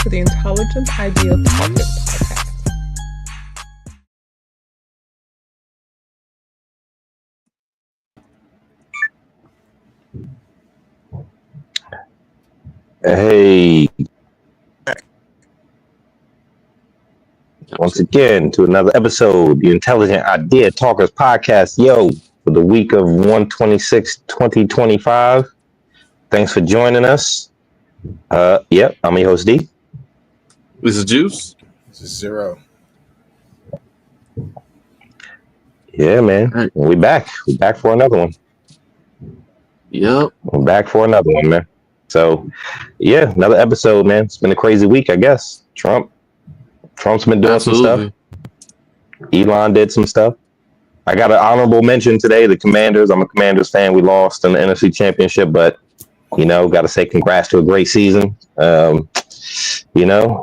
to the Intelligent Idea Topic podcast. Hey, once again to another episode, the Intelligent Idea Talkers podcast. Yo, for the week of 1/26/2025. Thanks for joining us. Yep, I'm your host D. This is Juice. This is Zero. Yeah, man. Right. We back. We back for another one. Yep. We're back for another one, man. So, yeah, another episode, man. It's been a crazy week, I guess. Trump's been doing some stuff. Elon did some stuff. I got an honorable mention today. The Commanders. I'm a Commanders fan. We lost in the NFC Championship, but got to say congrats to a great season.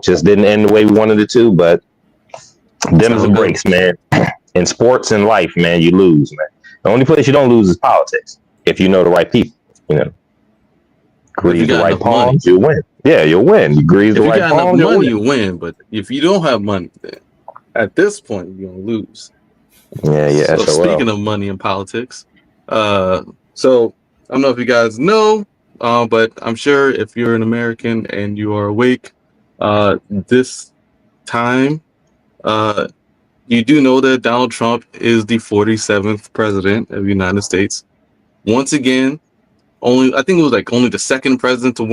Just didn't end the way we wanted it to, but them's the breaks, man. In sports and life, man, you lose, man. The only place you don't lose is politics. If you know the right people, Grease the right palms, you win. Yeah, you'll win. You grease the right palms, you win. But if you don't have money, then at this point, you're going to lose. Yeah. So speaking of money and politics, so I don't know if you guys know, but I'm sure if you're an American and you are awake, this time, you do know that Donald Trump is the 47th president of the United States. Once again, only the second president to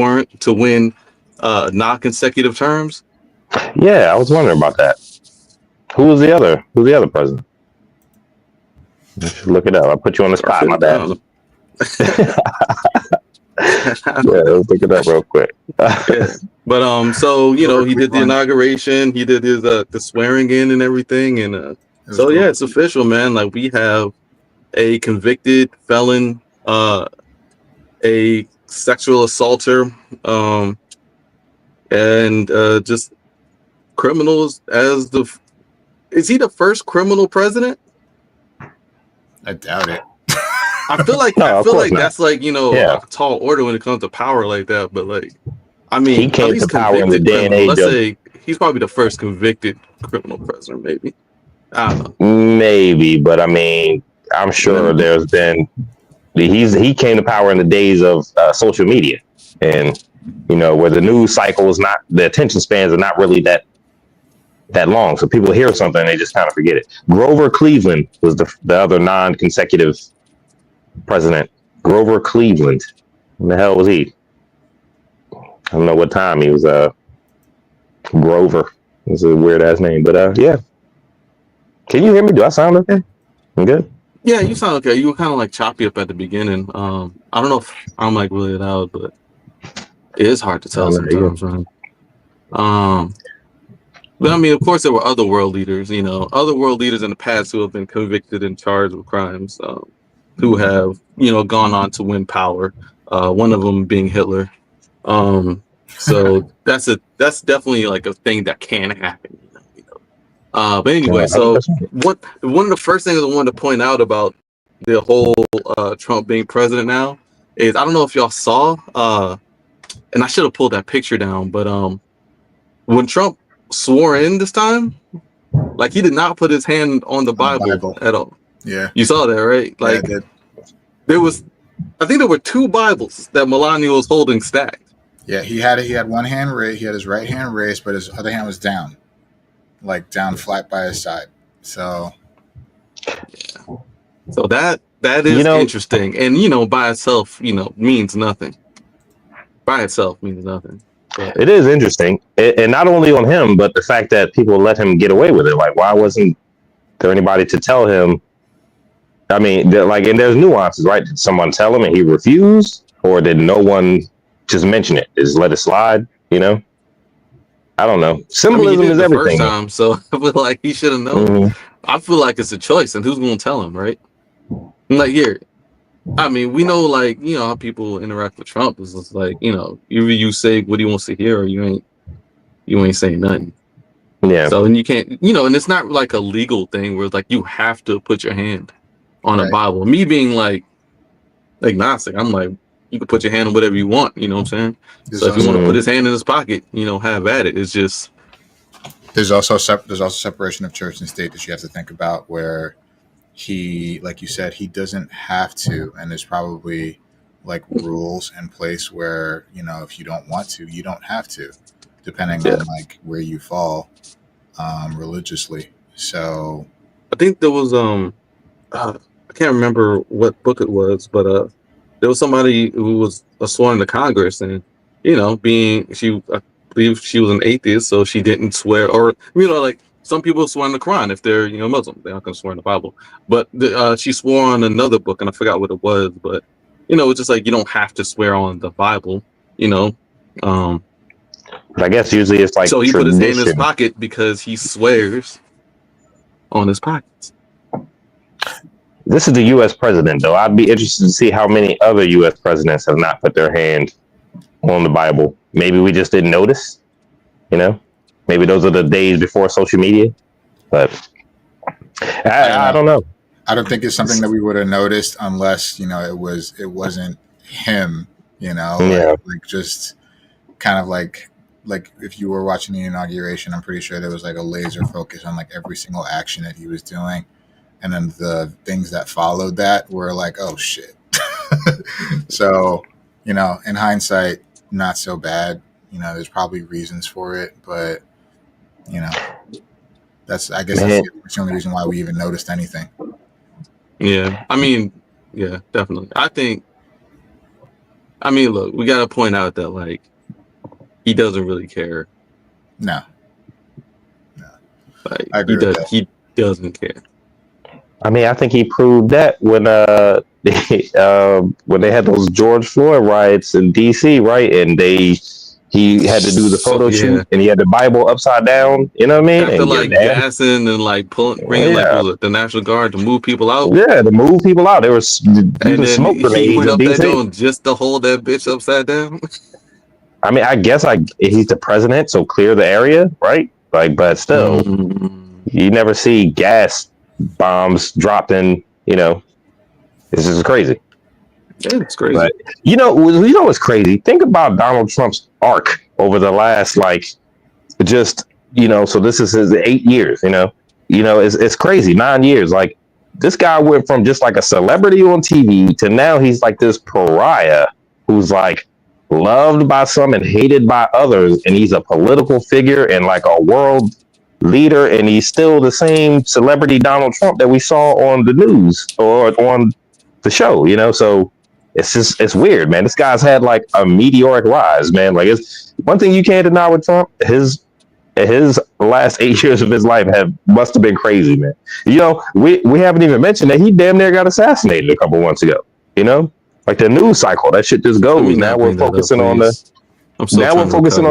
win non-consecutive terms. Yeah, I was wondering about that. Who was the other president? Look it up. I'll put you on the spot. My bad. Let's look it up real quick. Yeah. But he did the inauguration. He did his the swearing in and everything, and so cool. Yeah, it's official, man. Like, we have a convicted felon, a sexual assaulter, and just criminals as is he the first criminal president? I doubt it. I feel like that's like, a tall order when it comes to power like that. But he came to power in the day and age. Let's say he's probably the first convicted criminal president, maybe. I don't know. Maybe, but I mean, I'm sure there's been. He came to power in the days of social media, and where the news cycle is not, the attention spans are not really that long. So people hear something and they just kind of forget it. Grover Cleveland was the other non-consecutive president. Grover Cleveland. What the hell was he? I don't know what time he was. Grover. It's a weird ass name, but yeah. Can you hear me? Do I sound okay? I'm good. Yeah, you sound okay. You were kind of like choppy up at the beginning. I don't know if I'm like really loud, but it is hard to tell sometimes, man. But I mean, of course, there were other world leaders, in the past who have been convicted and charged with crimes, who have, gone on to win power. One of them being Hitler. So that's definitely like a thing that can happen. But anyway, so one of the first things I wanted to point out about the whole Trump being president now is, I don't know if y'all saw, and I should have pulled that picture down, but when Trump swore in this time, like, he did not put his hand on the Bible at all. Yeah, you saw that, right? Like, yeah, I think there were two Bibles that Melania was holding stacked. Yeah, he had one hand raised. He had his right hand raised, but his other hand was down. Like, down flat by his side. So that is interesting, and by itself means nothing. But it is interesting, and not only on him, but the fact that people let him get away with it. Like, why wasn't there anybody to tell him? I mean, and there's nuances, right? Did someone tell him and he refused, or did no one just mention it? Just let it slide? I don't know. Symbolism is everything. First time, so I feel like he should have known. Mm-hmm. I feel like it's a choice, and who's going to tell him, right? Like, here, I mean, we know, how people interact with Trump is just like, either you say what he wants to hear, or you ain't saying nothing. Yeah. So, and you can't, and it's not like a legal thing where like you have to put your hand on a Bible. Me being like agnostic, I'm like, you can put your hand on whatever you want. You know what I'm saying? So if you want to put his hand in his pocket, have at it. It's just there's also separation of church and state that you have to think about, where he, like you said, he doesn't have to, and there's probably like rules in place where if you don't want to, you don't have to, depending on like where you fall religiously. So I think there was I can't remember what book it was, but there was somebody who was sworn to Congress, and I believe she was an atheist, so she didn't swear, or like some people swear in the Quran if they're Muslim, they're not gonna swear in the Bible. But she swore on another book, and I forgot what it was. But it's just like you don't have to swear on the Bible. I guess usually it's like so he tradition. put his hand in his pocket because he swears on his pockets. This is the U.S. president, though. I'd be interested to see how many other U.S. presidents have not put their hand on the Bible. Maybe we just didn't notice. Maybe those are the days before social media. But I don't know. I don't think it's something that we would have noticed unless it wasn't him. Like just kind of like if you were watching the inauguration, I'm pretty sure there was like a laser focus on like every single action that he was doing. And then the things that followed that were like, oh shit. So, in hindsight, not so bad. There's probably reasons for it, but that's the only reason why we even noticed anything. Yeah. I mean, yeah, definitely. Look, we got to point out that like, he doesn't really care. No. Like, he doesn't care. I think he proved that when they had those George Floyd riots in D.C., right? And he had to do the photo shoot, and he had the Bible upside down. You know what I mean? After like gassing and like bringing like the National Guard to move people out. Yeah, to move people out. There was even smoke grenades. He went up there doing just to hold that bitch upside down. I guess he's the president, so clear the area, right? Like, but still, you never see gas bombs dropped in. This is crazy. Yeah, it's crazy. But what's crazy? Think about Donald Trump's arc over the last so this is his 8 years. It's crazy. 9 years. Like, this guy went from just like a celebrity on TV to now he's like this pariah who's like loved by some and hated by others, and he's a political figure and like a world leader, and he's still the same celebrity Donald Trump that we saw on the news or on the show. So it's weird, man. This guy's had like a meteoric rise, man. Like, it's one thing you can't deny with Trump. His last 8 years of his life must have been crazy, man. We haven't even mentioned that he damn near got assassinated a couple months ago. Like the news cycle, that shit just goes. Now we're focusing on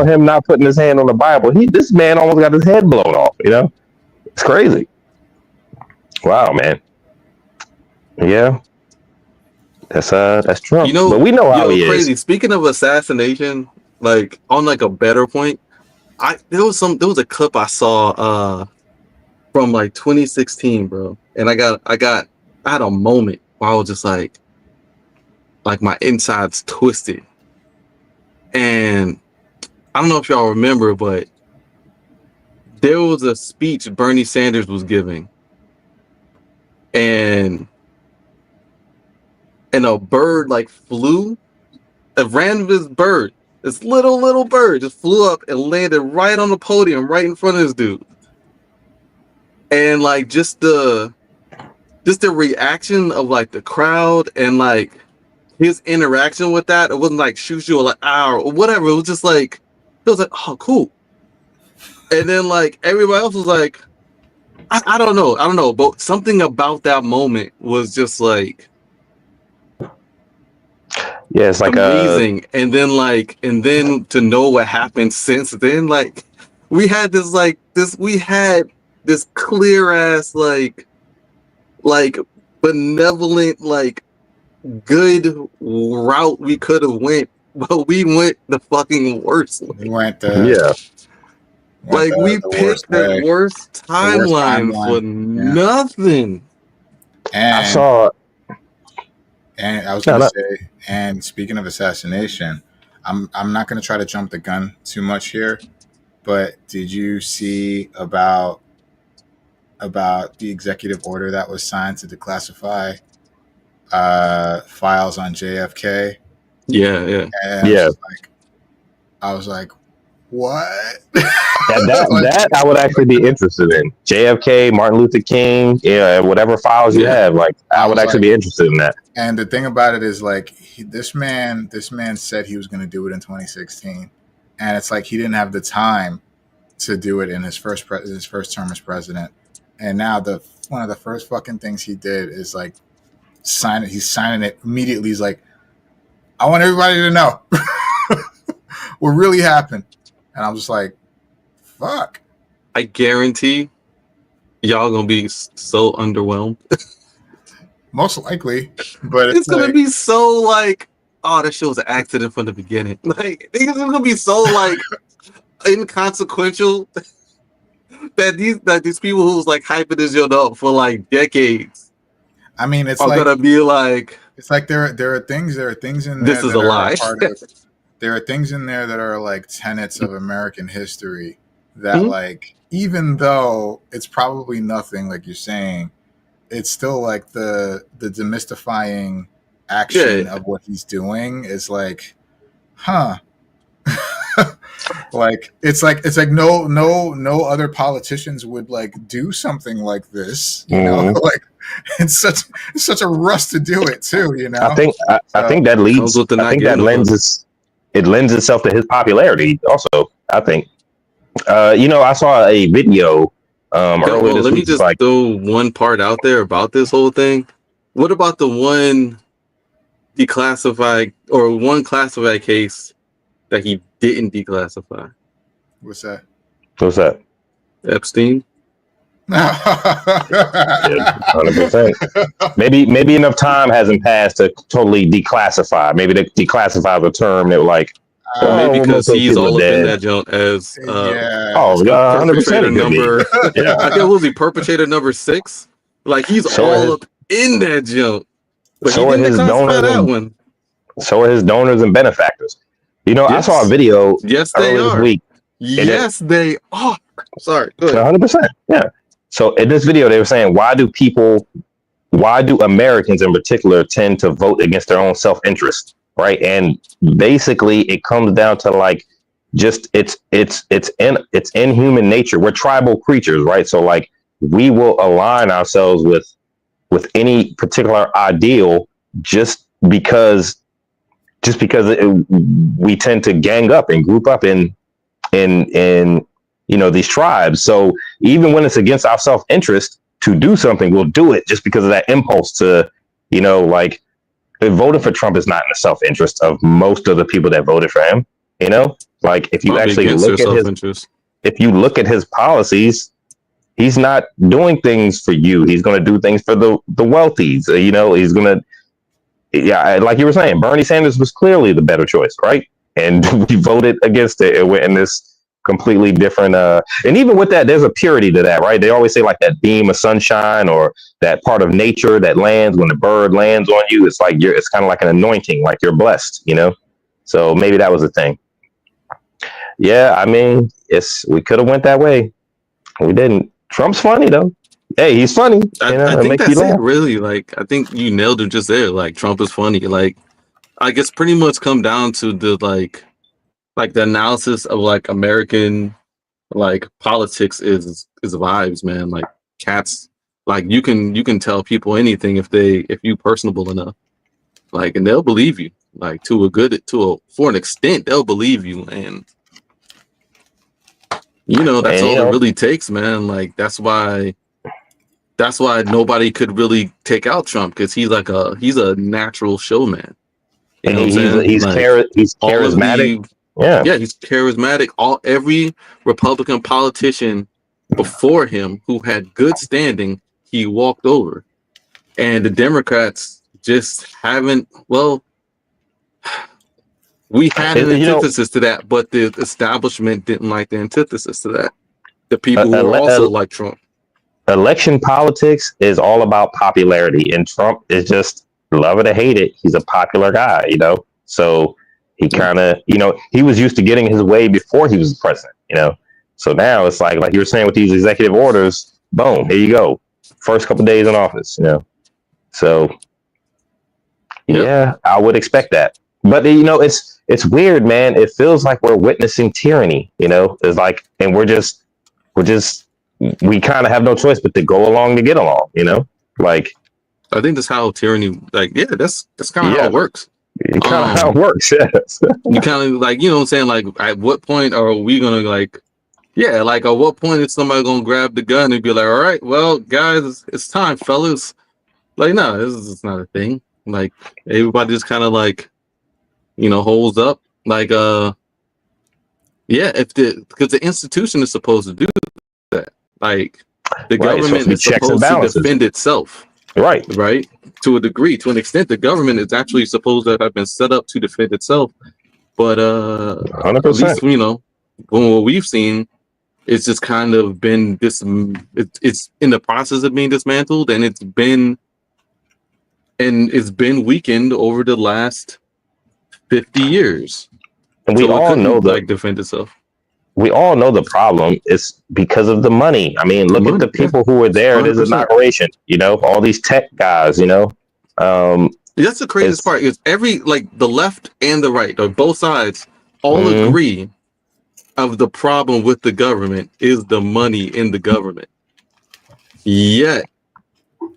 him not putting his hand on the Bible. This man almost got his head blown off. It's crazy. Wow, man. Yeah. That's Trump. But we know how he crazy. is. Speaking of assassination, like on like a better point, there was a clip I saw from like 2016, bro. And I had a moment where I was just like my insides twisted. And I don't know if y'all remember, but there was a speech Bernie Sanders was giving, and a bird like flew, a random bird, this little bird just flew up and landed right on the podium, right in front of this dude. And like just the reaction of like the crowd and like his interaction with that, it wasn't like shoot you or like or whatever. It was just like, oh, cool. And then like everybody else was like, I don't know, but something about that moment was just like, yeah, it's like amazing. And then to know what happened since then, like we had this clear ass like benevolent like good route we could have went, but we went the fucking worst way. We went we picked the worst timeline for nothing. And I saw And I was No, going to no. say, and speaking of assassination, I'm not going to try to jump the gun too much here, but did you see about the executive order that was signed to declassify files on JFK? Yeah. And Yeah. I was like, what? That I would actually be interested in. JFK, Martin Luther King, yeah, whatever files you have, like I would actually be interested in that. And the thing about it is, like, this man said he was going to do it in 2016, and it's like he didn't have the time to do it in his first term as president. And now one of the first fucking things he did is like sign it. He's signing it immediately. He's like, I want everybody to know what really happened. And I'm just like, fuck. I guarantee y'all gonna be so underwhelmed. Most likely, but it's gonna be so like, oh, that shit was an accident from the beginning. Like, it's gonna be so like inconsequential that these people who's like hyping this shit up for like decades. I mean, it's are like gonna be like, it's like there are things in there. This is a lie. There are things in there that are like tenets of American history that like, even though it's probably nothing, like you're saying, it's still like the demystifying action of what he's doing is like, huh. like it's like no other politicians would like do something like this, you know. Like it's such a rush to do it too, you know. I think that leads. I think that lends itself to his popularity. Also, I think. I saw a video earlier this let week. me just throw one part out there about this whole thing. What about the one classified case that he didn't declassify? What's that? Epstein. 100%. Maybe enough time hasn't passed to totally declassify. Maybe they declassify the term that like. Maybe because he's all up in that joint as 100% number. I think was he perpetrator number 6. Like he's all up in that joint. But so he didn't declassify that one. So are his donors and benefactors. You know, I saw a video. Yes, they are. This week. Yes, they are. Sorry. 100%. Yeah. So in this video, they were saying, why do Americans in particular tend to vote against their own self-interest? Right. And basically it comes down to like just it's in human nature. We're tribal creatures. Right. So like we will align ourselves with any particular ideal just because we tend to gang up and group up in these tribes. So even when it's against our self-interest to do something, we'll do it just because of that impulse to, like voting for Trump is not in the self-interest of most of the people that voted for him. Like if you actually look at his policies, he's not doing things for you. He's going to do things for the wealthies. He's going to. Yeah, like you were saying, Bernie Sanders was clearly the better choice, right? And we voted against it. It went in this completely different. And even with that, there's a purity to that, right? They always say like that beam of sunshine or that part of nature that lands when the bird lands on you. It's like it's kind of like an anointing, like you're blessed, So maybe that was a thing. Yeah, I mean, we could have went that way. We didn't. Trump's funny though. Hey, he's funny. I think that's it, really. Like, I think you nailed it just there. Like, Trump is funny. Like, I guess pretty much come down to the like the analysis of like American like politics is vibes, man. Like cats, like you can tell people anything if you personable enough, like, and they'll believe you. Like for an extent, they'll believe you, and that's all it really takes, man. Like that's why nobody could really take out Trump, because he's a natural showman. And he's charismatic. He's charismatic. Every Republican politician before him who had good standing, he walked over. And the Democrats just haven't. Well, we had an antithesis to that, but the establishment didn't like the antithesis to that. The people who were also like Trump. Election politics is all about popularity, and Trump is just love it or hate it, he's a popular guy, you know. So he kind of, you know, he was used to getting his way before he was president, you know. So now it's like you were saying with these executive orders, boom, here you go. First couple days in office, you know. So yeah, I would expect that. But you know, it's weird, man. It feels like we're witnessing tyranny, you know. It's like, and we kind of have no choice but to go along to get along, you know. Like, I think that's how tyranny, like, yeah, that's kind of how it works. Kind of how it works. Yes. You kind of like, you know what I'm saying? Like, at what point are we gonna like? Yeah, like at what point is somebody gonna grab the gun and be like, all right, well, guys, it's time, fellas. Like, no, this is not a thing. Like, everybody just kind of like, you know, holds up. Like, yeah, because the institution is supposed to do that. Like, the government is supposed to defend itself. Right. Right. To a degree, to an extent, the government is actually supposed to have been set up to defend itself. But 100%. At least, you know, from what we've seen, it's just kind of been it's in the process of being dismantled, and it's been weakened over the last 50 years. And we all know that, like, defend itself. We all know the problem is because of the money. I mean, look at the people who were there at his inauguration, you know, all these tech guys, you know. That's the craziest part is the left and the right, or both sides, all agree of the problem with the government is the money in the government. Yet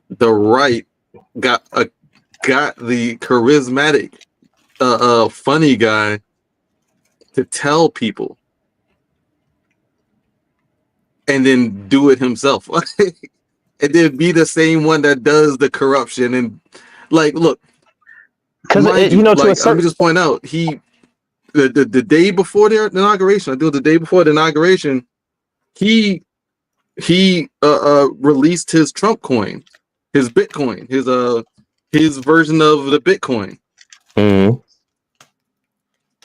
the right got the charismatic, funny guy to tell people, and then do it himself, and then be the same one that does the corruption. And like, look, because you know, like, let me just point out, the day before the inauguration, I do it the day before the inauguration, he released his Trump coin, his Bitcoin, his version of the Bitcoin. Mm-hmm.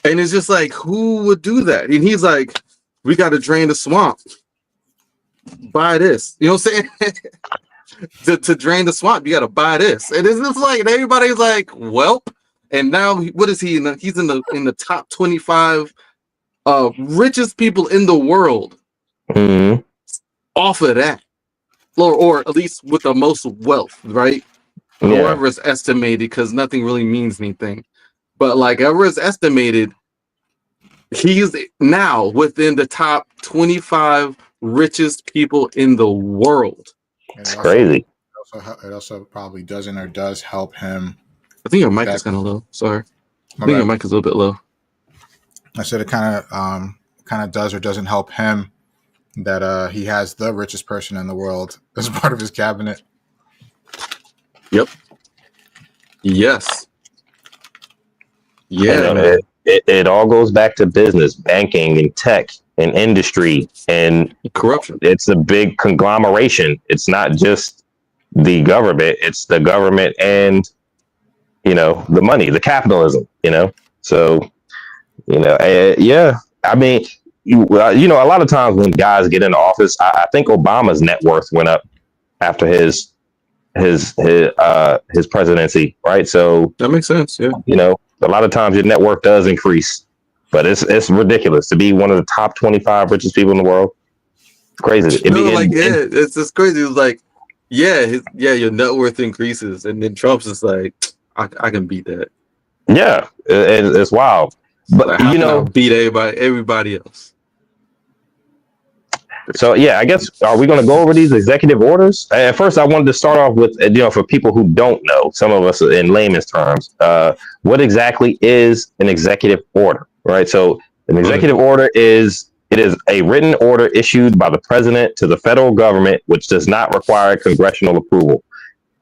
And it's just like, who would do that? And he's like, we got to drain the swamp. Buy this. You know what I'm saying? to drain the swamp, you got to buy this. And it's just like, and everybody's like, well. And now, what is he? He's in the top 25 richest people in the world. Mm-hmm. Off of that, or at least with the most wealth, right? Yeah. However it's estimated, because nothing really means anything. But like, however it's estimated, he's now within the top 25 richest people in the world. It's crazy. It also probably doesn't or does help him. I think your mic is kind of low. Sorry, I think your mic is a little bit low. I said it kind of does or doesn't help him that he has the richest person in the world as part of his cabinet. Yep. Yes. Yeah. It all goes back to business, banking, and tech, and industry, and corruption. It's a big conglomeration. It's not just the government; it's the government and, you know, the money, the capitalism. You know, so, you know, yeah. I mean, you know, a lot of times when guys get into office, I think Obama's net worth went up after his presidency, right? So that makes sense. Yeah, you know, a lot of times your net worth does increase, but it's ridiculous to be one of the top 25 richest people in the world. Crazy. It's just crazy. It's like, your net worth increases, and then Trump's just like, I can beat that. Yeah, it's wild. But like, you know, beat everybody else. So yeah, I guess, are we going to go over these executive orders? At first, I wanted to start off with, you know, for people who don't know, some of us in layman's terms, what exactly is an executive order, right? So an executive order is a written order issued by the president to the federal government, which does not require congressional approval.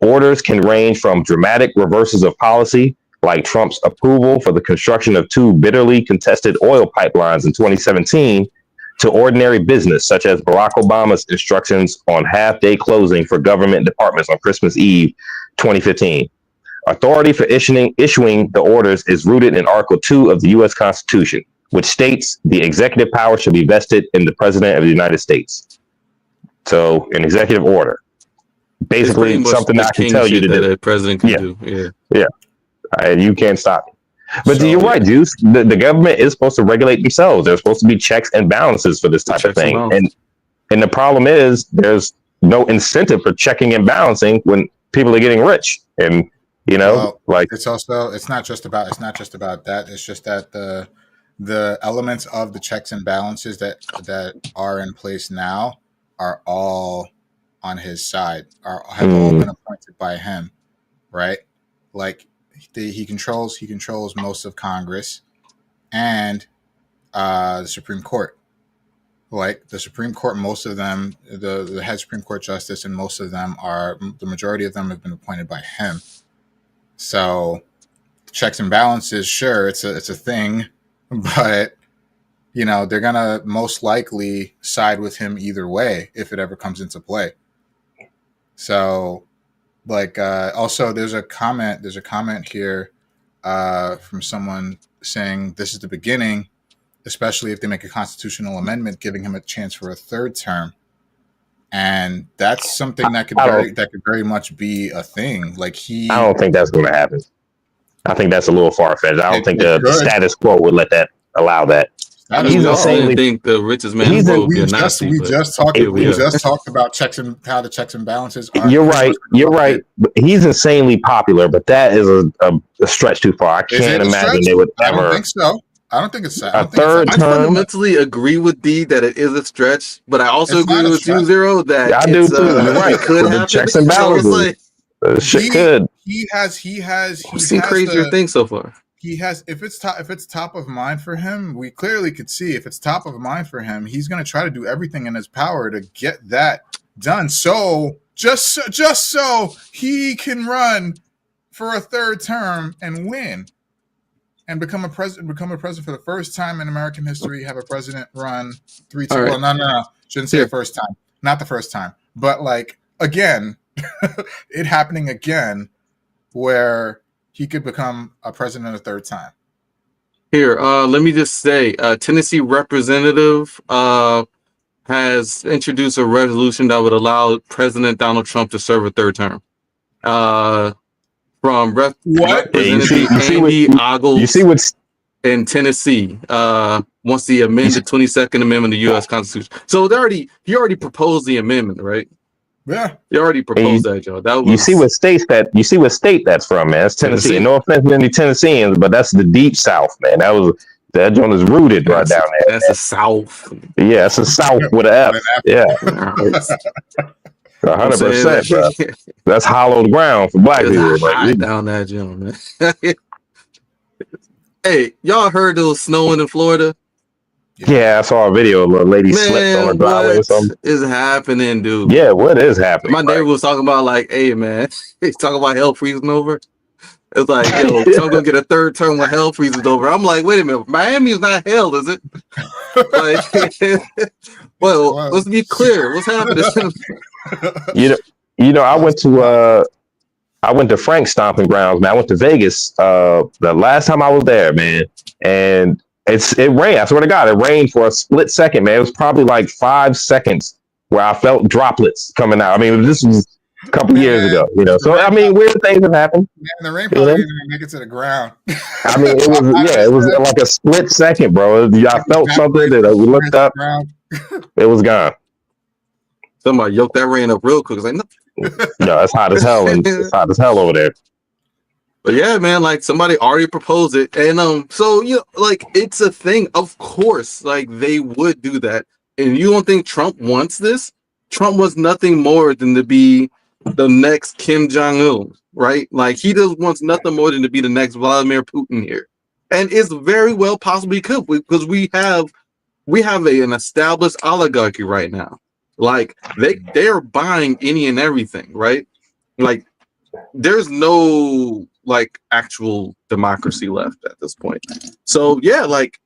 Orders can range from dramatic reversals of policy, like Trump's approval for the construction of 2 bitterly contested oil pipelines in 2017, to ordinary business, such as Barack Obama's instructions on half-day closing for government departments on Christmas Eve 2015. Authority for issuing the orders is rooted in Article 2 of the U.S. Constitution, which states the executive power should be vested in the President of the United States. So, an executive order. basically something the I can king tell you shit to that do. a president can do. Yeah. And you can't stop me. But So, you're right, Juice. The government is supposed to regulate themselves. There's supposed to be checks and balances for this The type of checks and thing. balances. And the problem is there's no incentive for checking and balancing when people are getting rich. And well, like it's not just about that. It's just that the elements of the checks and balances that are in place now are all on his side, have all been appointed by him, right? Like he controls most of Congress and the Supreme Court. Like the Supreme Court, most of them, the head Supreme Court justice, and most of them the majority of them have been appointed by him. So checks and balances, sure, it's a thing, but they're gonna most likely side with him either way if it ever comes into play. So, like, also there's a comment here from someone saying this is the beginning, especially if they make a constitutional amendment giving him a chance for a third term. And that's something that could very much be a thing. Like I don't think that's going to happen. I think that's a little far fetched. I don't think the status quo would allow that. We also didn't think the richest man in the world would be a Nazi. We just talked about how the checks and balances are. You're right. But he's insanely popular, but that is a stretch too far. I can't imagine they would ever. I don't think so. I don't think it's a third term. I fundamentally agree with D that it is a stretch, but I also agree with you, Zero, that I do too. You're right. Could happen. Checks and balances. Shit could. He has I've seen crazier things so far. He has, if it's top of mind for him, we clearly could see if it's top of mind for him, he's going to try to do everything in his power to get that done. So just so he can run for a third term and win and become a president for the first time in American history, have a president run 3 times. Right. Well, no. Shouldn't say the first time. Not the first time. But like, again, it happening again where he could become a president a third time. Here, let me just say, Tennessee representative has introduced a resolution that would allow President Donald Trump to serve a third term. From Representative Andy Ogles in Tennessee wants to amend the 22nd Amendment of the U.S. Constitution. So he already proposed the amendment, right? Yeah, he already proposed that, Joe. You see what state that's from, man. It's Tennessee. And no offense to any Tennesseans, but that's the deep South, man. That joint is rooted right down there. That's the South. Yeah, it's the South with an F. Yeah. 100%, bro. That's hollowed ground for black people. High down that joint, man. Hey, y'all heard it was snowing in Florida? Yeah, I saw a video of a lady slipped on her driveway or something. What is happening, dude? Yeah, what is happening? My neighbor was talking about like, hey man, he's talking about hell freezing over. It's like, yo, Trump's gonna get a third term when hell freezes over. I'm like, wait a minute, Miami is not hell, is it? Like, well, let's be clear. What's happening? I went to Frank's stomping grounds, man. I went to Vegas the last time I was there, man, and it rained. I swear to God, it rained for a split second, man. It was probably like 5 seconds where I felt droplets coming out. I mean, this was a couple years ago, So I mean, weird things have happened. Man, the rain probably didn't even make it to the ground. I mean, it was like a split second, bro. I felt something that we looked up. It was gone. Somebody yoked that rain up real quick. Like, no. Yeah, it's hot as hell, and it's hot as hell over there. But yeah, man, like somebody already proposed it, and so like it's a thing. Of course, like they would do that. And you don't think Trump wants this? Trump wants nothing more than to be the next Kim Jong-un, right? Like he just wants nothing more than to be the next Vladimir Putin here, and it's very well possible he could, because we have an established oligarchy right now. Like they are buying any and everything, right? Like there's no like actual democracy left at this point. So yeah, like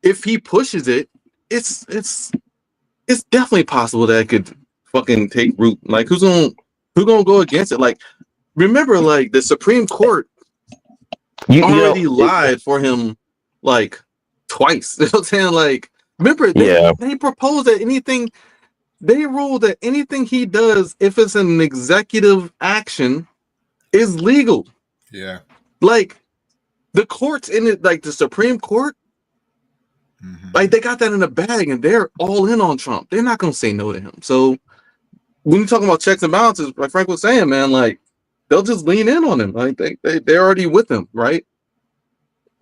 if he pushes it, it's definitely possible that it could fucking take root. Like who's gonna go against it? Like remember, like the Supreme Court already lied for him like twice. You know what I'm saying? Like remember they proposed that anything they rule that anything he does, if it's an executive action, is legal. Yeah. Like the courts in it, like the Supreme Court, like they got that in the bag and they're all in on Trump. They're not gonna say no to him. So when you're talking about checks and balances, like Frank was saying, man, like they'll just lean in on him. Like they're already with him, right?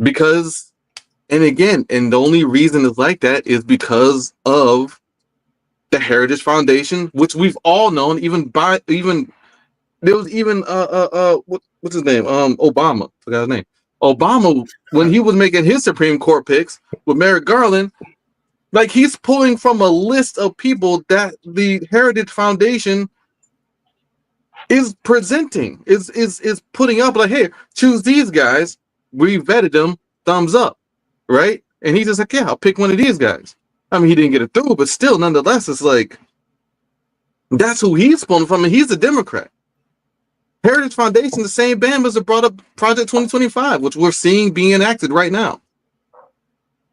Because, and again, and the only reason it's like that is because of the Heritage Foundation, which we've all known, there was even what's his name? Obama. Forgot his name. Obama, when he was making his Supreme Court picks with Merrick Garland, like he's pulling from a list of people that the Heritage Foundation is presenting, is putting up, like, hey, choose these guys. We vetted them, thumbs up, right? And he's just like, yeah, I'll pick one of these guys. I mean, he didn't get it through, but still, nonetheless, it's like that's who he's pulling from, and he's a Democrat. Heritage Foundation, the same band as brought up Project 2025, which we're seeing being enacted right now.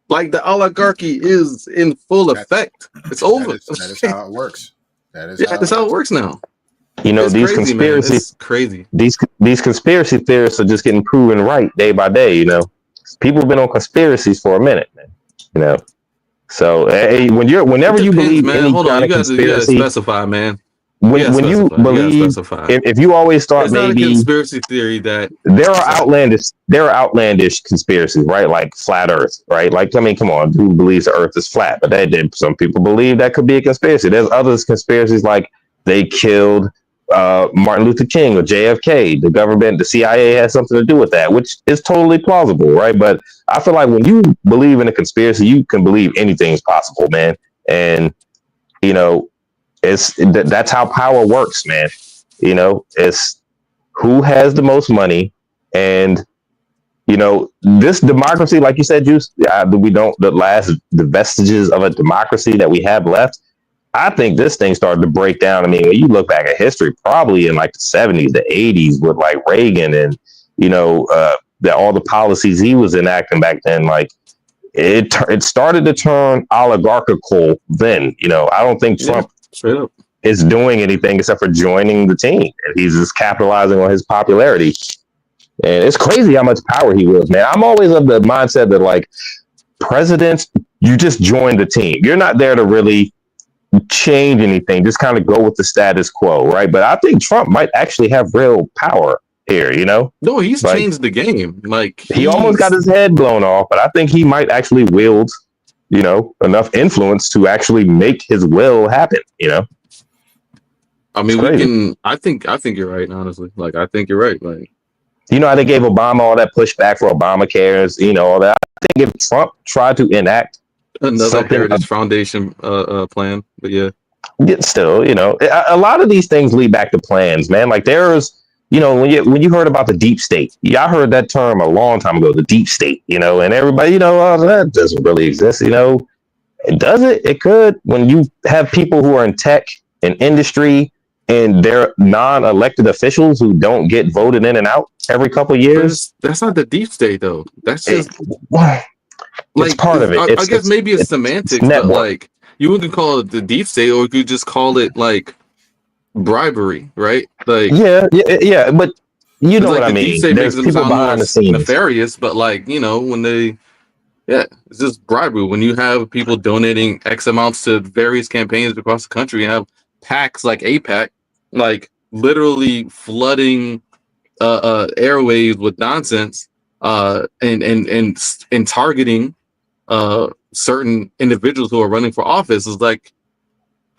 Like the oligarchy is in full effect. It's over. That is how it works. That's how it works now. You know, It's these crazy, conspiracy, man. It's crazy. These conspiracy theorists are just getting proven right day by day. You know, people have been on conspiracies for a minute, man. You know, so hey, whenever you believe any kind of conspiracy, you gotta specify, man. When you believe, if you always thought it's maybe not a conspiracy theory that there are outlandish conspiracies, right? Like flat Earth, right? Like, I mean, come on, who believes the Earth is flat? But some people believe that could be a conspiracy. There's other conspiracies like they killed Martin Luther King or JFK. The government, the CIA has something to do with that, which is totally plausible, right? But I feel like when you believe in a conspiracy, you can believe anything's possible, man. And you know, that's how power works, man. You know, it's who has the most money, and you know, this democracy, like you said, Juice, the vestiges of a democracy that we have left. I think this thing started to break down. I mean, when you look back at history, probably in like the 70s, the 80s with like Reagan and, you know, all the policies he was enacting back then, like it started to turn oligarchical then. You know, I don't think Trump is doing anything except for joining the team. And he's just capitalizing on his popularity. And it's crazy how much power he wields, man. I'm always of the mindset that like presidents, you just join the team. You're not there to really change anything, just kind of go with the status quo, right? But I think Trump might actually have real power here, you know? No, he's like, changed the game. Like he almost got his head blown off, but I think he might actually wield, you know, enough influence to actually make his will happen, you know? I mean, I think you're right, honestly. Like, I think you're right. Like, you know how they gave Obama all that pushback for Obamacare, you know, all that. I think if Trump tried to enact another Heritage Foundation plan, but yeah, still, you know, a lot of these things lead back to plans, man. Like there's, you know, when you heard about the deep state, I heard that term a long time ago, the deep state, you know, and everybody, you know, that doesn't really exist, you know. Does it? It could. When you have people who are in tech and industry and they're non-elected officials who don't get voted in and out every couple of years. That's not the deep state, though. That's just it's part of it. I guess maybe it's semantics, but like you wouldn't call it the deep state, or you could just call it like bribery, right? Like yeah. But you know what I mean. Deep state makes them sound more nefarious, but like you know when it's just bribery. When you have people donating X amounts to various campaigns across the country, and have PACs like APAC, like literally flooding airwaves with nonsense, and targeting certain individuals who are running for office. Is like,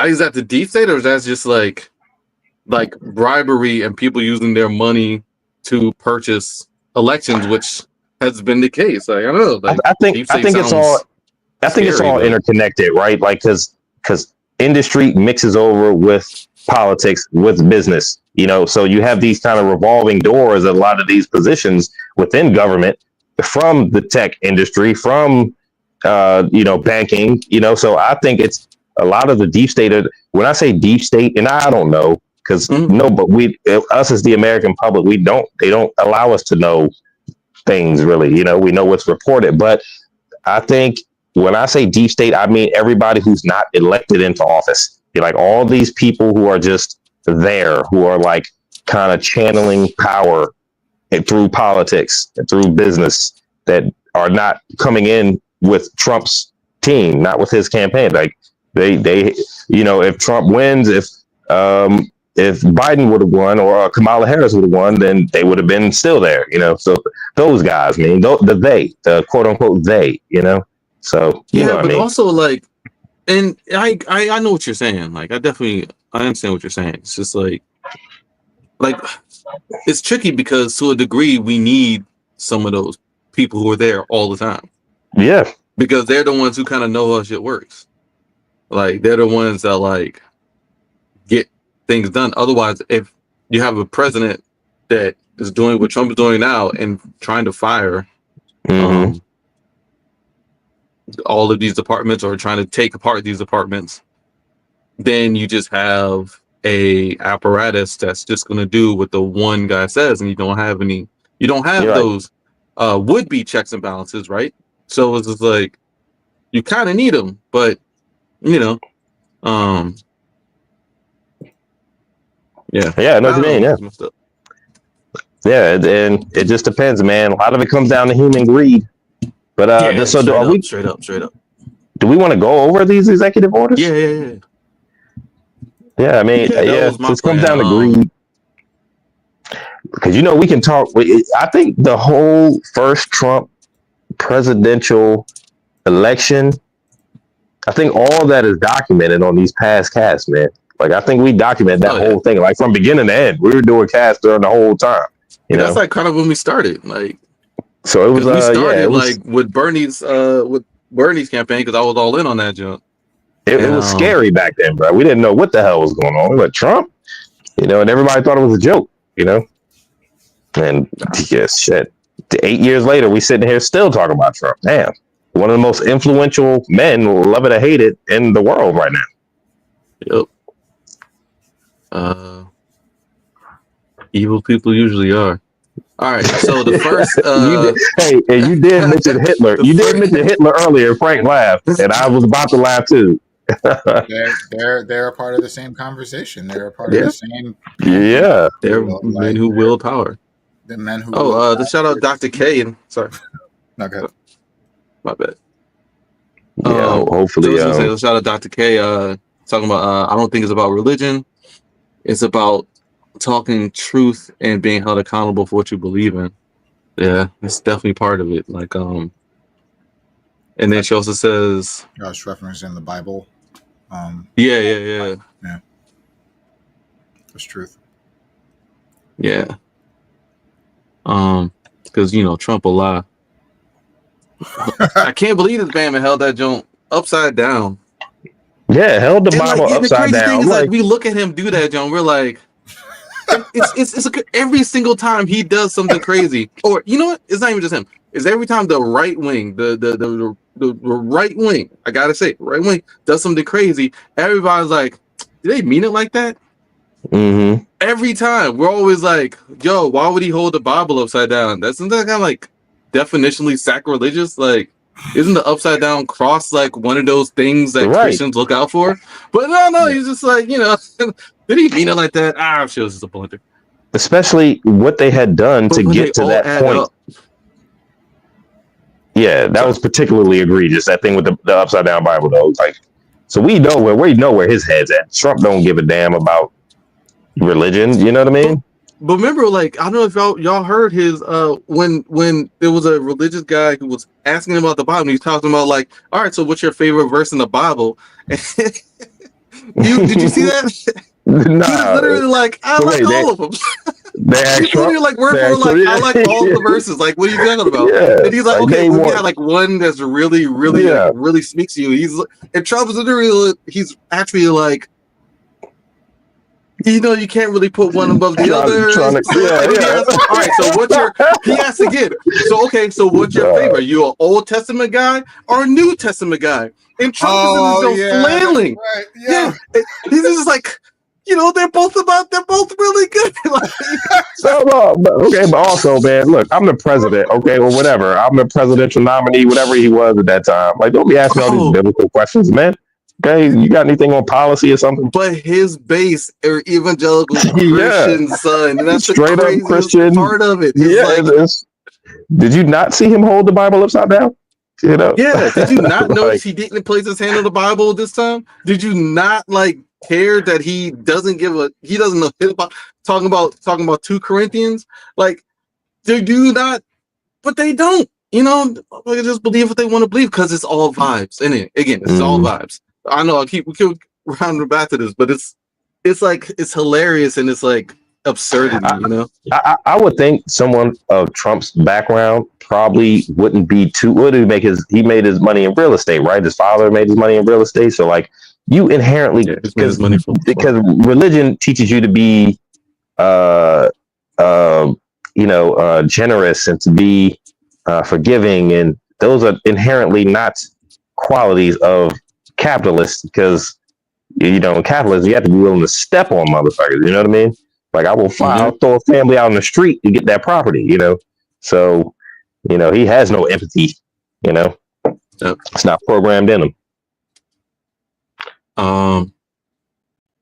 is that the deep state, or is that just like bribery and people using their money to purchase elections, which has been the case? Like, I don't know. Like, I think it's all interconnected, right? Like, because industry mixes over with politics, with business, you know, so you have these kind of revolving doors at a lot of these positions within government, from the tech industry, from you know, banking, you know. So I think it's a lot of the deep state. When I say deep state, and I don't know, because but us as the American public, they don't allow us to know things really, you know. We know what's reported, but I think when I say deep state, I mean everybody who's not elected into office. Like all these people who are just there, who are like kind of channeling power through politics and through business, that are not coming in with Trump's team, not with his campaign. Like they, you know, if Trump wins, if Biden would have won or Kamala Harris would have won, then they would have been still there, you know. So those guys, I mean, the quote unquote they, you know. So you know what but I mean? Also like, and I know what you're saying. Like I understand what you're saying. It's just like it's tricky because to a degree we need some of those people who are there all the time. Yeah, because they're the ones who kind of know how shit works. Like they're the ones that like get things done. Otherwise, if you have a president that is doing what Trump is doing now and trying to fire all of these departments or trying to take apart these departments, then you just have a apparatus that's just going to do what the one guy says, and you don't have those would-be checks and balances, right? So it's just like you kind of need them, but you know, yeah, I know what you mean. Yeah, and it just depends, man. A lot of it comes down to human greed. But so straight up. Do we want to go over these executive orders? Yeah. Yeah, I mean, it comes down to greed. Because, you know, we can talk. I think the whole first Trump presidential election, I think all that is documented on these past casts, man. Like, I think we documented that whole thing, like from beginning to end. We were doing casts during the whole time. You know? That's like kind of when we started. Like, so it was. We started like with Bernie's campaign because I was all in on that jump. It was scary back then, bro. We didn't know what the hell was going on. But Trump, you know, and everybody thought it was a joke, you know. And yes, shit. 8 years later, we sitting here still talking about Trump. Damn, one of the most influential men, love it or hate it, in the world right now. Yep. Evil people usually are. All right, so the first you did mention Hitler. You did mention Hitler earlier. Frank laughed, and I was about to laugh too. they're a part of the same conversation. They're a part of the same. Yeah, they're men who wield power. The men who. The shout out Dr. K and sorry, not good. My bad. Yeah, hopefully. Shout out Dr. K. Talking about. I don't think it's about religion. It's about talking truth and being held accountable for what you believe in. Yeah, it's definitely part of it. Like, and then she also says, I was referencing the Bible. Yeah. That's truth. Yeah. Because you know Trump will lie. I can't believe this man held that joint upside down. Yeah, held the Bible upside down. Thing is, like, we look at him do that, John. We're like, it's every single time he does something crazy, or you know what? It's not even just him. It's every time the right wing, the right wing. I gotta say, right wing does something crazy. Everybody's like, "Did they mean it like that?" Mm-hmm. Every time we're always like, "Yo, why would he hold the Bible upside down?" Isn't that kind of like definitionally sacrilegious? Like, isn't the upside down cross like one of those things that Christians look out for? But no, he's just like, you know, did he mean it like that? I'm sure it's just a blunder. Especially what they had done to get to that point. Up. Yeah, that was particularly egregious. That thing with the upside down Bible, though. Like, so we know where his head's at. Trump don't give a damn about religion. You know what I mean? But remember, like, I don't know if y'all heard his when there was a religious guy who was asking him about the Bible. And he's talking about like, all right, so what's your favorite verse in the Bible? Did you see that? Nah, he was literally like, I like all of them. He's literally like word for word, like, I like all the verses. Like, what are you talking about? Yeah, and he's like, okay, we got like one that's really, really, like, really speaks to you. And Trump is literally, he's actually like, you know, you can't really put one above the other. All right, so he has to get. So what's your favorite? You an Old Testament guy or a New Testament guy? And Trump is flailing. Right. Yeah. He's just like, you know, they're both really good. Like, but also, man, look, I'm the president, okay, or whatever. I'm the presidential nominee, whatever he was at that time. Like, don't be asking all these biblical questions, man. Okay, you got anything on policy or something? But his base are evangelical Christian, son. And that's straight the up craziest Christian part of it. Did you not see him hold the Bible upside down? You know? Yeah. Did you not notice Like, he didn't place his hand on the Bible this time? Did you not care that he doesn't know about talking about 2 Corinthians? Like, they do not, but they don't. They just believe what they want to believe because it's all vibes. And again, it's all vibes. I know we keep rounding back to this, but it's hilarious and it's like absurdity, I would think someone of Trump's background probably wouldn't be too. He made his money in real estate, right? His father made his money in real estate, so like you inherently because religion teaches you to be generous and to be forgiving, and those are inherently not qualities of capitalists because in capitalism you have to be willing to step on motherfuckers. You know what I mean? Like I'll throw a family out on the street to get that property. So he has no empathy. It's not programmed in him.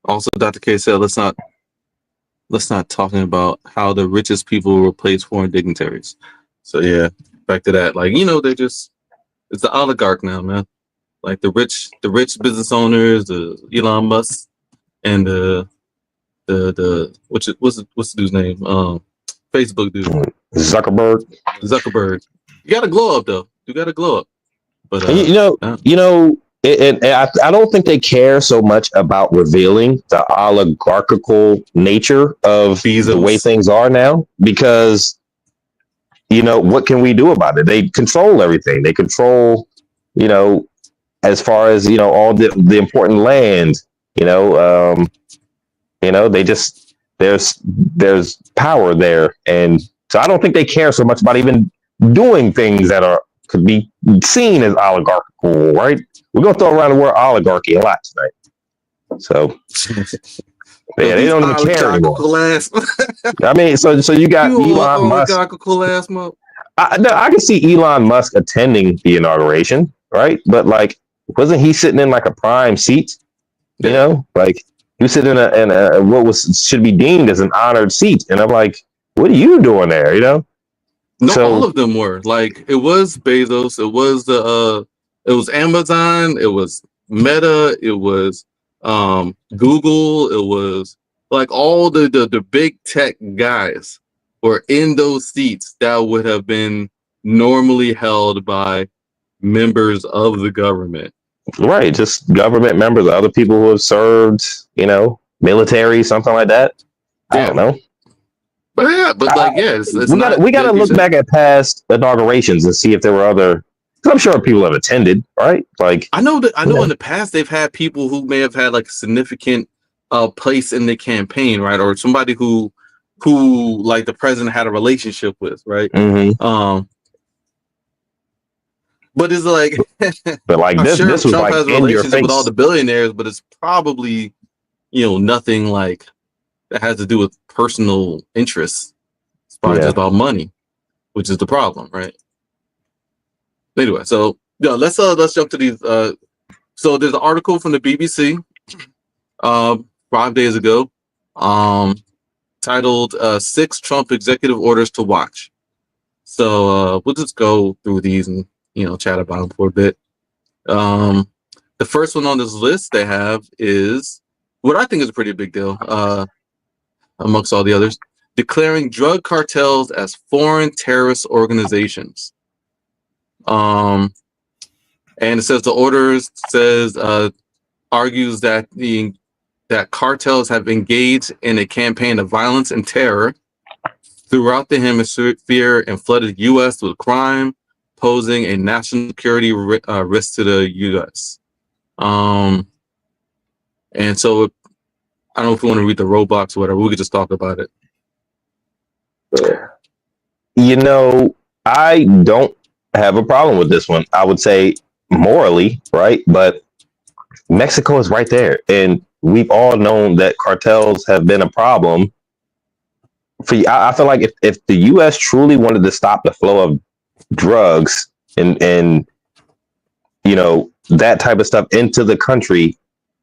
Also, Dr. K said, let's not talking about how the richest people replace foreign dignitaries. So yeah, back to that. Like, it's the oligarch now, man. Like the rich business owners, the Elon Musk and the what's the dude's name? Facebook dude. Zuckerberg. You gotta glow up though. You gotta glow up. But and I don't think they care so much about revealing the oligarchical nature of the way things are now because what can we do about it? They control everything. They control, as far as all the important land. They just there's power there, and so I don't think they care so much about even doing things that could be seen as oligarchical, right? We're gonna throw around the word oligarchy a lot tonight. So yeah, they don't even care anymore. I mean, so you got Elon Musk. I can see Elon Musk attending the inauguration, right? But like, wasn't he sitting in like a prime seat? Like he was sitting in a what should be deemed as an honored seat, and I'm like, what are you doing there? No, all of them were like it was Bezos, it was it was Amazon, it was Meta, it was Google, it was like all the big tech guys were in those seats that would have been normally held by members of the government. Right, just government members, other people who have served, military, something like that. I don't know. But we gotta look back at past inaugurations and see if there were other. Cause I'm sure people have attended, right? Like I know in the past they've had people who may have had like a significant place in the campaign, right, or somebody who like the president had a relationship with, right? Mm-hmm. But it's like, but like this was Trump like has in your face with all the billionaires, but it's probably nothing like that has to do with personal interests. It's probably just about money, which is the problem, right? Anyway, so let's jump to these. So there's an article from the BBC 5 days ago, titled 6 Trump Executive Orders to Watch. So we'll just go through these and chat about them for a bit. The first one on this list they have is what I think is a pretty big deal amongst all the others, declaring drug cartels as foreign terrorist organizations. And it says the orders argues that that cartels have engaged in a campaign of violence and terror throughout the hemisphere and flooded the U.S. with crime, posing a national security risk to the U.S. And so I don't know if we want to read the roadblocks or whatever. We could just talk about it. I don't have a problem with this one. I would say morally, right? But Mexico is right there. And we've all known that cartels have been a problem. I feel like if the U.S. truly wanted to stop the flow of drugs and that type of stuff into the country,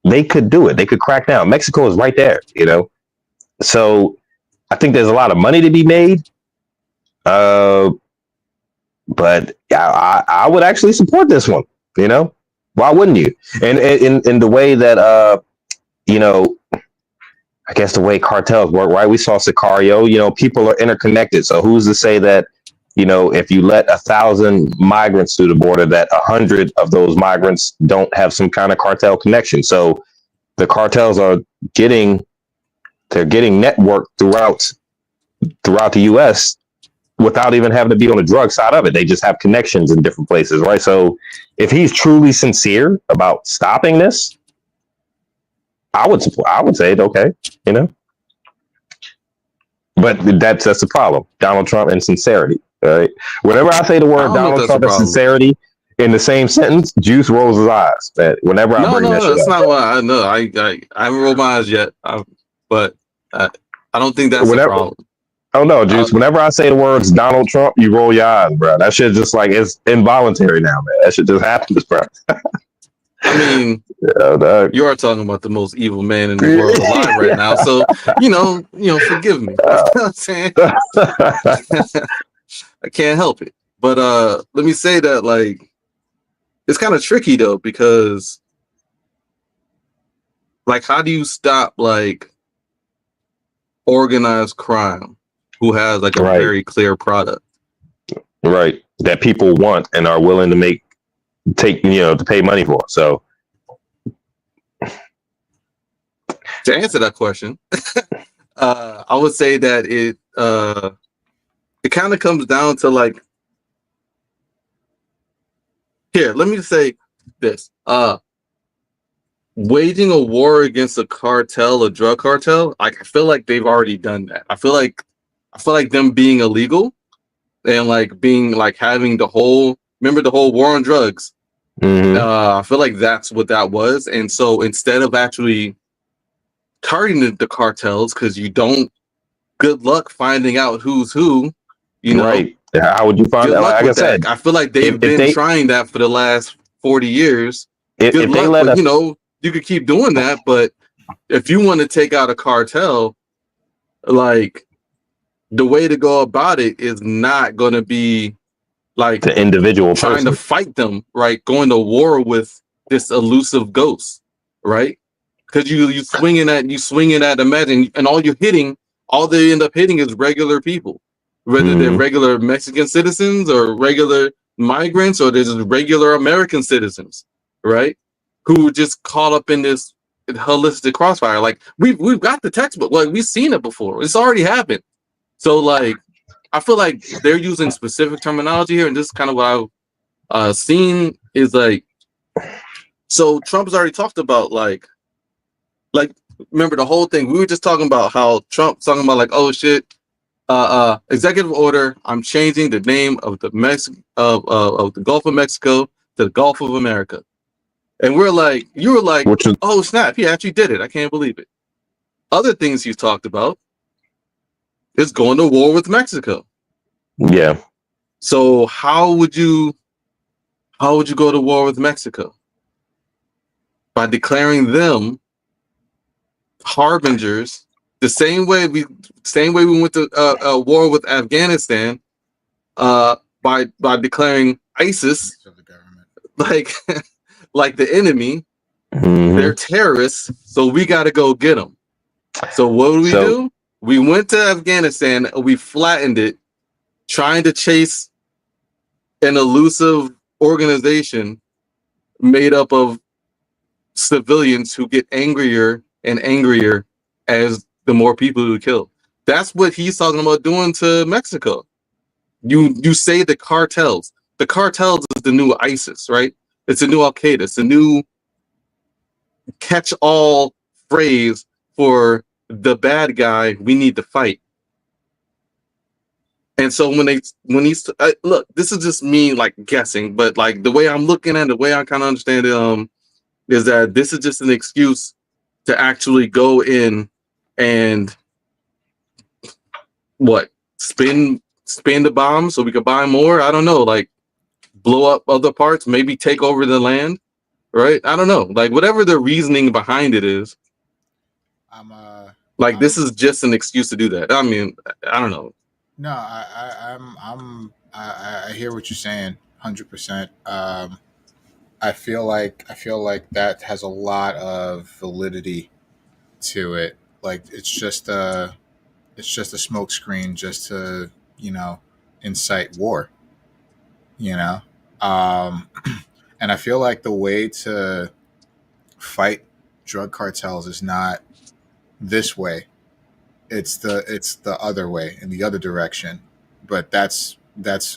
they could do it. They could crack down. Mexico is right there, you know. So I think there's a lot of money to be made. But I would actually support this one. You know, why wouldn't you? And in the way that you know, I guess the way cartels work, right? We saw Sicario. You know, people are interconnected. So who's to say that, you know, if you let 1,000 migrants through the border, that 100 of those migrants don't have some kind of cartel connection? So the cartels are getting networked throughout the U.S. without even having to be on the drug side of it. They just have connections in different places, right? So if he's truly sincere about stopping this, I would say it, okay, you know. But that's the problem. Donald Trump and sincerity. All right. Whenever I say the word Donald Trump and sincerity in the same sentence, Juice rolls his eyes. Whenever I bring that shit that's up. not what I know. I haven't rolled my eyes yet, but I don't think that's a problem. Oh no, Juice. Whenever I say the words Donald Trump, you roll your eyes, bro. That shit just like it's involuntary now, man. That shit just happens, bro. I mean, you are talking about the most evil man in the world alive right now, so you know, forgive me. You know what I'm saying? I can't help it. But let me say that, like, it's kind of tricky though, because like, how do you stop like organized crime who has like a very clear product, right, that people want and are willing to to pay money for? So to answer that question, I would say that it kind of comes down to like, here, let me say this. Waging a war against a cartel, a drug cartel, like, I feel like they've already done that. I feel like them being illegal and like being like having the whole war on drugs. Mm-hmm. I feel like that's what that was. And so instead of actually targeting the cartels, because you don't, good luck finding out who's who, you know. Right. How would you find out? Like I said, I feel like they've been trying that for the last 40 years. Good luck, but you know, you could keep doing that. But if you want to take out a cartel, like, the way to go about it is not going to be like the individual trying person to fight them, right? Going to war with this elusive ghost, right? Because you swinging at, imagine, and all they end up hitting is regular people, whether they're regular Mexican citizens or regular migrants, or there's regular American citizens, right? Who just caught up in this holistic crossfire. Like, we've got the textbook, like, we've seen it before. It's already happened. So like, I feel like they're using specific terminology here, and this is kind of what I've seen is like, so Trump's already talked about like remember the whole thing we were just talking about, how Trump's talking about like, oh shit, executive order, I'm changing the name of the of the Gulf of Mexico to the Gulf of America, and you were like, oh snap, he actually did it, I can't believe it. Other things he's talked about is going to war with Mexico. Yeah. So how would you go to war with Mexico? By declaring them harbingers, the same way we went to war with Afghanistan, by declaring ISIS like like the enemy. They're terrorists, so we got to go get them. So what do? We went to Afghanistan and we flattened it, trying to chase an elusive organization made up of civilians who get angrier and angrier as the more people who kill. That's what he's talking about doing to Mexico. You say the cartels. The cartels is the new ISIS, right? It's a new Al Qaeda. It's a new catch-all phrase for the bad guy we need to fight. And so when he's look, this is just me like guessing, but like the way I'm looking at it, the way I kind of understand it, is that this is just an excuse to actually go in and spin the bomb so we could buy more. I don't know, like blow up other parts, maybe take over the land. right? I don't know. Like whatever the reasoning behind it is. This is just an excuse to do that. I mean, I don't know. No, I hear what you're saying, 100%. I feel like that has a lot of validity to it. Like it's just a smokescreen just to incite war. And I feel like the way to fight drug cartels is not this way. It's the other way, in the other direction. But that's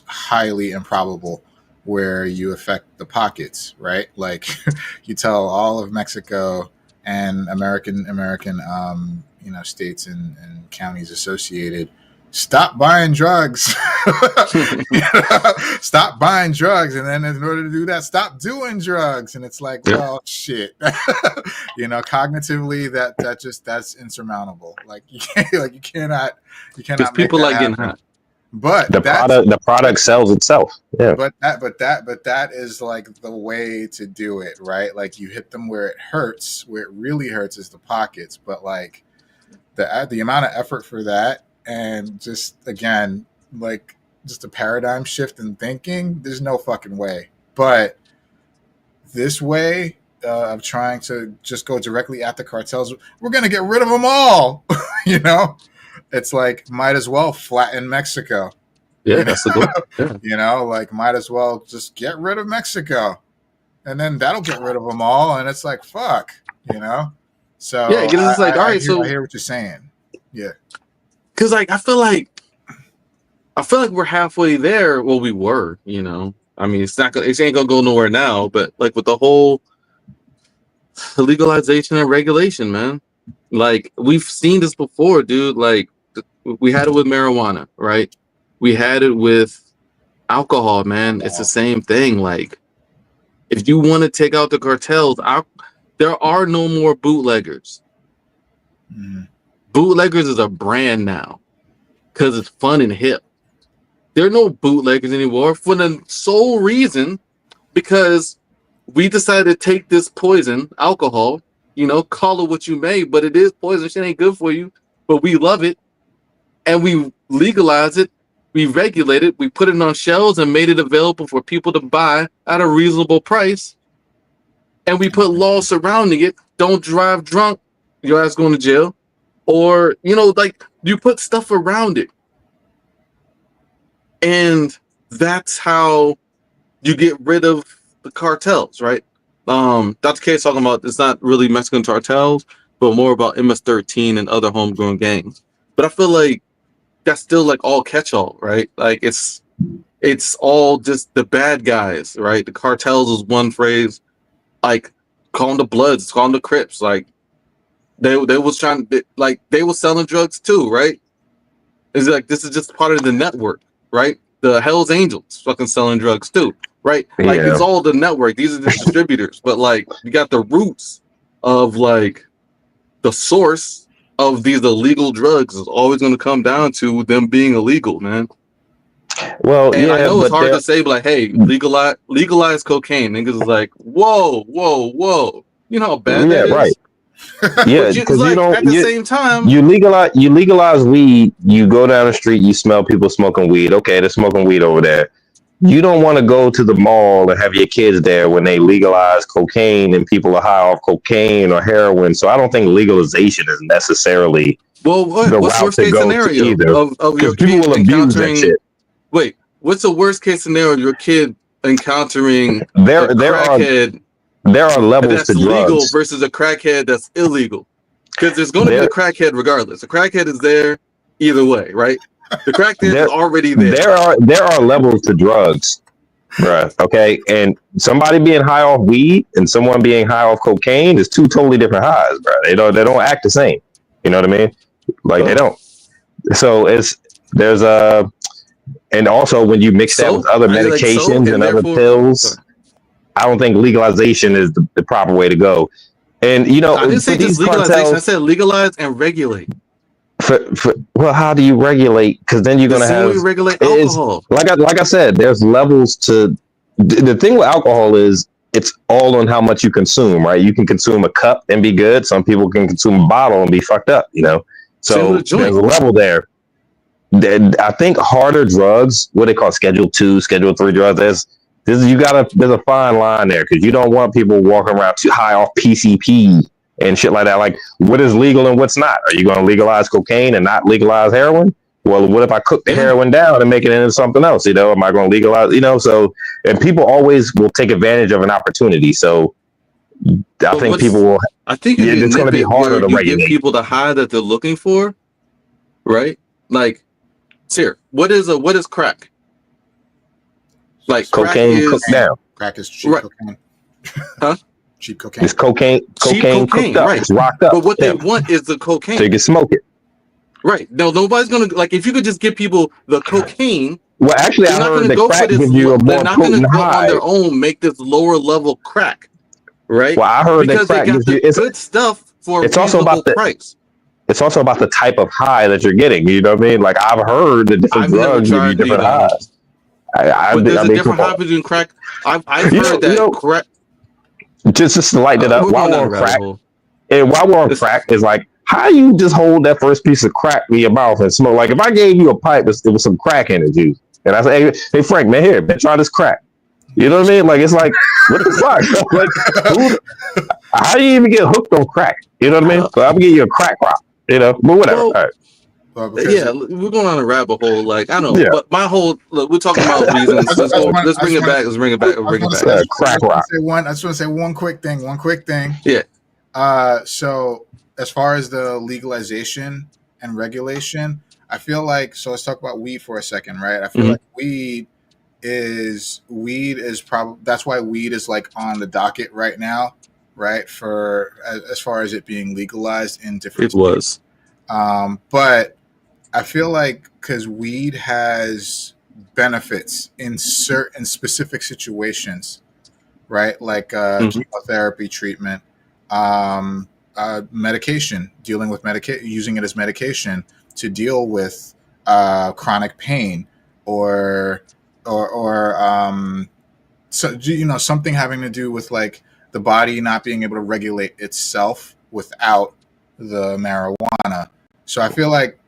highly improbable, where you affect the pockets, right? Like you tell all of Mexico and American states and counties associated, stop buying drugs. Stop buying drugs, and then in order to do that, stop doing drugs. And it's like, well, shit. Cognitively, that's insurmountable. Like you cannot because people like getting hot. But the product sells itself. Yeah. But that is like the way to do it, right? Like you hit them where it hurts. Where it really hurts is the pockets. But like the amount of effort for that, and just again, like just a paradigm shift in thinking, there's no fucking way. But this way of trying to just go directly at the cartels, we're gonna get rid of them all. It's like, might as well flatten Mexico. Yeah, that's the goal. Yeah. Like might as well just get rid of Mexico, and then that'll get rid of them all. And it's like, fuck, So yeah, because it's like, all right, I hear what you're saying. Yeah, because like I feel like we're halfway there. Well, we were, I mean, it ain't gonna go nowhere now. But like with the whole legalization and regulation, man, like we've seen this before, dude. Like we had it with marijuana, right? We had it with alcohol, man. It's the same thing. Like if you want to take out the cartels, there are no more bootleggers. Bootleggers is a brand now because it's fun and hip. There are no bootleggers anymore for the sole reason because we decided to take this poison, alcohol, call it what you may, but it is poison. Shit ain't good for you, but we love it. And we legalize it. We regulate it. We put it on shelves and made it available for people to buy at a reasonable price. And we put laws surrounding it. Don't drive drunk. Your ass going to jail. Or, like you put stuff around it. And that's how you get rid of the cartels, right? Dr. K is talking about it's not really Mexican cartels, but more about MS-13 and other homegrown gangs. But I feel like that's still like all catch-all, right? Like it's all just the bad guys, right? The cartels is one phrase, like call them the Bloods, call them the Crips, like they was they was selling drugs too, right? It's like this is just part of the network, right? The Hell's Angels fucking selling drugs too, right? Like it's all the network. These are the distributors, but like you got the roots of like the source of these illegal drugs is always going to come down to them being illegal, man. Well, and I know it's hard to say, but like, hey, legalize cocaine. Niggas is like, whoa. You know how bad that is? Right. Yeah, because like, at the same time, you legalize weed. You go down the street, you smell people smoking weed. Okay, they're smoking weed over there. You don't want to go to the mall and have your kids there when they legalize cocaine and people are high off cocaine or heroin. So I don't think legalization is necessarily what's the worst case scenario of your people kid will abuse that shit. Wait, what's the worst case scenario of your kid encountering there crackhead? There are levels that's to legal drugs versus a crackhead that's illegal. Because there's going to be a crackhead regardless. A crackhead is there either way, right? The crackhead is already there. There are levels to drugs, bruh. Okay, and somebody being high off weed and someone being high off cocaine is two totally different highs, bruh. They don't act the same. You know what I mean? Like they don't. So there's and also when you mix that with other medications and other pills, I don't think legalization is the proper way to go. And I didn't say just legalization. I said legalize and regulate. Well, how do you regulate? Because then you're going to have regulate alcohol. Like I said, there's levels to the thing with alcohol is it's all on how much you consume, right? You can consume a cup and be good. Some people can consume a bottle and be fucked up, you know? So there's a level there. I think harder drugs, what they call Schedule 2, Schedule 3 drugs, there's a fine line there, because you don't want people walking around too high off PCP and shit like that. Like, what is legal and what's not? Are you going to legalize cocaine and not legalize heroin? Well, what if I cook the heroin down and make it into something else? You know, am I going to legalize? You know, so, and people always will take advantage of an opportunity. So I think people will. I think it's going to be harder to regulate. Give people the high that they're looking for, right? Like, here, what is crack? Like, cocaine cooked down. Crack is cheap cocaine. Huh? Cheap cocaine. It's cocaine cooked up. Right. It's rocked up. But what they want is the cocaine. So you can smoke it. Right. No, nobody's gonna, like, if you could just give people the cocaine. Well, actually, I heard that crack gives you a more potent high. On their own make this lower level crack, right? Well, I heard that crack gives you good stuff for it's also about the price. It's also about the type of high that you're getting. You know what I mean? Like, I've heard that different drugs give you different highs. But there's a different high between crack. I've heard that crack. Just to light it up, while we're on crack, is like, how you just hold that first piece of crack in your mouth and smoke? Like, if I gave you a pipe, there was some crack in it, juice, and I say, hey Frank, man, here, man, try this crack. You know what I mean? Like, it's like, what the fuck? Like, how do you even get hooked on crack? You know what I mean? So I'm gonna give you a crack rock. You know, but whatever. All right. Yeah, we're going on a rabbit hole. Like, I don't know, but my whole look, we're talking about reasons. Let's bring it back. Crack rock. I just want to say one quick thing. Yeah. So as far as the legalization and regulation, I feel like, so let's talk about weed for a second, right? I feel like weed is probably, that's why weed is like on the docket right now, right? For as far as it being legalized in different states. But I feel like, because weed has benefits in certain specific situations, right? Like chemotherapy treatment, medication, dealing with using it as medication to deal with chronic pain, or so, you know, something having to do with like the body not being able to regulate itself without the marijuana. So I feel like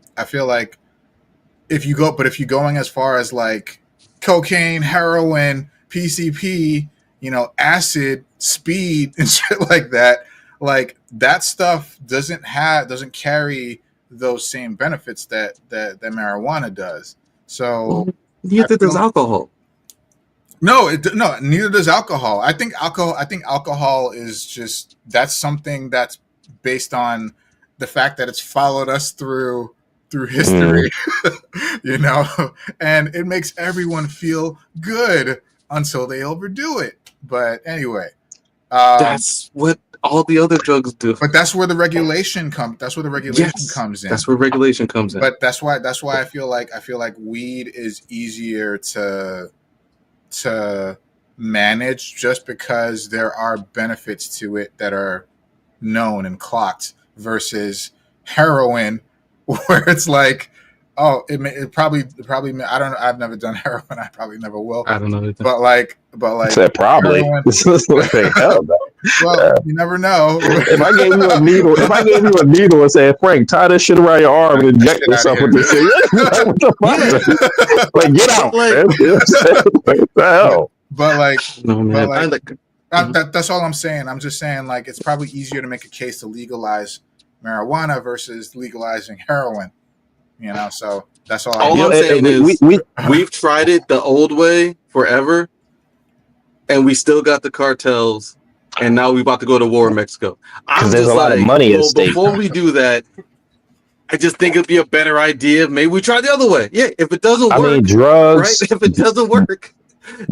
if you're going as far as like cocaine, heroin, PCP, you know, acid, speed, and shit like that stuff doesn't carry those same benefits that marijuana does. So neither does alcohol. No, neither does alcohol. I think alcohol is just, that's something that's based on the fact that it's followed us through history, you know, and it makes everyone feel good until they overdo it. But anyway, that's what all the other drugs do. But that's where the regulation comes. That's where the regulation comes in. That's where regulation comes in. But that's why I feel like weed is easier to manage, just because there are benefits to it that are known and clocked, versus heroin, where it's like, oh, it probably I don't know, I've never done heroin, I probably never will. I don't know either. But like said probably. Hell no. Well, you never know. If I gave you a needle and said, Frank, tie this shit around your arm and inject yourself with this shit, like, what the fuck? Like, get out, man. What the hell? But like, no, man. That's all I'm saying. I'm just saying, like, it's probably easier to make a case to legalize marijuana versus legalizing heroin. You know, so that's all. I'm saying is we've tried it the old way forever, and we still got the cartels, and now we're about to go to war in Mexico. Because there's a lot of money at stake. Before we do that, I just think it'd be a better idea. Maybe we try the other way. Yeah, if it doesn't work, mean, drugs. Right? If it doesn't work,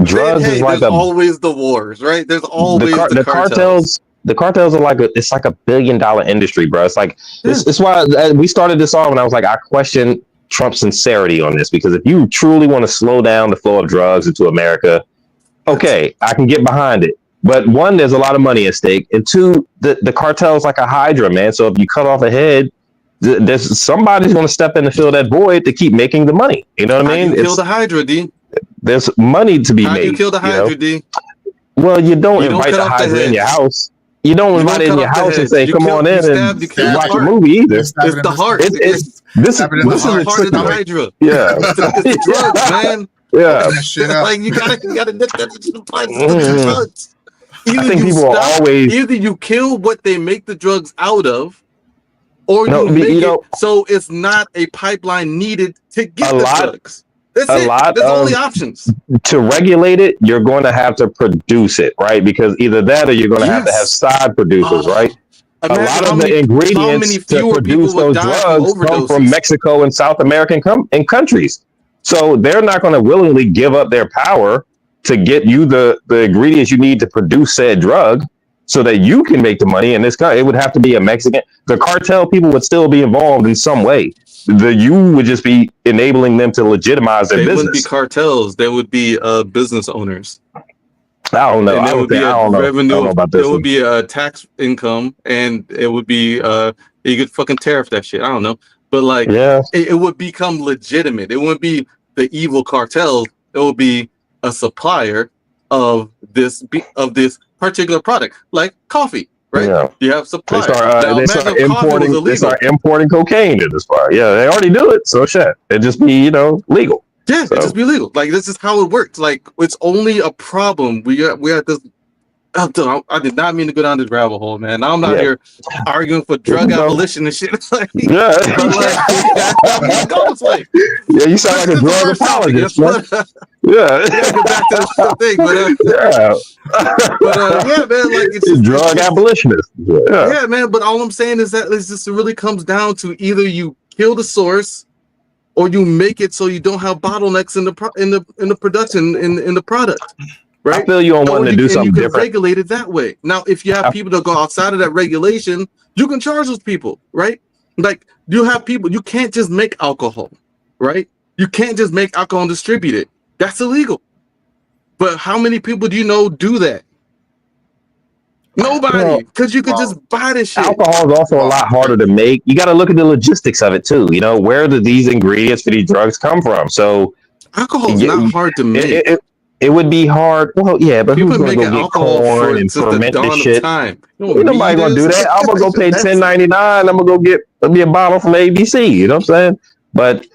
drugs then, is like always the wars, right? There's always the cartels. The cartels are like it's like $1 billion industry, bro. It's like it's why we started this off, and I was like, I question Trump's sincerity on this, because if you truly want to slow down the flow of drugs into America, okay, I can get behind it. But one, there's a lot of money at stake, and two, the cartel is like a hydra, man. So if you cut off a head, there's somebody's going to step in to fill that void to keep making the money. You know what I mean? Kill the hydra, D. There's money to be made. How do you kill the hydra, D? Well, you don't You don't invite cut the off the Hydra in your heads. house. You don't You invite don't it in cut your off the house and heads. say, You "Come kill. on You in stab. and You kill the watch a heart. movie." Either Stab It's it in the heart. it's this stab it in It's the this is the a heart. heart of the tricky one. Hydra. Yeah, It's the drugs, man. yeah. Open that shit up. Like you gotta nip that into the bud. It's the Mhm. drugs. I Either think you people are stop, always either you kill what they make the drugs out of, or no. you You make it know, so it's not a pipeline needed to a get the lot, drugs. That's a it. lot That's all of the options. to regulate it. You're going to have to produce it, right? Because either that or you're going to have Yes. side producers, right? A Imagine lot of the how many ingredients to fewer people produce would those die from drugs come from overdoses. Mexico and South American and countries. So they're not going to willingly give up their power to get you the ingredients you need to produce said drug so that you can make the money in this country. It would have to be a Mexican. The cartel people would still be involved in some way. You would just be enabling them to legitimize their They wouldn't be business. cartels. They would be business owners. I don't know. And there would be I a don't know. I don't revenue. know about There this would one. be a tax income, and it would be you could fucking tariff that shit. I don't know, but like Yeah. it would become legitimate. It wouldn't be the evil cartels. It would be a supplier of this particular product, like coffee. Right? Yeah. You have They suppliers. start Now imagine if coffee was illegal. They start importing cocaine in this part. Yeah, they already do it. So shit. It just be, legal. Yeah, So it just be legal. Like this is how it works. Like it's only a problem. We had this. I did not mean to go down this rabbit hole, man. Now I'm not yeah. here arguing for drug abolition and shit. Like, Yeah. but like, I mean, it goes like Yeah, you sound like a this is the drug first topic. apologist, Yes, man. but, we gotta get back to the thing. But yeah, man, like it's drug just, abolitionist. Yeah. yeah, man. But all I'm saying is that it just really comes down to either you kill the source or you make it so you don't have bottlenecks in the production in the product. Right? I feel you on wanting to do something you can different. regulate it that way. Now, if you have people that go outside of that regulation, you can charge those people, right? Like you have people, you can't just make alcohol, right? You can't just make alcohol and distribute it. That's illegal. But how many people do you know do that? Nobody, because you could just buy this shit. Alcohol is also a lot harder to make. You got to look at the logistics of it too. Where do these ingredients for these drugs come from? So alcohol is not hard to make. It would be hard. Well, yeah, but people who's going to go get corn and ferment this shit? Time. Ain't nobody going to do that. I'm going to go pay $10.99. I'm going to go get me a bottle from ABC. You know what I'm saying? But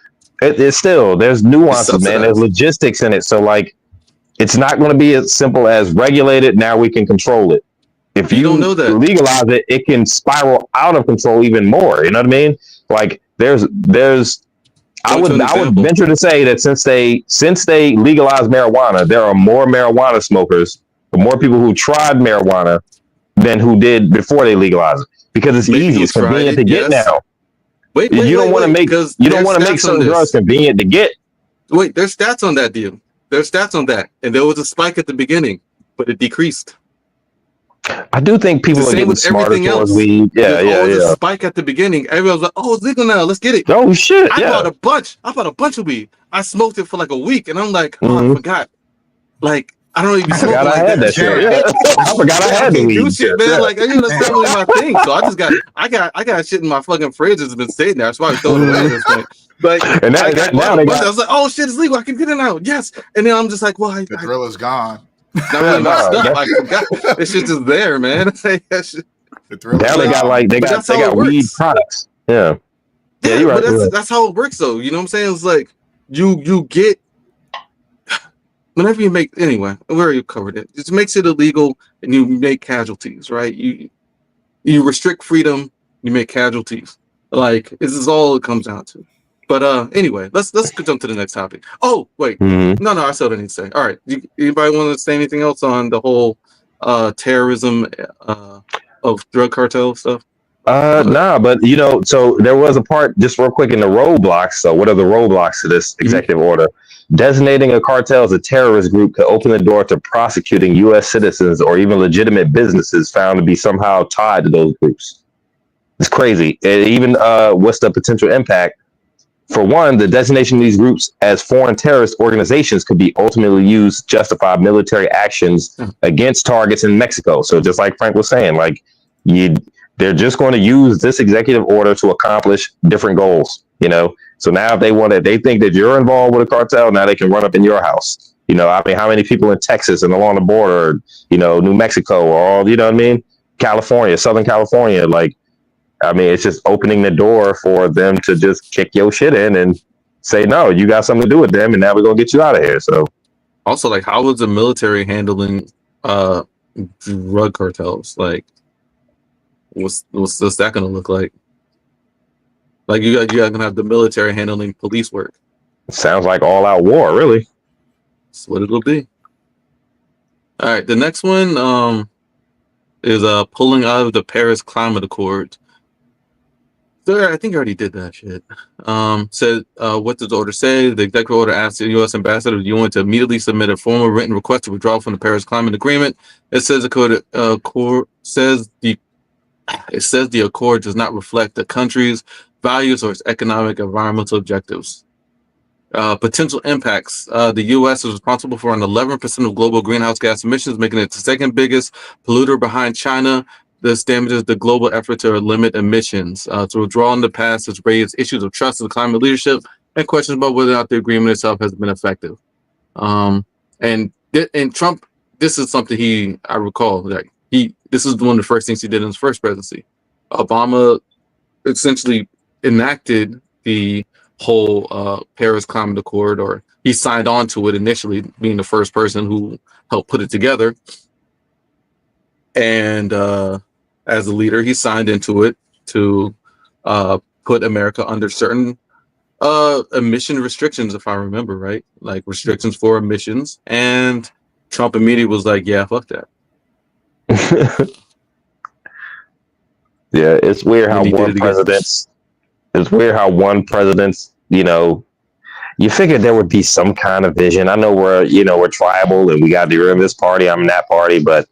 it's still, there's nuances, man. There's logistics in it. So like, it's not going to be as simple as regulate it. Now we can control it. If you don't know that. legalize it, it can spiral out of control even more. You know what I mean? Like there's I would venture to say that since they legalized marijuana, there are more marijuana smokers, or more people who tried marijuana than who did before they legalized it, because it's easy, it's convenient to get now. You don't want to make certain drugs convenient to get. Wait, there's stats on that deal. There's stats on that, and there was a spike at the beginning, but it decreased. I do think people are getting smarter towards weed. There's always a spike at the beginning. Everyone was like, "Oh, it's legal now. Let's get it." Oh shit! I bought a bunch of weed. I smoked it for like a week, and I'm like, "Oh, I forgot." Like I don't even smoke like that. Shit. Yeah. I forgot I had the weed. Do shit, man. Like that's not really my thing. So I got shit in my fucking fridge that's been sitting there. That's why I throw it away at this point. But and I was like, "Oh shit, it's legal. I can get it now." Yes, and then I'm just like, "Well, the drill is gone." Not really my stuff. I forgot. This shit's just there, man. Now they got weed products. Yeah, you're right. But that's how it works, though. You know what I'm saying? It's like you get whenever you make anyway. We already covered it. It makes it illegal, and you make casualties, right? You restrict freedom, you make casualties. Like this is all it comes down to. But anyway, let's jump to the next topic. Oh wait, no, I still don't need to say. All right, anybody want to say anything else on the whole terrorism of drug cartel stuff? Nah, but so there was a part just real quick in the roadblocks. So what are the roadblocks to this executive order? Designating a cartel as a terrorist group could open the door to prosecuting U.S. citizens or even legitimate businesses found to be somehow tied to those groups. It's crazy. And even what's the potential impact? For one, the designation of these groups as foreign terrorist organizations could be ultimately used to justify military actions against targets in Mexico. So just like Frank was saying, like they're just going to use this executive order to accomplish different goals, So now if they think that you're involved with a cartel, now they can run up in your house. You know, I mean, how many people in Texas and along the border, you know, New Mexico or all, you know what I mean? California, Southern California. Like, I mean, it's just opening the door for them to just kick your shit in and say, no, you got something to do with them. And now we're going to get you out of here. So also, like, how is the military handling drug cartels? Like, what's that going to look like? Like, you guys going to have the military handling police work. it sounds like all out war, really. That's what it'll be. All right, the next one is pulling out of the Paris Climate Accord. So I think I already did that shit. Said, what does the order say? The executive order asks the U.S. ambassador to the UN to immediately submit a formal written request to withdraw from the Paris Climate Agreement. It says the accord does not reflect the country's values or its economic and environmental objectives. Potential impacts. The U.S. is responsible for around 11% of global greenhouse gas emissions, making it the second biggest polluter behind China. This damages the global effort to limit emissions. To withdraw in the past has raised issues of trust in climate leadership and questions about whether or not the agreement itself has been effective. And Trump, this is something I recall that this is one of the first things he did in his first presidency. Obama essentially enacted the whole Paris Climate Accord, or he signed on to it initially, being the first person who helped put it together. And as a leader, he signed into it to put America under certain emission restrictions, if I remember right, like restrictions for emissions. And Trump immediately was like, "Yeah, fuck that." Yeah, it's weird how one president's, you know, you figured there would be some kind of vision. I know we're tribal and we got to get rid of this party, I'm in that party, but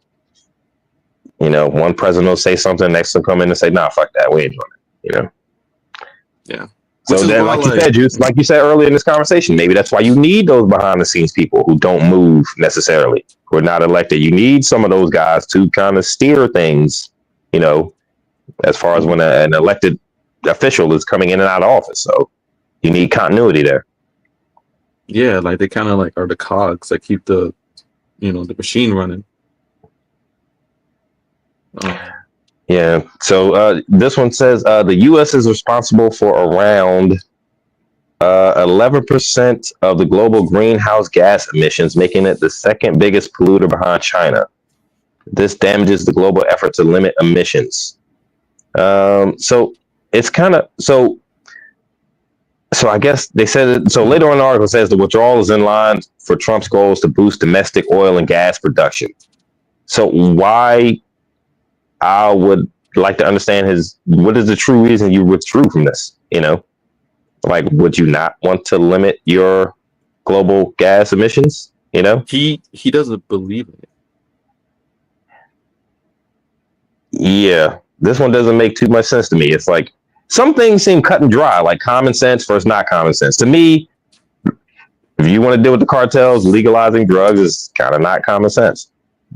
you know, one president will say something, next will come in and say, "Nah, fuck that, we ain't doing it." You know. Yeah. So then, like you said earlier in this conversation, maybe that's why you need those behind the scenes people who don't move necessarily, who are not elected. You need some of those guys to kind of steer things, you know, as far as when an elected official is coming in and out of office. So you need continuity there. Yeah, like they kind of like are the cogs that keep the machine running. Yeah. So this one says the U.S. is responsible for around 11% of the global greenhouse gas emissions, making it the second biggest polluter behind China. This damages the global effort to limit emissions. So it's kind of so I guess they said it. So later on in the article says the withdrawal is in line for Trump's goals to boost domestic oil and gas production. So why? I would like to understand what is the true reason you withdrew from this? You know, like, would you not want to limit your global gas emissions? You know, he doesn't believe in it. Yeah, this one doesn't make too much sense to me. It's like some things seem cut and dry, like common sense versus not common sense. To me, if you want to deal with the cartels, legalizing drugs is kind of not common sense.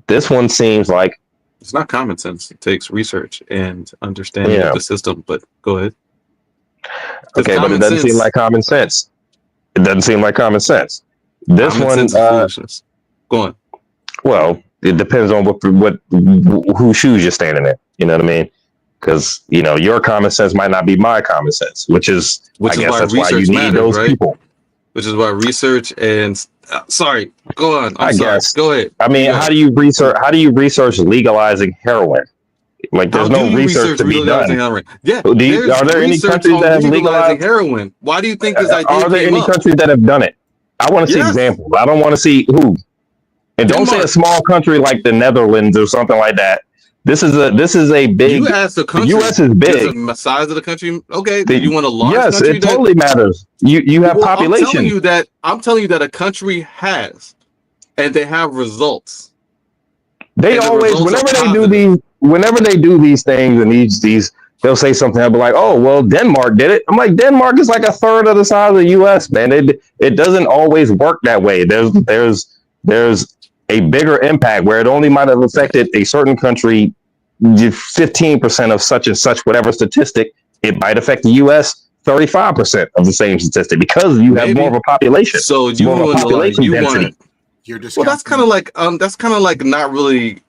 This one seems like it's not common sense. It takes research and understanding of the system. But go ahead. Okay, but it doesn't seem like common sense. It doesn't seem like common sense. This one, foolishness. Go on. Well, it depends on whose shoes you're standing in. You know what I mean? Because your common sense might not be my common sense, which is why you need those people. Which is why research and sorry, go on. I guess. Go ahead. I mean, how do you research legalizing heroin? Like, there's no research to be done. Heroin? Yeah. Are there any countries that have legalized heroin? Why do you think this idea Are there any countries that have done it? I want to see examples. I don't want to see who. And don't say a small country like the Netherlands or something like that. This is a big. You asked the country. The U.S. is big. The size of the country. Okay. You want a large country? Yes, it totally matters. You have population. I'm telling you that a country has, and they have results. They always, whenever they do these things and these, they'll say something. They'll be like, "Oh, well, Denmark did it." I'm like, Denmark is like a third of the size of the U.S. Man, it doesn't always work that way. There's a bigger impact where it only might have affected a certain country 15% of such and such whatever statistic. It might affect the U.S. 35% of the same statistic because you have more of a population. So you want You're just Well, that's kind of like not really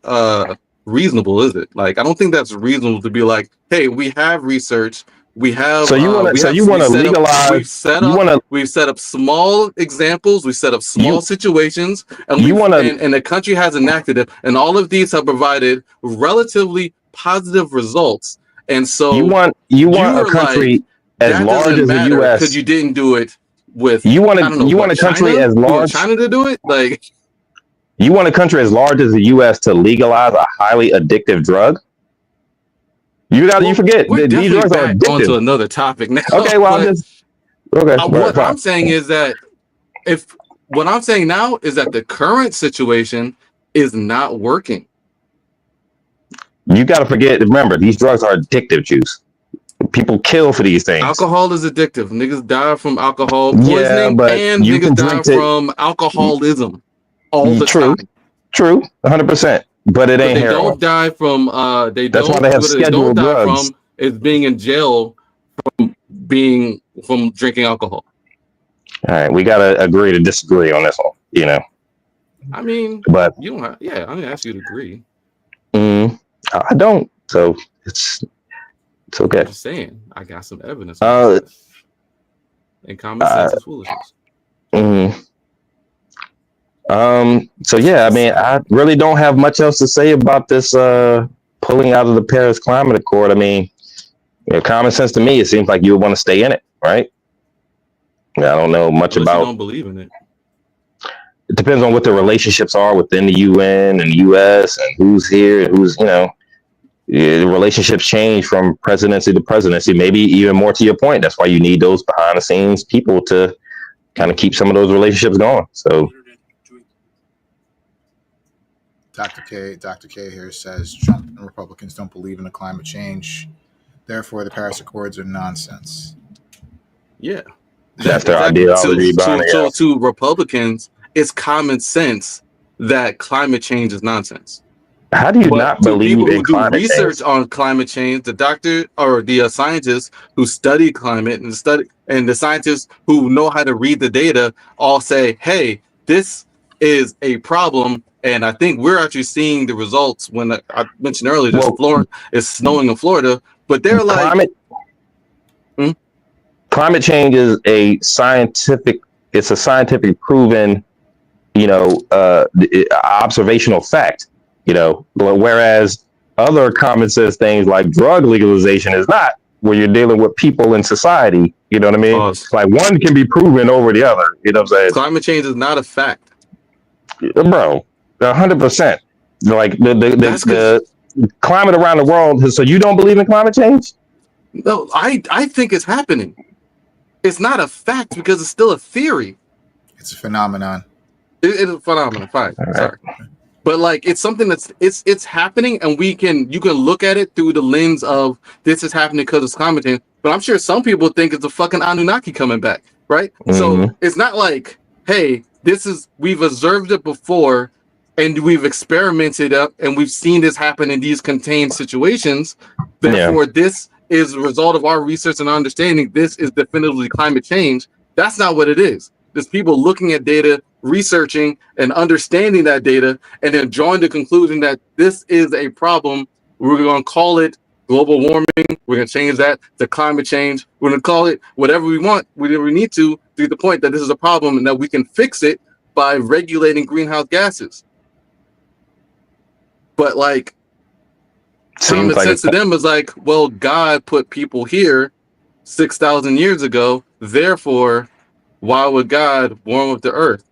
reasonable, is it? Like, I don't think that's reasonable to be like, hey, we have research, we have. So you want to legalize? We've set up small examples, we set up small situations, and and the country has enacted it, and all of these have provided relatively positive results. And so you want a country as large as the U.S. because you didn't do it with. You want a country as large China to do it, like. You want a country as large as the U.S. to legalize a highly addictive drug? You forget these drugs are addictive. On to another topic now. Okay, well, I'm saying is that what I'm saying now is that the current situation is not working. You got to remember, these drugs are addictive, juice. People kill for these things. Alcohol is addictive. Niggas die from alcohol poisoning, and niggas die from alcoholism. All the time. True, 100%. But it ain't heroin. They don't die from. That's why they have scheduled drugs. Is being in jail from drinking alcohol. All right, we gotta agree to disagree on this one. I mean, but you don't have. Yeah, I'm gonna ask you to agree. I don't. So it's okay. I'm just saying, I got some evidence. And common sense is foolishness. So yeah, I mean, I really don't have much else to say about this pulling out of the Paris Climate Accord. I mean, common sense to me, it seems like you would want to stay in it, right? I don't know much about. You don't believe in it. It depends on what the relationships are within the UN and the US and who's here and who's, the relationships change from presidency to presidency. Maybe even more to your point. That's why you need those behind the scenes people to kind of keep some of those relationships going. So. Dr. K here says Trump and Republicans don't believe in the climate change. Therefore, the Paris Accords are nonsense. Yeah. That's their ideology. To Republicans, it's common sense that climate change is nonsense. How do you not believe in climate change? Research on climate change, the doctor or the scientists who study climate and the scientists who know how to read the data all say, hey, this is a problem. And I think we're actually seeing the results when I mentioned earlier, it's snowing in Florida, but they're like climate change is a scientific proven, observational fact, whereas other common sense things like drug legalization is not, where you're dealing with people in society. You know what I mean? Like one can be proven over the other. You know what I'm saying? Climate change is not a fact. Bro, 100%. Like the climate around the world. So you don't believe in climate change? No, I think it's happening. It's not a fact because it's still a theory. It's a phenomenon. It's a phenomenon. Fine. Right. Sorry. But like it's something that's it's happening, and you can look at it through the lens of this is happening because it's climate change. But I'm sure some people think it's a fucking Anunnaki coming back, right? So it's not like, hey, we've observed it before and we've experimented up and we've seen this happen in these contained situations. Therefore, this is a result of our research and understanding. This is definitively climate change. That's not what it is. There's people looking at data, researching and understanding that data, and then drawing the conclusion that this is a problem. We're going to call it global warming. We're going to change that to climate change. We're going to call it whatever we want, whatever we need to the point that this is a problem and that we can fix it by regulating greenhouse gases. But like, common sense to them is like, well, God put people here 6,000 years ago. Therefore, why would God warm up the earth?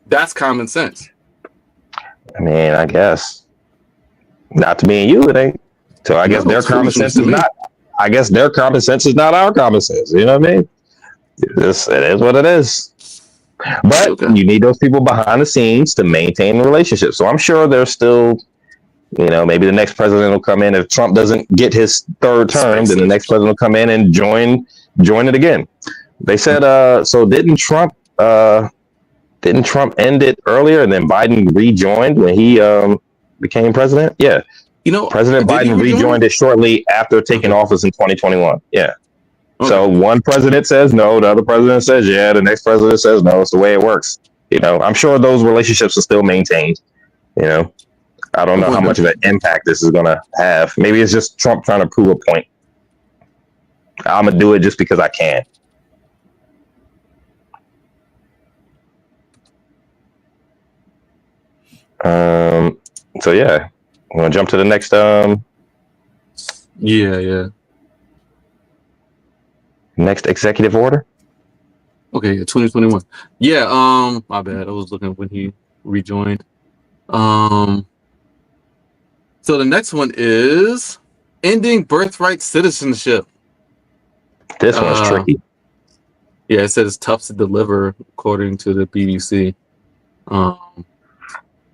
That's common sense. I mean, I guess not to me and you, it ain't. So I guess their common sense is not. I guess their common sense is not our common sense. You know what I mean? It is what it is. But you need those people behind the scenes to maintain the relationship. So I'm sure there's still, maybe the next president will come in. If Trump doesn't get his third term, then the next president will come in and join it again. They said, so didn't Trump end it earlier and then Biden rejoined when he became president? Yeah. President Biden rejoined it shortly after taking office in 2021. Yeah. Okay. So one president says no, the other president says yeah, the next president says no. It's the way it works. I'm sure those relationships are still maintained. I don't know how much of an impact this is going to have. Maybe it's just Trump trying to prove a point. I'm going to do it just because I can. So yeah, I'm going to jump to the next. Yeah. Next executive order. Okay, 2021. Yeah, my bad. I was looking when he rejoined. So the next one is ending birthright citizenship. This one's tricky. Yeah, it said it's tough to deliver, according to the BBC. So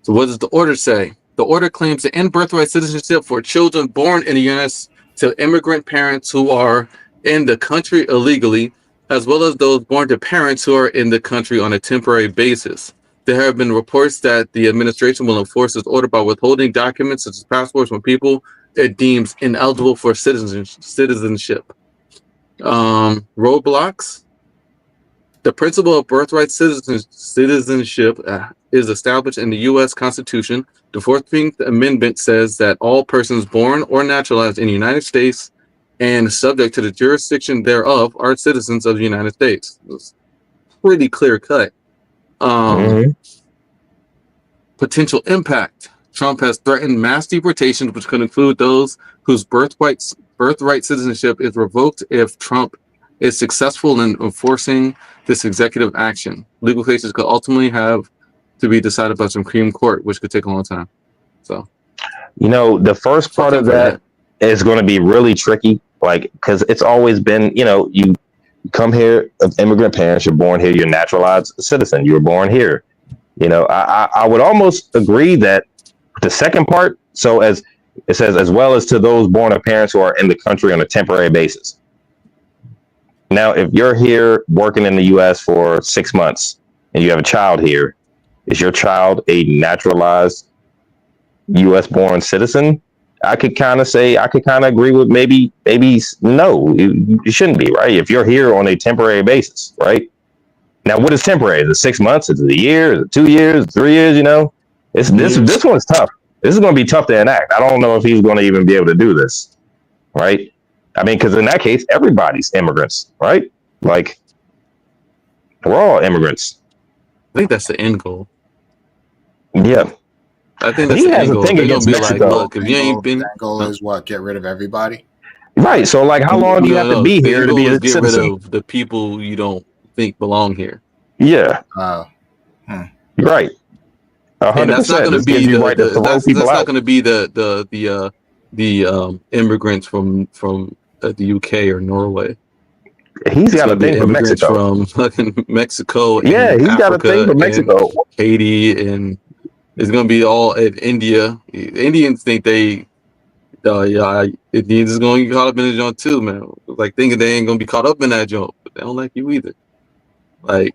what does the order say? The order claims to end birthright citizenship for children born in the U.S. to immigrant parents who are in the country illegally, as well as those born to parents who are in the country on a temporary basis. There have been reports that the administration will enforce this order by withholding documents such as passports from people it deems ineligible for citizenship. Roadblocks. The principle of birthright citizenship is established in the U.S. Constitution. The 14th Amendment says that all persons born or naturalized in the United States and subject to the jurisdiction thereof are citizens of the United States. It's pretty clear cut. Potential impact. Trump has threatened mass deportations, which could include those whose birthright citizenship is revoked if Trump is successful in enforcing this executive action. Legal cases could ultimately have to be decided by Supreme Court, which could take a long time. So, the first part of that is going to be really tricky, because it's always been, you come here of immigrant parents, you're born here, you're a naturalized citizen, you were born here. I would almost agree that the second part, so as it says, as well as to those born of parents who are in the country on a temporary basis. Now, if you're here working in the U.S. for 6 months and you have a child here, is your child a naturalized U.S. born citizen? I could kind of agree with maybe no, you shouldn't be, right? If you're here on a temporary basis, right? Now, what is temporary? Is it 6 months? Is it a year? Is it 2 years? 3 years? This one's tough. This is going to be tough to enact. I don't know if he's going to even be able to do this, right? I mean, because in that case, everybody's immigrants, right? We're all immigrants. I think that's the end goal. Yeah. I think that's the end goal. Thing against Mexico. Look, if you ain't been... That goal is what? Get rid of everybody? Right. So, how long do you have to be here to be a citizen? Get rid of the people you don't think belong here. Yeah. Right. 100%. And that's not going to be not going to be the immigrants from the UK or Norway. He's got a thing for Mexico. From fucking Mexico. Yeah, he's Africa, got a thing for Mexico. Haiti, and it's going to be all in India. Indians think Indians is going to get caught up in the joint too, man. Thinking they ain't going to be caught up in that joint, but they don't like you either. The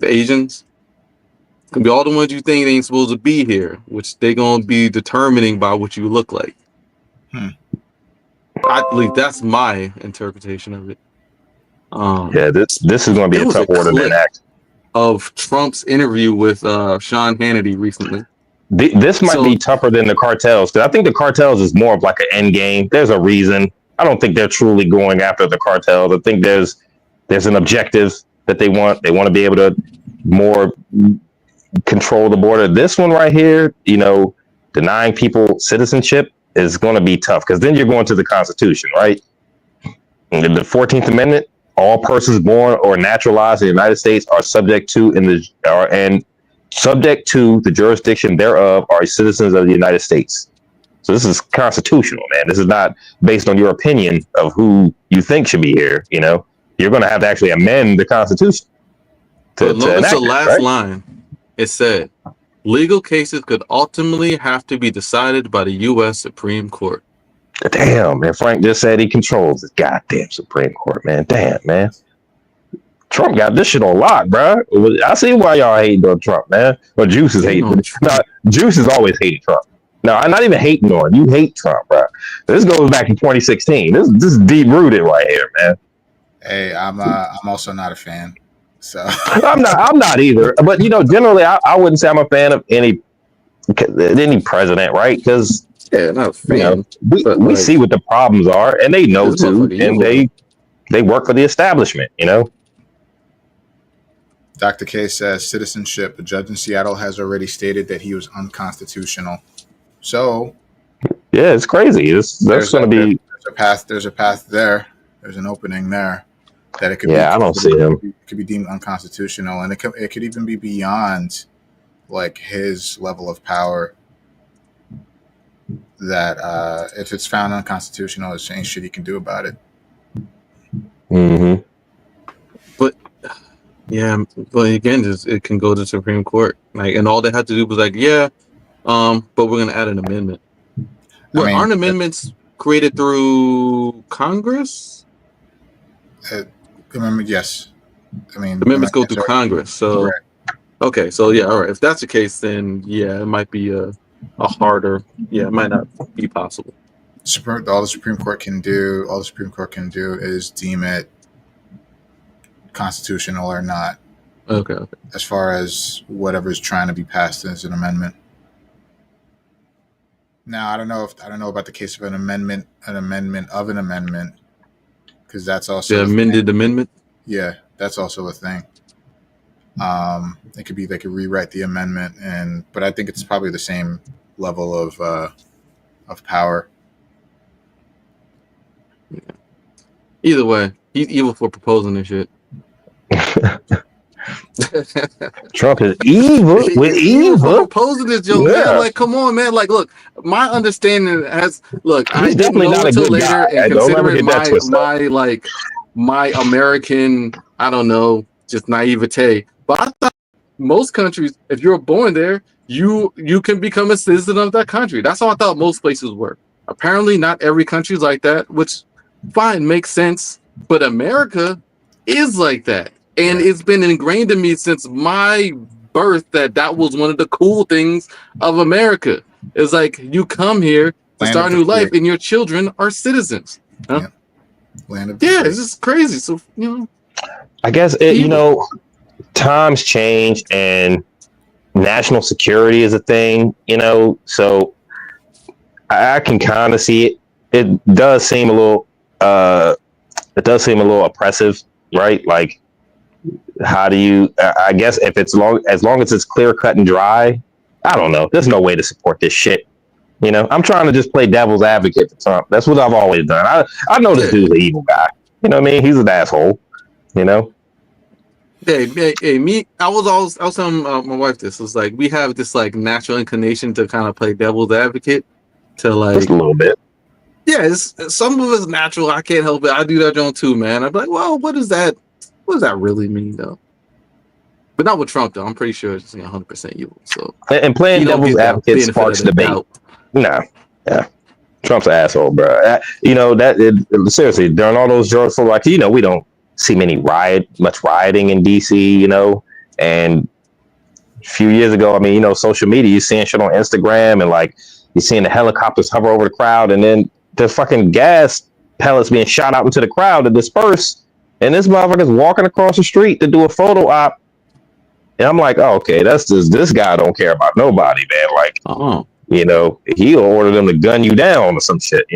Asians. Gonna be all the ones you think they ain't supposed to be here, which they gonna be determining by what you look like. I believe that's my interpretation of it. This is gonna be a tough order to enact. Of Trump's interview with Sean Hannity recently. This might be tougher than the cartels, because I think the cartels is more of an end game. There's a reason. I don't think they're truly going after the cartels. I think there's an objective that they want. They want to be able to more control the border. This one right here, denying people citizenship is going to be tough, because then you're going to the Constitution, right? And the 14th Amendment, all persons born or naturalized in the United States are subject to the jurisdiction thereof are citizens of the United States. So this is constitutional, man. This is not based on your opinion of who you think should be here. You're going to have to actually amend the Constitution. Notice the last line. It said, legal cases could ultimately have to be decided by the U.S. Supreme Court. Damn, man. Frank just said he controls the goddamn Supreme Court, man. Damn, man. Trump got this shit on lock, bro. I see why y'all hating on Trump, man. Or Juice is hating. No, Juice is always hating Trump. No, I'm not even hating on you. Hate Trump, bro. This goes back to 2016. This is deep rooted right here, man. Hey, I'm also not a fan. So I'm not either. But generally, I wouldn't say I'm a fan of any president, right? Because Yeah, not a fan, but we see what the problems are, and they know this too, motherfucker and evil. they work for the establishment. Dr. K says citizenship. A judge in Seattle has already stated that he was unconstitutional. So yeah, it's crazy. That's going to be there's a path. There's a path there. There's an opening there that it could be. I don't see him. It could be deemed unconstitutional, and it could even be beyond like his level of power. That if it's found unconstitutional, there's ain't shit he can do about it. Mm-hmm. But yeah, but again, it can go to the Supreme Court, like, and all they had to do was like, but we're gonna add an amendment. Aren't amendments created through Congress? Yes. Amendments go through Congress. So, right. Okay, so yeah, all right. If that's the case, then yeah, it might be a harder. Yeah, it might not be possible. All the Supreme Court can do is deem it constitutional or not. Okay. As far as whatever's trying to be passed as an amendment. Now, I don't know about the case of an amendment of an amendment, because that's also the amended amendment. Yeah, that's also a thing. It could be they could rewrite the amendment, but I think it's probably the same level of power. Yeah. Either way, he's evil for proposing this shit. Trump is evil. We're evil for proposing this joke, man. Like, come on, man. Like, look, my understanding I didn't know until later, and considering my American, I don't know, just naivete. But I thought most countries, if you're born there, you can become a citizen of that country. That's how I thought most places were. Apparently, not every country is like that, which fine, makes sense. But America is like that. And it's been ingrained in me since my birth that was one of the cool things of America. It's like you come here to start a new life, and your children are citizens. Huh? Yeah, it's just crazy. So, I guess times change and national security is a thing, so I can kind of see it. It does seem a little oppressive, right? Like, how do you, I guess if it's as long as it's clear cut and dry, I don't know. There's no way to support this shit. I'm trying to just play devil's advocate for Trump. That's what I've always done. I know this dude's an evil guy. You know what I mean? He's an asshole, Hey, me, I was telling my wife this. It was like, we have this like natural inclination to kind of play devil's advocate to like. Just a little bit. Yeah, some of it's natural. I can't help it. I do that John too, man. I'm like, well, what does that really mean, though? But not with Trump, though. I'm pretty sure it's 100% evil. So and playing devil's advocate sparks debate. Nah, yeah, Trump's an asshole, bro. Seriously, during all those George Floyd, we don't see much rioting in DC, and a few years ago, social media, you're seeing shit on Instagram, and like you're seeing the helicopters hover over the crowd, and then the fucking gas pellets being shot out into the crowd to disperse. And this motherfucker's walking across the street to do a photo op. And I'm like, oh, okay, that's just, this guy don't care about nobody, man. Like, he'll order them to gun you down or some shit,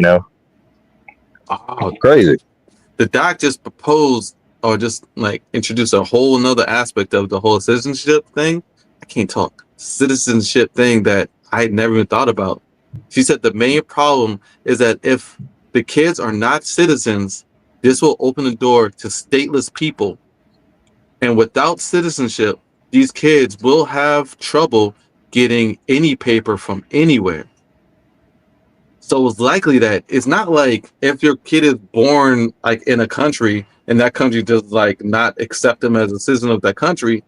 Oh, crazy. The doc just proposed or just like introduced a whole nother aspect of the whole citizenship thing. I can't talk. Citizenship thing that I had never even thought about. She said the main problem is that if the kids are not citizens, this will open the door to stateless people. And without citizenship, these kids will have trouble getting any paper from anywhere. So it's likely that it's not like if your kid is born like in a country and that country does like not accept them as a citizen of that country,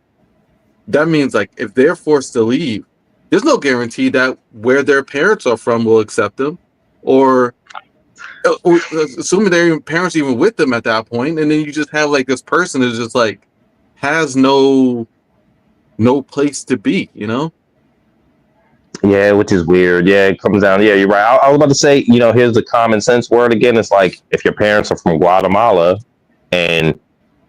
that means like if they're forced to leave, there's no guarantee that where their parents are from will accept them, or assuming their parents even with them at that point, and then you just have like this person who's just like has no place to be, Yeah, which is weird. Yeah, it comes down. Yeah, you're right. I was about to say, here's the common sense word again. It's like if your parents are from Guatemala and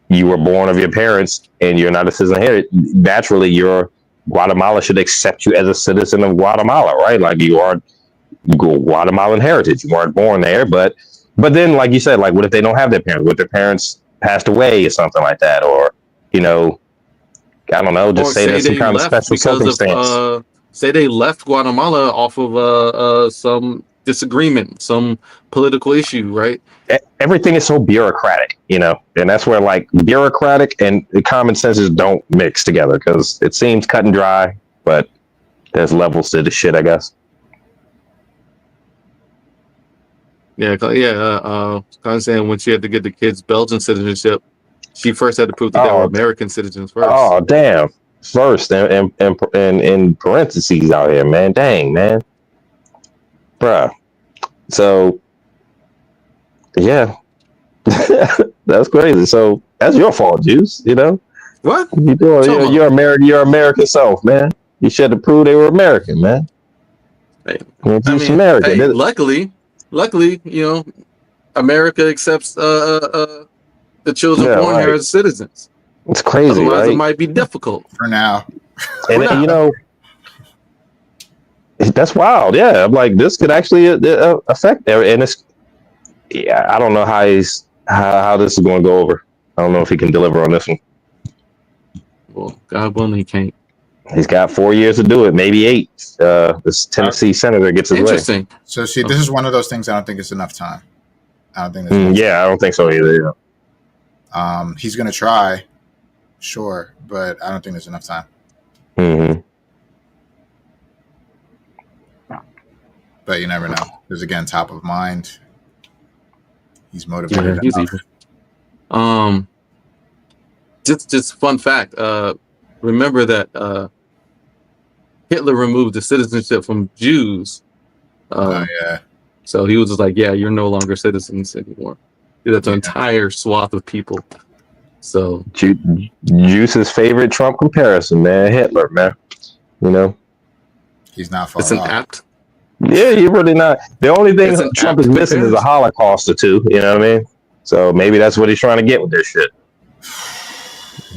you were born of your parents and you're not a citizen here, naturally your Guatemala should accept you as a citizen of Guatemala, right? Like you are Guatemalan heritage. You weren't born there, but then, like you said, like what if they don't have their parents? What if their parents passed away or something like that? Or, you know, I don't know, just or say there's some kind of special circumstance. Say they left Guatemala off of some disagreement, some political issue, right? Everything is so bureaucratic, you know, and that's where like bureaucratic and common senses don't mix together because it seems cut and dry, but there's levels to the shit, I guess. Yeah, kind of saying when she had to get the kids Belgian citizenship, she first had to prove that they were American citizens first. Oh, damn. First, and in parentheses out here, man. Dang, man. Bruh. So, yeah. That's crazy. So, that's your fault, Juice, you know? What? You're American. You're American self, man. You should have proved they were American, man. Hey, American. Hey, luckily, you know, America accepts the children born here as citizens. It's crazy, otherwise right? It might be difficult for now. And you know, that's wild. Yeah, I'm like, this could actually affect there, and it's. Yeah, I don't know how this is going to go over. I don't know if he can deliver on this one. Well, God willing, he can't. He's got 4 years to do it, maybe 8. This Tennessee senator gets his Interesting. way. So, see, this is one of those things I don't think it's enough time. I don't think. I don't think so either. Yeah. He's going to try, sure, but I don't think there's enough time. Mm-hmm. But you never know. Because again, top of mind. He's motivated. Yeah, he's evil. Just fun fact. Remember that Hitler removed the citizenship from Jews. Yeah. So he was just like, yeah, you're no longer citizens anymore. That's an entire swath of people. So Juice's favorite Trump comparison, man. Hitler, man. You know? He's not far off. It's an apt. Yeah, you're really not. The only thing Trump is missing is a Holocaust or two. You know what I mean? So maybe that's what he's trying to get with this shit.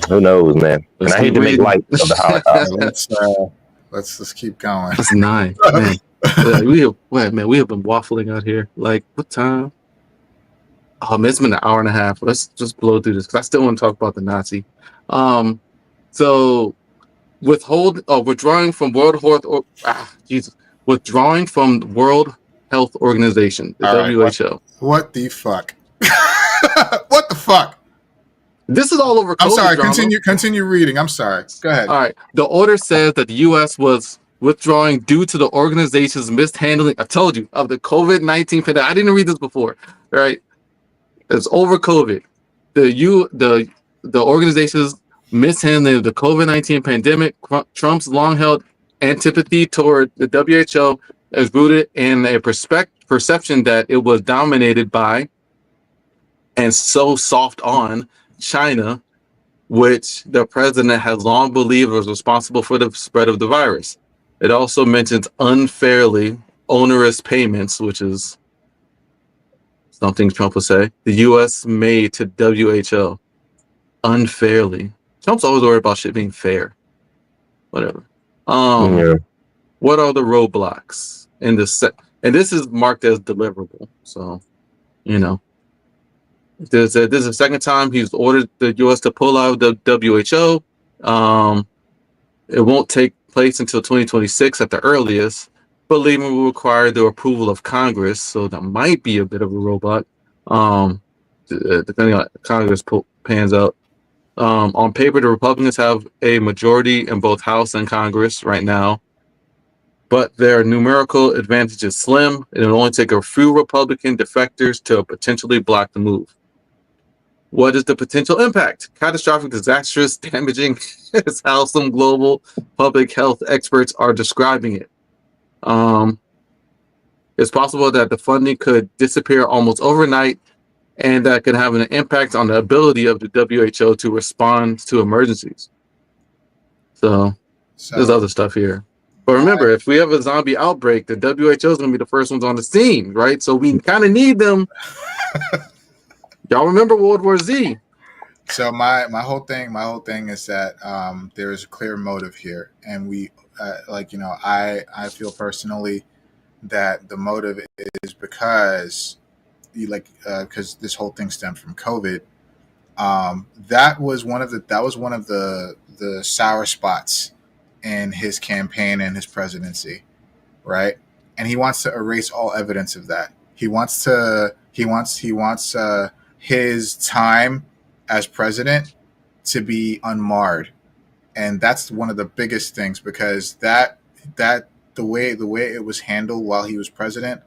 Who knows, man? And I hate to make light of the Holocaust. Let's keep going. That's 9. Man. We have been waffling out here. Like, what time? Oh man, it's been an hour and a half. Let's just blow through this because I still want to talk about the Nazi. So withdrawing from withdrawing from the World Health Organization, the WHO. What the fuck? What the fuck? This is all over COVID I'm sorry, drama. continue reading. I'm sorry. Go ahead. All right. The order says that the U.S. was withdrawing due to the organization's mishandling, I told you, of the COVID-19 pandemic. I didn't read this before. All right. It's over COVID. The organization's mishandling of the COVID-19 pandemic, Trump's long-held antipathy toward the WHO is rooted in a perception that it was dominated by and so soft on China, which the president has long believed was responsible for the spread of the virus. It also mentions unfairly onerous payments, which is something Trump would say, the U.S. made to WHO unfairly. Trump's always worried about shit being fair. Whatever. What are the roadblocks in this and this is marked as deliverable. So, you know, this is the second time he's ordered the U.S. to pull out of the WHO. It won't take place until 2026 at the earliest, but leaving will require the approval of Congress. So that might be a bit of a roadblock, depending on how Congress pans out. On paper, the Republicans have a majority in both House and Congress right now, but their numerical advantage is slim. It will only take a few Republican defectors to potentially block the move. What is the potential impact? Catastrophic, disastrous, damaging is how some global public health experts are describing it. It's possible that the funding could disappear almost overnight, and that could have an impact on the ability of the WHO to respond to emergencies. So there's other stuff here. But remember, if we have a zombie outbreak, the WHO is going to be the first ones on the scene, right? So we kind of need them. Y'all remember World War Z? So my whole thing is that there is a clear motive here, and we I feel personally that the motive is because because this whole thing stemmed from COVID. That was one of the sour spots in his campaign and his presidency, right? And he wants to erase all evidence of that. He wants his time as president to be unmarred, and that's one of the biggest things, because that the way it was handled while he was president,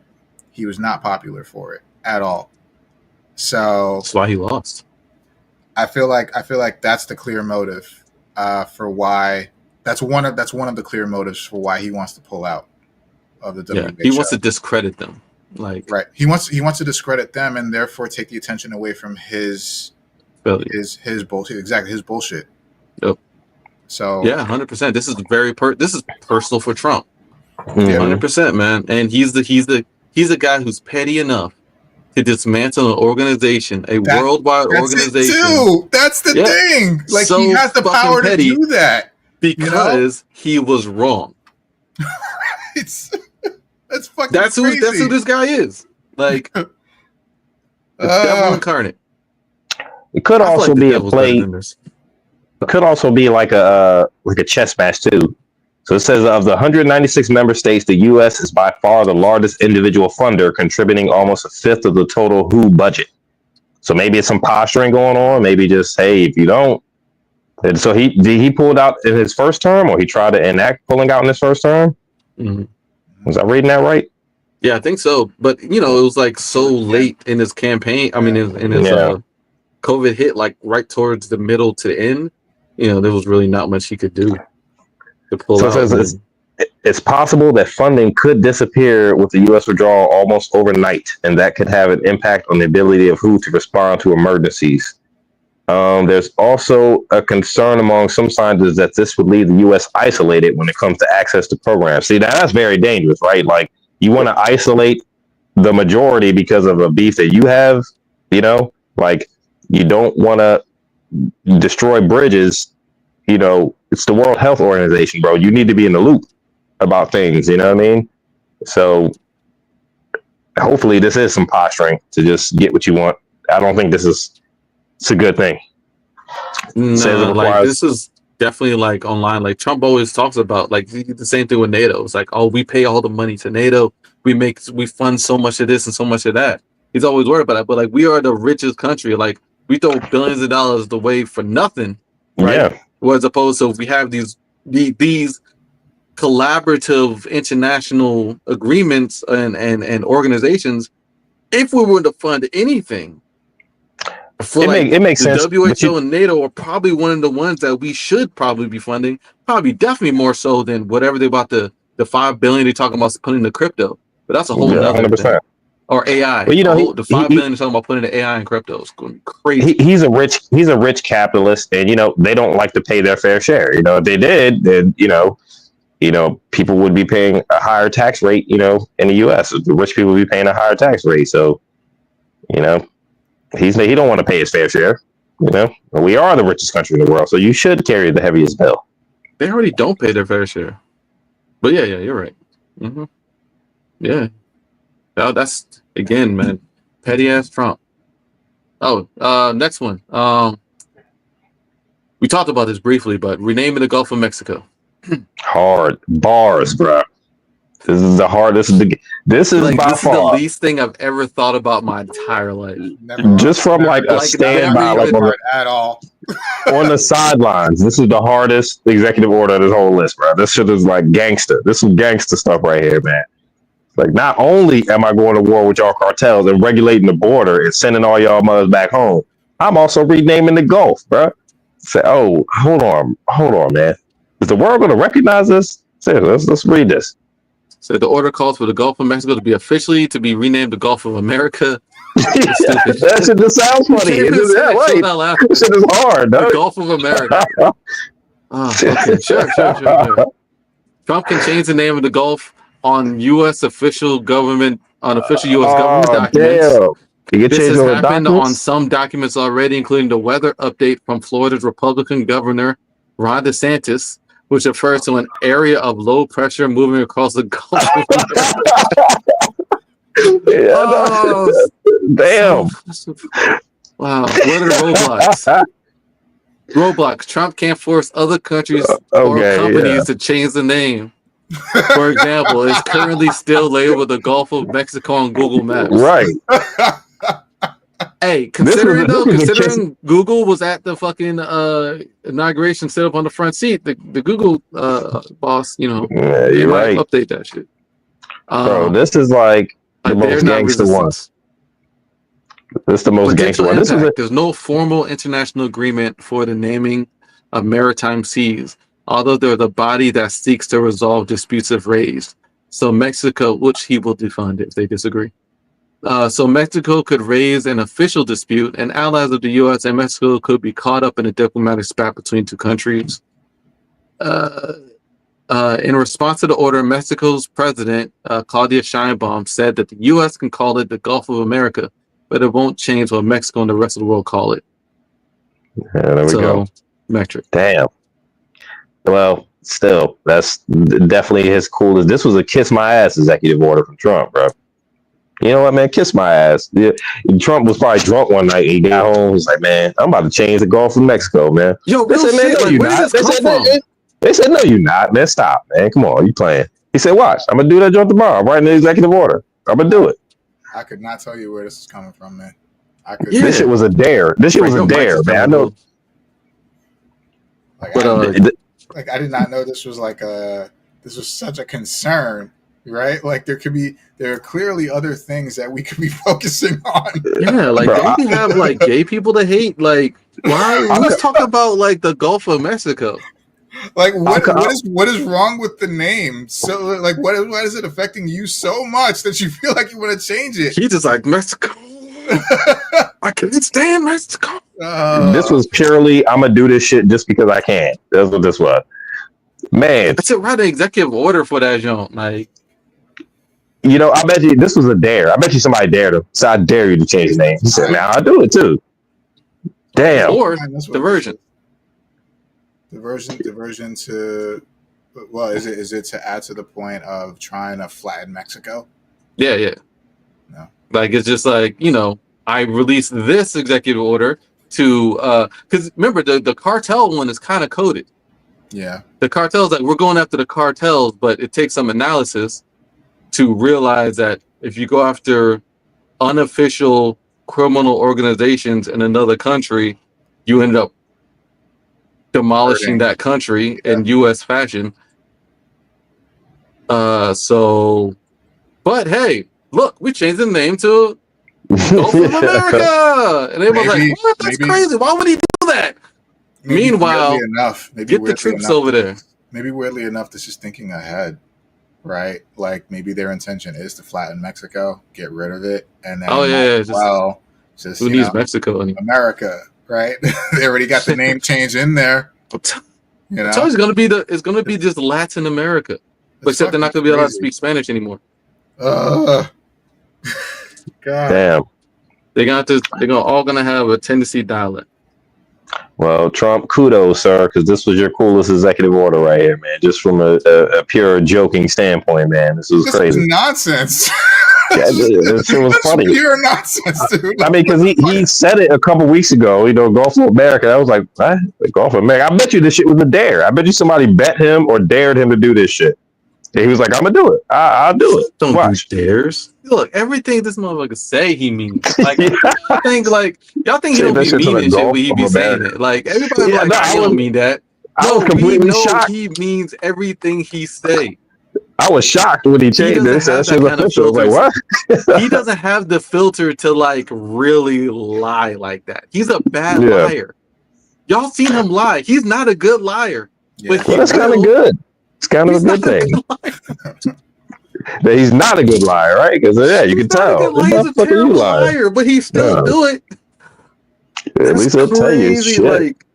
he was not popular for it at all. So That's why he lost. I feel like that's the clear motive for why. That's one of the clear motives for why he wants to pull out of the WHO. He wants to discredit them. Like, right, he wants to discredit them and therefore take the attention away from his bullshit. Exactly, his bullshit. Yep. So 100%. This is this is personal for Trump. Mhm. 100%, man. And he's the guy who's petty enough to dismantle an organization, a worldwide organization. That's the thing. Like, so he has the power to do that because he was wrong. That's fucking That's crazy. That's who this guy is. Like, the devil incarnate. It could also be a play. It could also be like a chess match too. So it says of the 196 member states, the U.S. is by far the largest individual funder, contributing almost a fifth of the total WHO budget. So maybe it's some posturing going on. Maybe just, hey, if you don't. And so he pulled out in his first term, or he tried to enact pulling out in his first term. Mm-hmm. Was I reading that right? Yeah, I think so. But it was like so late in his campaign. I mean, in his COVID hit, like right towards the middle to the end. There was really not much he could do to pull out. It's possible that funding could disappear with the U.S. withdrawal almost overnight, and that could have an impact on the ability of WHO to respond to emergencies. There's also a concern among some scientists that this would leave the U.S. isolated when it comes to access to programs. See, that's very dangerous, right? Like, you want to isolate the majority because of a beef that you have, like, you don't want to destroy bridges. It's the World Health Organization, bro. You need to be in the loop about things, you know what I mean? So hopefully this is some posturing to just get what you want. I don't think it's a good thing. No, like, this is definitely like online. Like, Trump always talks about like the same thing with NATO. It's like, oh, we pay all the money to NATO. We fund so much of this and so much of that. He's always worried about that. But like, we are the richest country. Like, we throw billions of dollars away for nothing, right? Yeah. As opposed to, we have these collaborative international agreements and organizations. If we were to fund anything, it makes sense. WHO and NATO are probably one of the ones that we should probably be funding. Definitely more so than whatever they about the $5 billion they're talking about putting into crypto. But that's a whole nother 100%. Thing. Or AI. But the $5 billion is talking about putting into AI and crypto. It's going to be crazy. He's a rich capitalist, and they don't like to pay their fair share. If they did, then people would be paying a higher tax rate. In the U.S., the rich people would be paying a higher tax rate. So, he don't want to pay his fair share. We are the richest country in the world, so you should carry the heaviest bill. They already don't pay their fair share. But yeah, you're right. Mm-hmm. Yeah. Oh, that's, again, man, petty ass Trump. Oh, next one. We talked about this briefly, but renaming the Gulf of Mexico. Hard bars, bro. This is the hardest. This is by this far is the least thing I've ever thought about my entire life. Just from a standby, at all. On the sidelines. This is the hardest executive order of this whole list, bro. This shit is like gangster. This is gangster stuff right here, man. Like, not only am I going to war with y'all cartels and regulating the border and sending all y'all mothers back home, I'm also renaming the Gulf, bro. Say, oh, hold on, man. Is the world going to recognize this? Say, let's read this. So the order calls for the Gulf of Mexico to be renamed the Gulf of Amerikkka. That shit just sounds funny. Right. This shit is hard, the Gulf of America. Okay, sure. Trump can change the name of the Gulf on official U.S. government documents. You can This change has all the happened on documents. some documents already, including the weather update from Florida's Republican Governor Ron DeSantis, which refers to an area of low pressure moving across the Gulf of America. Yeah, Oh, damn. Wow. What are the roadblocks? Roadblocks. Trump can't force other countries or Okay, companies to change the name. For example, it's currently still labeled the Gulf of Mexico on Google Maps. Right. Hey, This was a kiss. Google was at the fucking inauguration, set up on the front seat, the Google boss, Yeah, they you're might right, update that shit. bro. This is like the They're most not gangster one. resistance. This is the most gangster Potential one. This was impact. There's no formal international agreement for the naming of maritime seas, although there's a body that seeks to resolve disputes if raised. So Mexico, which he will defund if they disagree. So Mexico could raise an official dispute, and allies of the U.S. and Mexico could be caught up in a diplomatic spat between two countries. In response to the order, Mexico's president, Claudia Sheinbaum, said that the U.S. can call it the Gulf of America, but it won't change what Mexico and the rest of the world call it. Yeah, there we go. Metric. Damn. Well, still, that's definitely his coolest. This was a kiss my ass executive order from Trump, bro. You know what, man? Kiss my ass. Yeah. Trump was probably drunk one night. He got home. He's like, man, I'm about to change the Gulf of Mexico, man. Yo, they real said, shit. man, no, Like, you where not. did this come from? They said, no, you not. Man, stop, man. Come on, you playing. He said, watch. I'm going to do that joint tomorrow. I'm writing the executive order. I'm going to do it. I could not tell you where this is coming from, man. This shit was a dare. This shit was a dare, man. I know. Like, But, I did not know this was this was such a concern, right? Like there are clearly other things that we could be focusing on. Yeah, like don't we have like gay people to hate? Like why? Let's talk about like the Gulf of Mexico. Like what is wrong with the name? So like why is it affecting you so much that you feel like you want to change it? He just like Mexico. I can't stand Mexico. This was purely I'm gonna do this shit just because I can. That's what this was. Man, I should write an executive order for that, John. Like, I bet you this was a dare. I bet you somebody dared him. So I dare you to change the name. He said, "Now I'll do it too." Damn. Or diversion. Diversion to, well, is it to add to the point of trying to flatten Mexico? Yeah. No. Like it's just like I released this executive order to because remember the cartel one is kind of coded. Yeah. The cartels, like we're going after the cartels, but it takes some analysis to realize that if you go after unofficial criminal organizations in another country, you end up demolishing that country in U.S. fashion. But hey, look, we changed the name to Gulf of America, and everyone's like, "What? That's crazy. Why would he do that?" Meanwhile, get the troops over there. Maybe weirdly enough, this is thinking ahead, right? Like maybe their intention is to flatten Mexico, get rid of it, and then just who needs Mexico anymore? America, right? They already got the name change in there. It's always gonna be just Latin America, except they're not gonna be allowed to speak Spanish anymore. God. Damn. They're all gonna have a Tennessee dialect. Well, Trump, kudos, sir, because this was your coolest executive order right here, man. Just from a pure joking standpoint, man. This was crazy. Was nonsense. This shit was funny. Pure nonsense, dude. I mean, because he said it a couple weeks ago, Gulf of America. I was like, what? The Gulf of America? I bet you this shit was a dare. I bet you somebody bet him or dared him to do this shit. And he was like, I'm going to do it. I'll do it. Don't watch dares. Look, everything this motherfucker say he means. Like, y'all think he don't be meaning shit when he be saying it. Like, everybody I don't mean that. I was completely shocked. He means everything he say. I was shocked when he changed this. That shit was official. Like, what? He doesn't have the filter to like really lie like that. He's a bad liar. Y'all seen him lie. He's not a good liar. Yeah. But that's kind of good. It's kind of a good thing. That he's not a good liar, right? Because you can tell. He's a terrible liar, but he still do it. Yeah, at least he'll tell you shit. Like,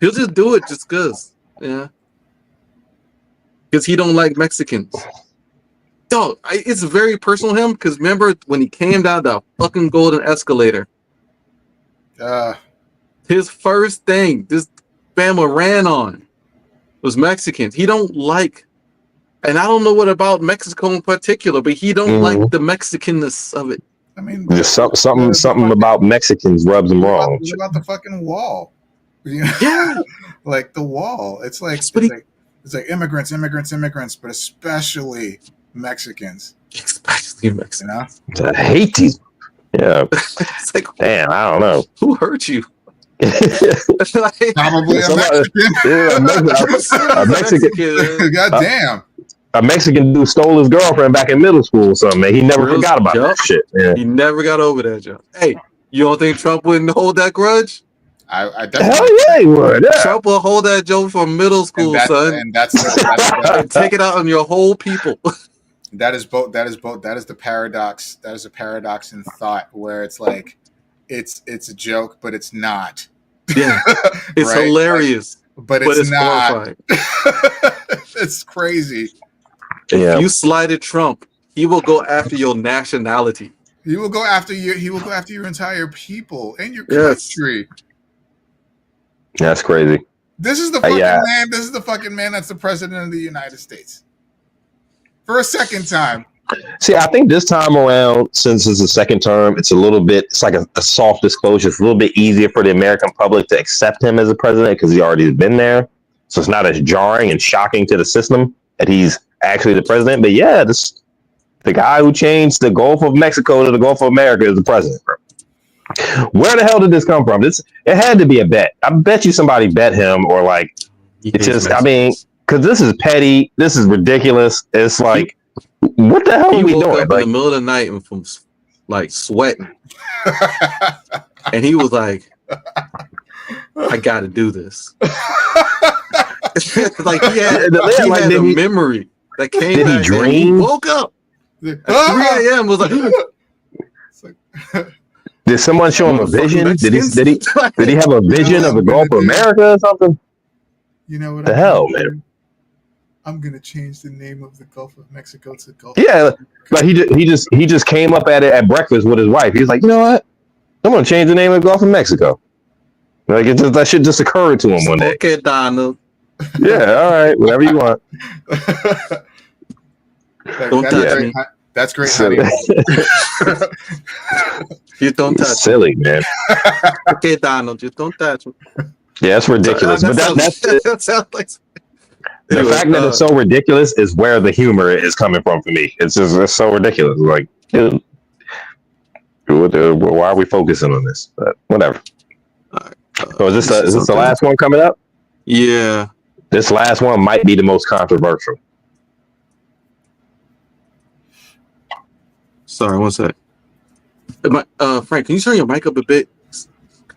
he'll just do it just because. Yeah. Because he don't like Mexicans. Dog, it's very personal to him because remember when he came down the fucking golden escalator, his first thing this family ran on was Mexicans. He don't like, and I don't know what about Mexico in particular, but he don't like the Mexicanness of it. I mean, just something about Mexicans rubs him wrong. What about the fucking wall? You know? Yeah, like the wall. It's like immigrants, but especially Mexicans. Especially Mexicans. You know? I hate these. Yeah. It's like, damn, I don't know. Who hurt you? Probably a Mexican. Yeah, a Mexican. God damn. A Mexican dude stole his girlfriend back in middle school or something, man. He never forgot about that shit. Yeah. He never got over that, Joe. Hey, you don't think Trump wouldn't hold that grudge? I definitely. Hell yeah, he would. Yeah. Trump will hold that joke from middle school, son. And that's and take it out on your whole people. That is the paradox. That is a paradox in thought where it's like it's a joke, but it's not. Yeah. It's right? Hilarious. But it's not. It's crazy. If you slighted Trump, he will go after your nationality. He will go after your entire people and your country. That's crazy. This is the fucking man. This is the fucking man that's the president of the United States. For a second time. See, I think this time around, since it's the second term, it's like a soft disclosure. It's a little bit easier for the American public to accept him as a president because he already been there. So it's not as jarring and shocking to the system that he's actually the president. But yeah, the guy who changed the Gulf of Mexico to the Gulf of America is the president. Where the hell did this come from? It had to be a bet. I bet you somebody bet him or like it's just. I mean, because this is petty. This is ridiculous. It's like, what the hell are we doing? Up in the middle of the night and from like sweating, and he was like, "I got to do this." Like he had a memory that came. Did he dream? He woke up at 3 a.m. Was like. Did someone show him a vision? Did he have a vision of the Gulf of America or something? You know what? The hell, man! I'm gonna change the name of the Gulf of Mexico to Gulf. Yeah, like he just came up at it at breakfast with his wife. He's like, you know what? I'm gonna change the name of the Gulf of Mexico. Like that shit just occurred to him one day. Okay, Donald. Yeah, all right, whatever you want. That's great. You don't touch. Silly, man. Okay, Donald, just don't touch him. Yeah, it's ridiculous. But that sounds like the fact that it's so ridiculous is where the humor is coming from for me. It's so ridiculous. Like, dude, why are we focusing on this? But whatever. So is this the last one coming up? Yeah. This last one might be the most controversial. Sorry, one sec. Frank, can you turn your mic up a bit?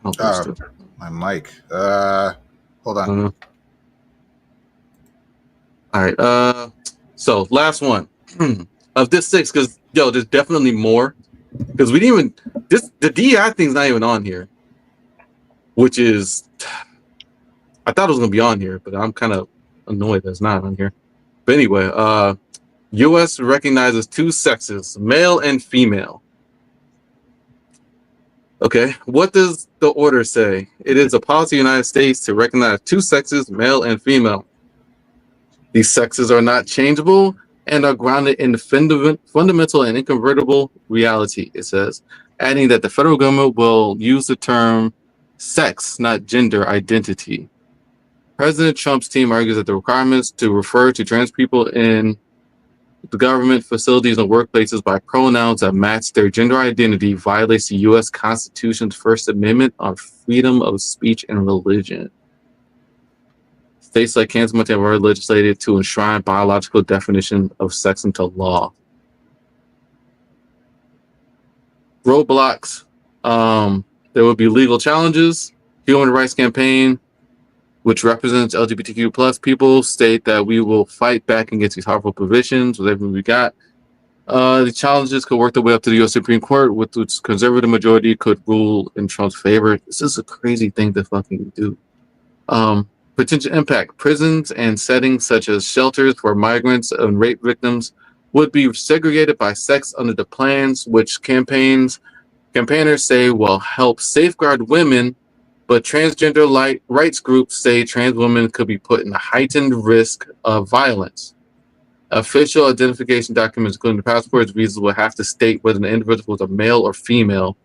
My mic. Hold on. All right. So last one of this 6, because there's definitely more. Because we didn't even the DEI thing's not even on here, which is I thought it was gonna be on here, but I'm kind of annoyed that it's not on here. But anyway, U.S. recognizes 2 sexes, male and female. Okay, what does the order say? It is a policy of the United States to recognize 2 sexes, male and female. These sexes are not changeable and are grounded in the fundamental and incontrovertible reality, it says, adding that the federal government will use the term sex, not gender identity. President Trump's team argues that the requirements to refer to trans people in the government facilities and workplaces by pronouns that match their gender identity violates the U.S. Constitution's First Amendment on freedom of speech and religion. States like Kansas, Montana were legislated to enshrine biological definition of sex into law. Roadblocks. There will be legal challenges. Human Rights Campaign, which represents LGBTQ plus people, state that we will fight back against these harmful provisions with everything we got. The challenges could work their way up to the U.S. Supreme Court, with which conservative majority could rule in Trump's favor. This is a crazy thing to fucking do. Potential impact. Prisons and settings such as shelters for migrants and rape victims would be segregated by sex under the plans, which campaigners say will help safeguard women, but transgender rights groups say trans women could be put in a heightened risk of violence. Official identification documents, including the passports, visas, will have to state whether the individual is a male or female.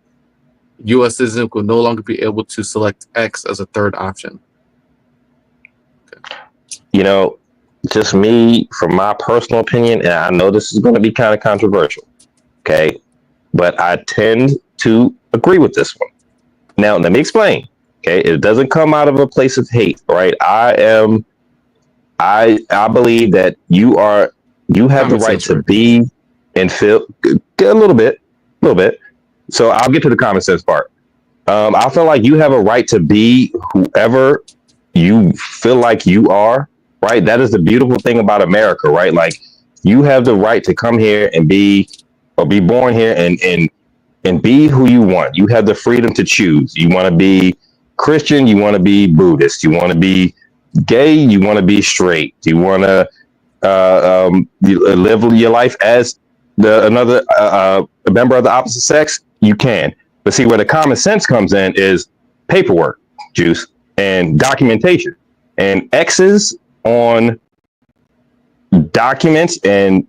U.S. citizens will no longer be able to select X as a third option. Okay. You know, just me, from my personal opinion, and I know this is going to be kind of controversial, okay, but I tend to agree with this one. Now, let me explain. Okay, it doesn't come out of a place of hate, right? I believe that you have the right to be and feel a little bit. So I'll get to the common sense part. I feel like you have a right to be whoever you feel like you are, right? That is the beautiful thing about America, right? Like, you have the right to come here and be born here and be who you want. You have the freedom to choose. You want to be Christian, you want to be Buddhist, you want to be gay, you want to be straight, you want to live your life as another member of the opposite sex, you can. But see, where the common sense comes in is paperwork, juice, and documentation, and X's on documents, and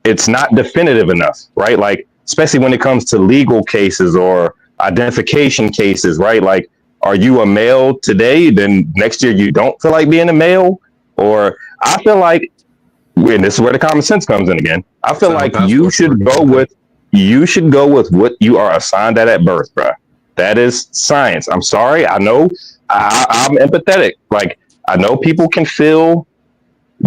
it's not definitive enough, right? Like, especially when it comes to legal cases or identification cases, right? Like, are you a male today? Then next year you don't feel like being a male? Or I feel like, and this is where the common sense comes in again, I feel like you should go with what you are assigned at birth, bro. That is science. I'm sorry. I know I'm empathetic. Like, I know people can feel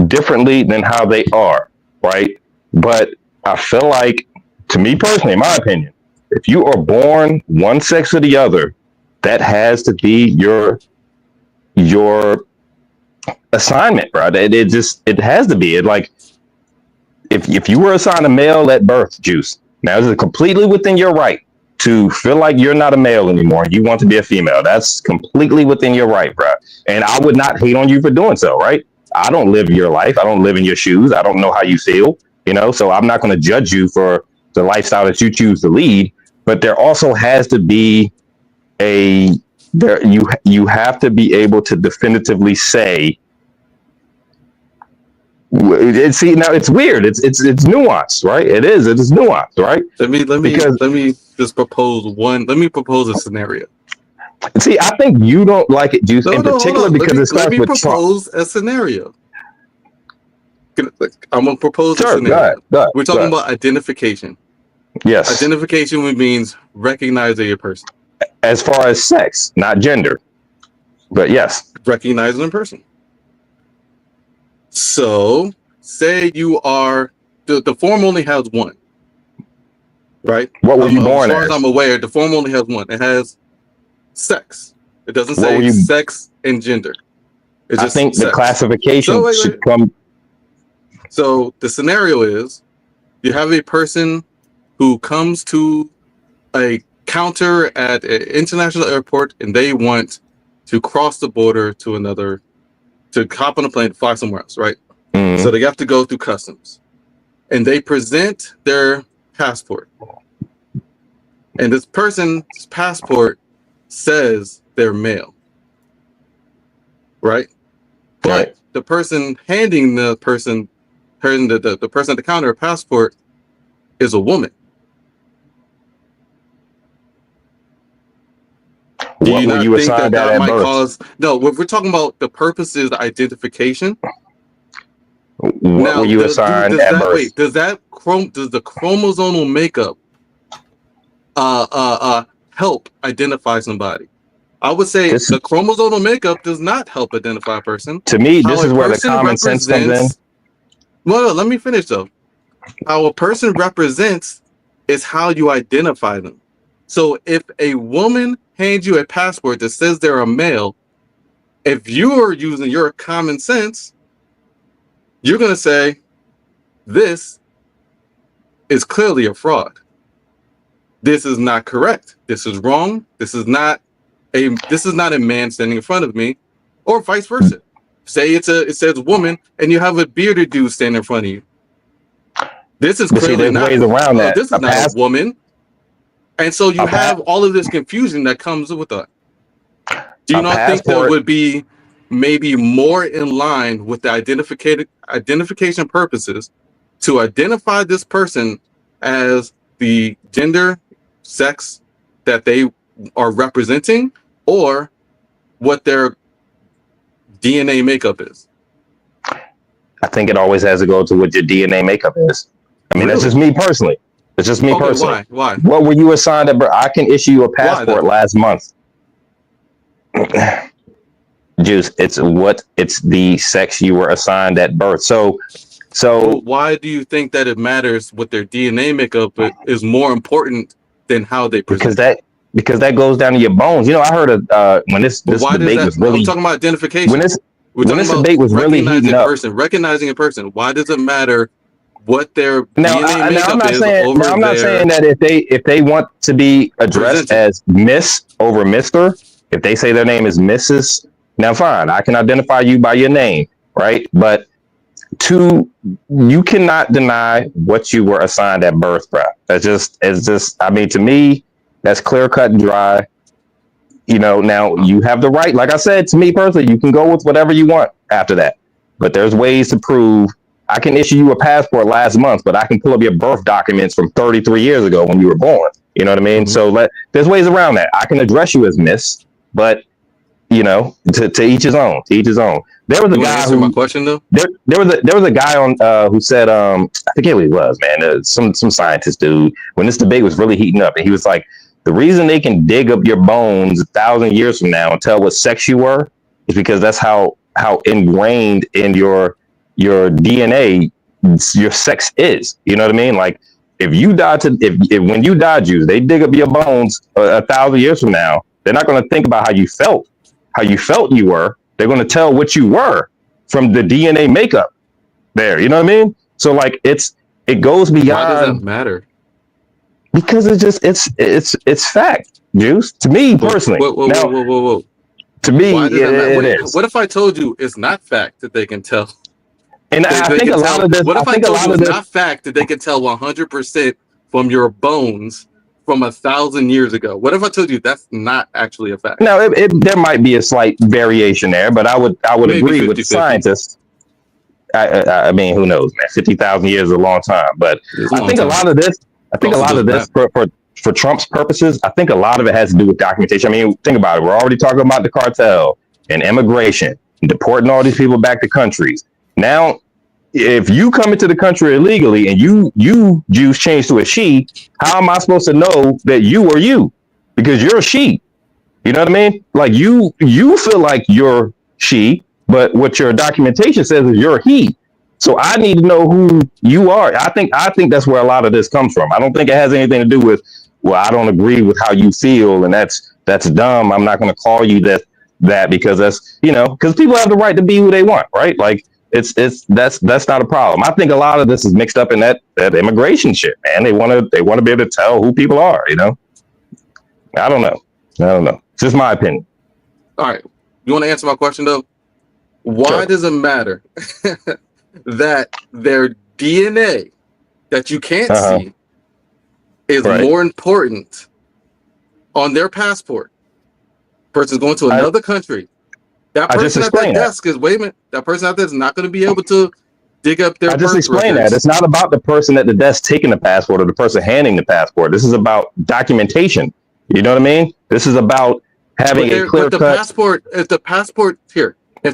differently than how they are, right? But I feel like, to me personally, in my opinion, if you are born one sex or the other, that has to be your assignment, bro. It has to be. It, like, if you were assigned a male at birth, juice, now this is completely within your right to feel like you're not a male anymore. You want to be a female. That's completely within your right, bro. And I would not hate on you for doing so, right? I don't live your life. I don't live in your shoes. I don't know how you feel, so I'm not going to judge you for the lifestyle that you choose to lead. But there also has to be you have to be able to definitively say. See, now it's weird. It's nuanced, right? It is nuanced, right? Let me just propose one. Let me propose a scenario. See, I think you don't like it, Juice, in particular because it starts with Trump. Let me propose a scenario. I'm gonna propose a scenario. Go ahead, We're talking about identification. Yes. Identification means recognizing a person. As far as sex, not gender. But yes. Recognizing a person. So, say you are, the form only has one. Right? What were you born as? As far as I'm aware, the form only has one. It has sex. It doesn't say sex and gender. It's just I think sex. The classification should come. So the scenario is, you have a person who comes to a counter at an international airport and they want to cross the border to hop on a plane to fly somewhere else, right? Mm-hmm. So they have to go through customs. And they present their passport. And this person's passport says they're male. Right? But the person handing the person the person at the counter a passport is a woman. Do you not think that might cause? No, if we're talking about the purpose is the identification. What were you assigned at birth? Wait, does the chromosomal makeup help identify somebody? I would say the chromosomal makeup does not help identify a person. To me, this is where the common sense comes in. Well, let me finish though. How a person represents is how you identify them. So if a woman hands you a passport that says they're a male, if you're using your common sense, you're going to say, this is clearly a fraud. This is not correct. This is wrong. This is not a man standing in front of me, or vice versa. Say it says woman and you have a bearded dude standing in front of you. This is But see, clearly there's not. ways around that. This is not a woman, and so you have all of this confusion that comes with that. Do you not think that would be maybe more in line with the identification purposes to identify this person as the gender, sex that they are representing, or what their DNA makeup is? I think it always has to go to what your DNA makeup is. I mean, that's just me personally. It's just me personally. Why? What were you assigned at birth? I can issue you a passport last month. Juice, it's the sex you were assigned at birth. So why do you think that it matters what their DNA makeup is more important than how they present? Because that goes down to your bones. You know, I heard when this debate was really. I'm talking about identification. When this debate was really heating up. Recognizing a person. Why does it matter what their DNA makeup I'm not is saying, over I'm not saying that if they want to be addressed as Miss over Mr., if they say their name is Mrs., now fine, I can identify you by your name, right? But you cannot deny what you were assigned at birth, bro. It's just, I mean, to me, that's clear cut and dry. You know, now you have the right, like I said, to me personally, you can go with whatever you want after that. But there's ways to prove. I can issue you a passport last month, but I can pull up your birth documents from 33 years ago when you were born. You know what I mean? Mm-hmm. So there's ways around that. I can address you as Miss, but you know, to each his own. To each his own. There was a guy who. My question though. There was a guy on who said I forget what he was, man. Some scientist dude. When this debate was really heating up, and he was like, the reason they can dig up your bones 1,000 years from now and tell what sex you were is because that's how ingrained in your DNA your sex is. You know what I mean? Like if you die if when you die, Jews, they dig up your bones 1,000 years from now, they're not going to think about how you felt you were. They're going to tell what you were from the DNA makeup there. You know what I mean? So like it goes beyond. Why does that matter? Because it's fact, Juice. To me personally. Whoa. To me, it is. What if I told you it's not fact that they can tell? And I think a lot of this. What if I told you it's not fact that they can tell 100% from your bones from 1,000 years ago? What if I told you that's not actually a fact? No, there might be a slight variation there, but I would maybe agree 50, with the scientists. I mean, who knows, man? 50,000 years is a long time, but I think a lot of this. For Trump's purposes, I think a lot of it has to do with documentation. I mean, think about it. We're already talking about the cartel and immigration and deporting all these people back to countries. Now, if you come into the country illegally and you Jews change to a she, how am I supposed to know that you are you? Because you're a she. You know what I mean? Like you feel like you're she, but what your documentation says is you're he. So I need to know who you are. I think that's where a lot of this comes from. I don't think it has anything to do with, well, I don't agree with how you feel, and that's dumb. I'm not going to call you that because that's, you know, because people have the right to be who they want, right? Like that's not a problem. I think a lot of this is mixed up in that immigration shit, man. They want to be able to tell who people are, you know. I don't know. It's just my opinion. All right, you want to answer my question though? Why does it matter that their DNA that you can't see is more important on their passport? Person's going to another country. That person at that desk is, wait a minute, that person out there is not going to be able to dig up their birth records. I just explained that. It's not about the person at the desk taking the passport or the person handing the passport. This is about documentation. You know what I mean? This is about having a clear cut. If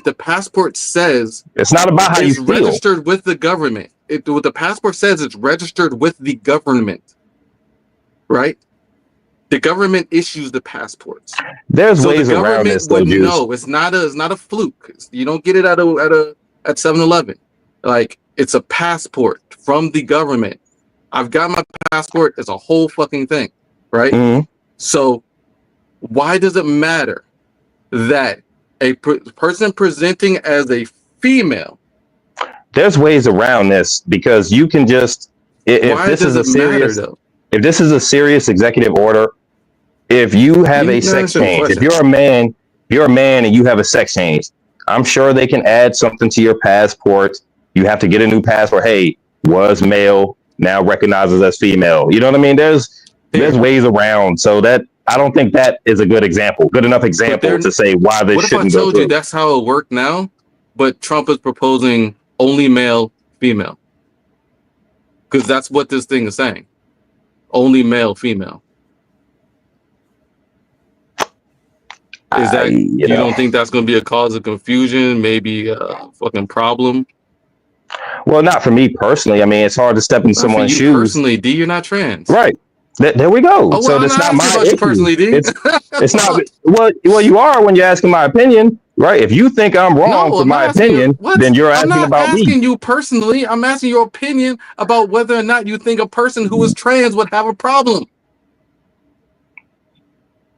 the passport says it's not about how you feel. It's registered with the government. What the passport says, it's registered with the government, right? The government issues the passports. There's ways around this, though, Juice. No, it's not a fluke. You don't get it at 7-Eleven. Like, it's a passport from the government. I've got my passport. It's a whole fucking thing, right? Mm-hmm. So why does it matter that a person presenting as a female? There's ways around this because you can just if this is a serious executive order, if you have a sex change, if you're a man and you have a sex change, I'm sure they can add something to your passport. You have to get a new passport. Hey, was male, now recognizes as female. You know what I mean? There's ways around. So that I don't think that is a good enough example to say why this shouldn't go through. What if I told you that's how it worked now, but Trump is proposing only male, female? Because that's what this thing is saying. Only male, female. Is that you don't think that's going to be a cause of confusion? Maybe a fucking problem? Well, not for me personally. I mean, it's hard to step in someone's shoes. Personally, D, you're not trans, right? There we go. Oh, so well, that's not my issue. Personally, D. It's not. Well, you are when you're asking my opinion, right? If you think I'm wrong for my opinion, then you're asking about me. I'm not asking you personally. I'm asking your opinion about whether or not you think a person who is trans would have a problem.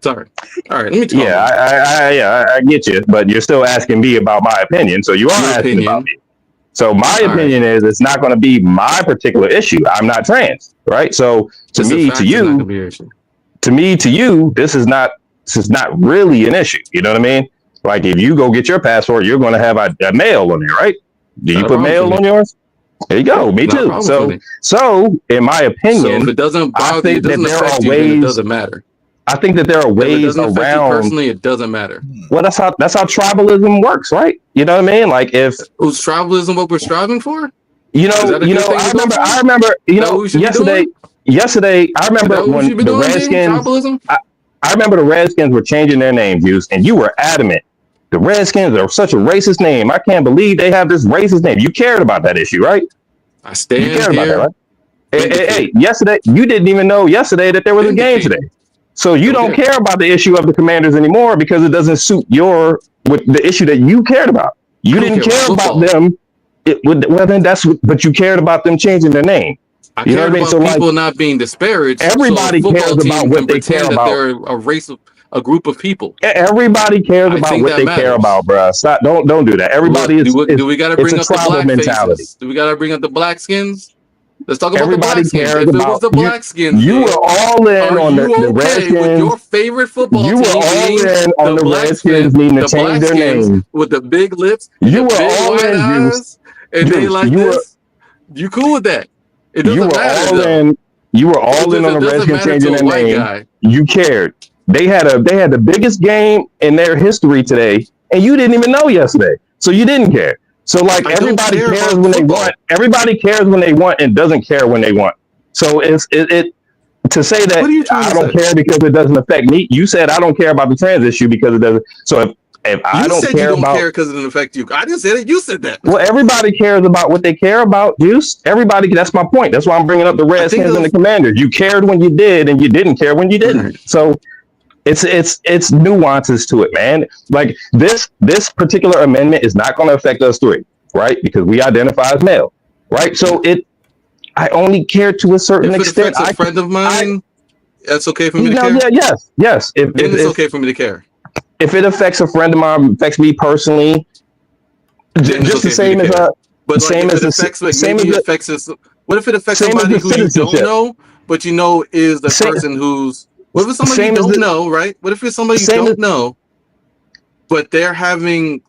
Sorry. All right. Let me talk. Yeah, I get you, but you're still asking me about my opinion. So you are asking about me. So my opinion is it's not going to be my particular issue. I'm not trans, right? So to me, to you, this is not really an issue. You know what I mean? Like if you go get your passport, you're going to have a male on there, right? Do you put male on yours? There you go. Me too. So in my opinion, if it doesn't bother you, it doesn't affect you, then it doesn't matter. I think that there are ways around. Personally, it doesn't matter. Well, that's how tribalism works, right? You know what I mean? Like if was tribalism what we're striving for? I remember. Yesterday, I remember when the Redskins. I remember the Redskins were changing their names, and you were adamant. The Redskins are such a racist name. I can't believe they have this racist name. You cared about that issue, right? I stand here. About that, right? Hey, yesterday you didn't even know yesterday that there was a game today. So you don't care about the issue of the Commanders anymore because it doesn't suit with the issue that you cared about. You didn't care about them. But you cared about them changing their name. I care about people not being disparaged. Everybody cares about what they care about. They're a group of people. Everybody cares about what they care about, bro. Stop! Don't do that. Everybody do we got to bring up the black mentality? Do we got to bring up the black skins? Let's talk about everybody the black cares skins. If about it was the black skins. You were all in on the Redskins. With your favorite football team. You were all in on the Redskins needing to change their name. With the big lips. You were all in, and they like this. You cool with that? It doesn't matter. You were all in on the Redskins changing their name. You cared. They had the biggest game in their history today, and you didn't even know yesterday. So you didn't care. So like everybody cares when they want. Everybody cares when they want and doesn't care when they want. So it to say that I don't care because it doesn't affect me. You said I don't care about the trans issue because it doesn't. So if I don't care because it doesn't affect you. I didn't say that. You said that. Well, everybody cares about what they care about. Everybody. That's my point. That's why I'm bringing up the Redskins and the Commanders. You cared when you did, and you didn't care when you didn't. Right. So it's nuances to it, man. Like this particular amendment is not going to affect us three, right? Because we identify as male, right? So I only care to a certain extent. If it affects a friend of mine, that's okay for me to care. Yes. If it's okay for me to care. If it affects a friend of mine, affects me personally, just the same as but same as it affects us. What if it affects somebody who you don't know, but you know is the person who's. What if it's somebody you don't know, right? What if it's somebody you don't know, but they're in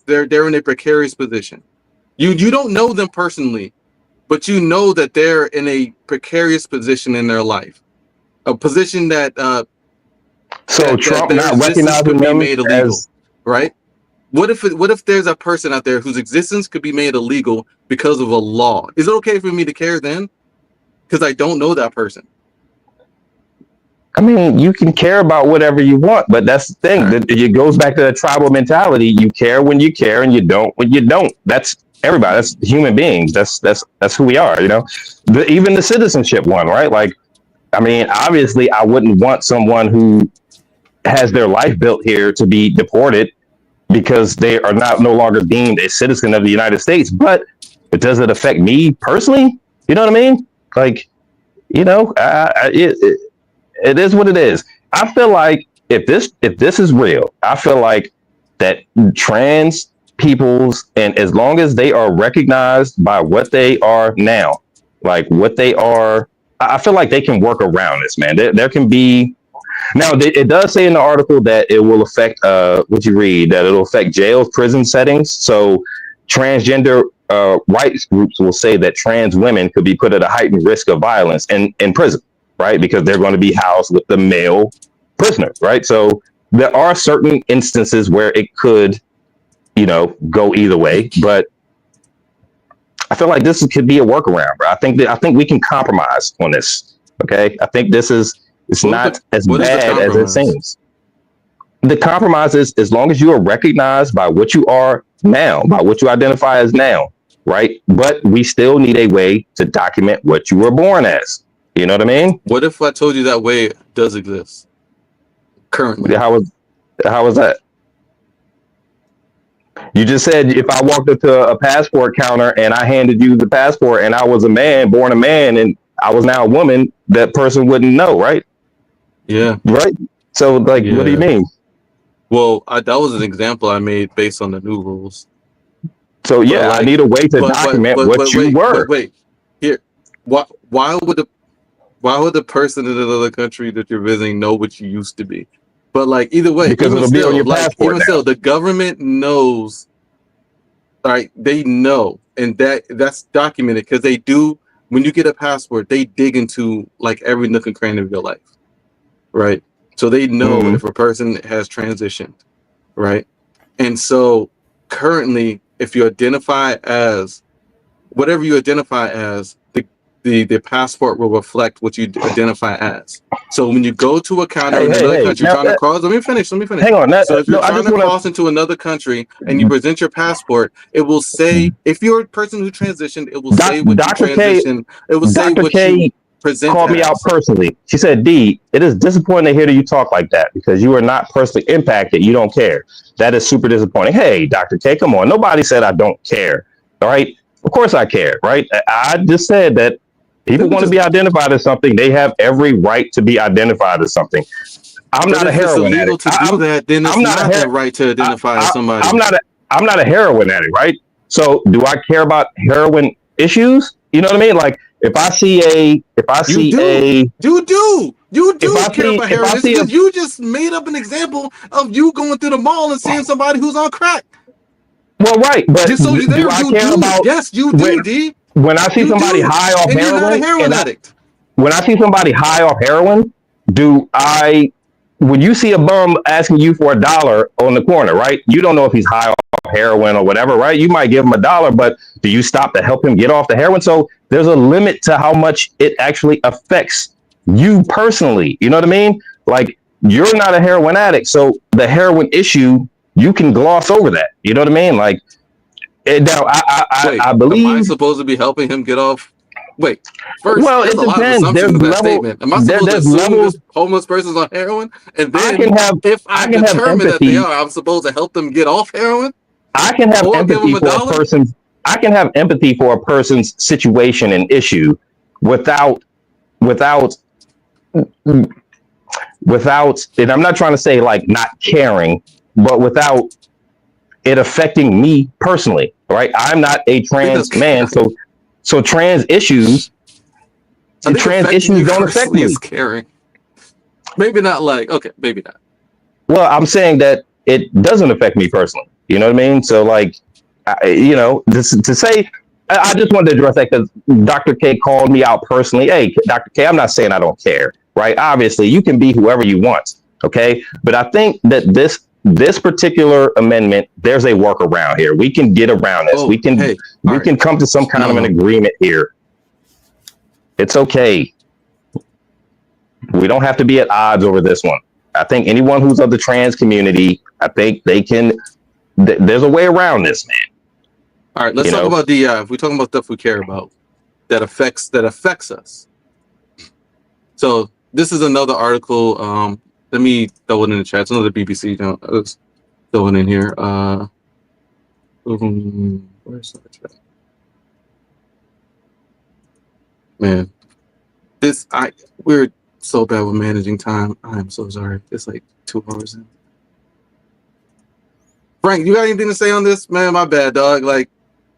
a precarious position? You don't know them personally, but you know that they're in a precarious position in their life, a position that Trump not recognizing them made illegal, right? What if there's a person out there whose existence could be made illegal because of a law? Is it okay for me to care then? Because I don't know that person. I mean, you can care about whatever you want, but that's the thing. Right. It goes back to the tribal mentality. You care when you care, and you don't when you don't. That's everybody. That's human beings. That's who we are. You know, even the citizenship one, right? Like, I mean, obviously, I wouldn't want someone who has their life built here to be deported because they are no longer deemed a citizen of the United States. But does it affect me personally? You know what I mean? Like, you know, it is what it is. I feel like if this is real, I feel like that trans peoples, and as long as they are recognized by what they are now, like what they are, I feel like they can work around this, man. There can be. Now, it does say in the article that it will affect what you read, that it'll affect jails, prison settings. So transgender rights groups will say that trans women could be put at a heightened risk of violence in prison, right? Because they're going to be housed with the male prisoner, right? So there are certain instances where it could, go either way, but I feel like this could be a workaround, bro. I think we can compromise on this. Okay, I think it's not as bad as it seems. The compromise is as long as you are recognized by what you are now, by what you identify as now, right? But we still need a way to document what you were born as. You know what I mean? What if I told you that way does exist currently? How was that? You just said if I walked up to a passport counter and I handed you the passport and I was a man, born a man, and I was now a woman, that person wouldn't know, right? Yeah. Right? So, what do you mean? Well, that was an example I made based on the new rules. So, yeah, I need a way to document what you were. Wait, here. Why would the person in another country that you're visiting know what you used to be? But either way, because it'll be on your passport. Even still, the government knows. Right, they know, and that's documented because they do. When you get a passport, they dig into every nook and cranny of your life, right? So they know if a person has transitioned, right? And so currently, if you identify as whatever you identify as, the passport will reflect what you identify as. So when you go to a counter in another country, trying to cross, let me finish. Hang on. So if you're trying to cross into another country and you present your passport, it will say, if you're a person who transitioned, it will say what you transitioned. It will say what you present. Called me out personally. She said, D, it is disappointing to hear you talk like that because you are not personally impacted. You don't care. That is super disappointing. Hey, Dr. K, come on. Nobody said I don't care. All right. Of course I care. Right. I just said that people want to be identified as something. They have every right to be identified as something. I'm not a heroin addict. To do that, then it's not that right to identify as somebody. I'm not a heroin addict, right? So do I care about heroin issues? You know what I mean? If I see you care about heroin because you just made up an example of you going through the mall and seeing somebody who's on crack. Well, right, but just so do I care about? Yes, you do, D. When I see somebody high off heroin, you're not a heroin addict. When I see somebody high off heroin, when you see a bum asking you for $1 on the corner, right? You don't know if he's high off heroin or whatever, right? You might give him $1, but do you stop to help him get off the heroin? So there's a limit to how much it actually affects you personally. You know what I mean? You're not a heroin addict. So the heroin issue, you can gloss over that. You know what I mean? Now, I believe. Am I supposed to be helping him get off? Wait, first, well, it depends. There's statement. Am I supposed to assume this homeless person's on heroin? And then if I determine that they are, I'm supposed to help them get off heroin? I can have empathy for a person's. I can have empathy for a person's situation and issue without, and I'm not trying to say not caring, but without it affecting me personally, right? I'm not a trans man, so trans issues don't affect me. Caring. Maybe not okay, maybe not. Well, I'm saying that it doesn't affect me personally. You know what I mean? So to say, I just wanted to address that because Dr. K called me out personally. Hey, Dr. K, I'm not saying I don't care, right? Obviously, you can be whoever you want, okay? But I think that this particular amendment, there's a workaround here. We can get around this. We can come to some kind of an agreement here. It's okay. We don't have to be at odds over this one. I think anyone who's of the trans community, I think they can. There's a way around this, man. All right, let's talk about if we're talking about stuff we care about that affects us. So this is another article. Let me throw it in the chat. It's another BBC. Let's throw it in here. Where's the chat? Man, we're so bad with managing time. I am so sorry. It's 2 hours in. Frank, you got anything to say on this, man? My bad, dog. That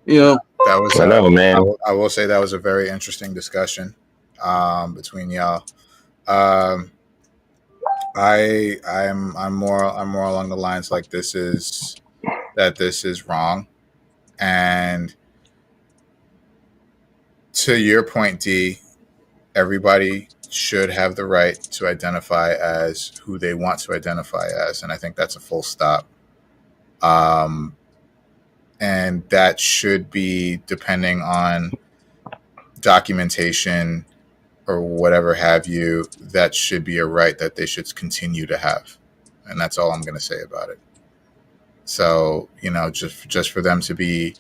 was. I know, man. I will say that was a very interesting discussion between y'all. I'm more along the lines this is wrong, and to your point, D, everybody should have the right to identify as who they want to identify as, and I think that's a full stop. And that should be, depending on documentation or whatever have you, that should be a right that they should continue to have, and that's all I'm going to say about it. So, you know, just for them to be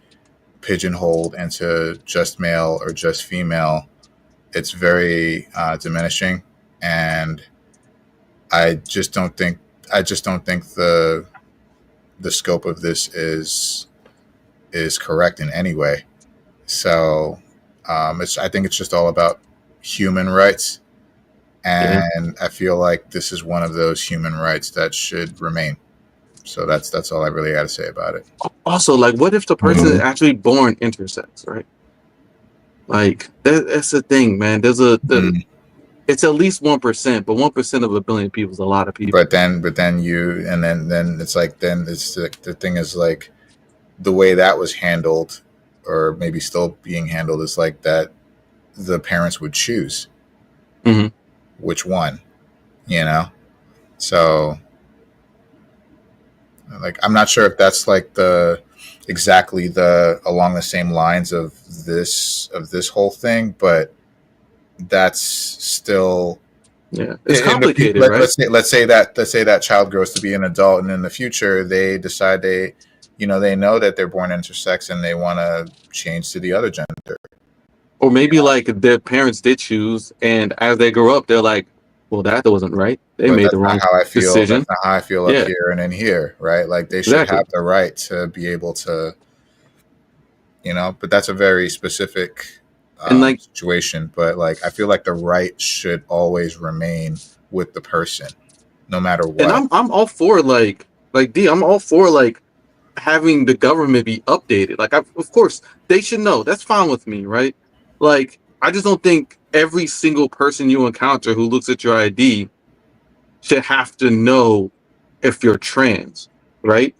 pigeonholed into just male or just female, it's very diminishing, and I just don't think the scope of this is correct in any way. So I think it's just all about human rights, and I feel like this is one of those human rights that should remain. So that's all I really got to say about it. Also, like, what if the person is actually born intersex, right? Like, that's the thing, man. There's it's at least 1%, but 1% of a billion people is a lot of people. But then it's like, then it's the thing is, like, the way that was handled, or maybe still being handled, is like that the parents would choose which one, you know? So, like, I'm not sure if that's like exactly along the same lines of this whole thing, but that's still, it's complicated, right? Let's say that child grows to be an adult, and in the future they decide they know that they're born intersex and they want to change to the other gender. Or maybe like their parents did choose, and as they grow up, they're like, well, that wasn't right. They made the wrong decision. That's not how I feel up here and in here, right? Like, they should have the right to be able to, you know, but that's a very specific situation. But, like, I feel like the right should always remain with the person, no matter what. And I'm all for I'm all for having the government be updated. Like, of course they should know. That's fine with me, right? Like, I just don't think every single person you encounter who looks at your ID should have to know if you're trans, right?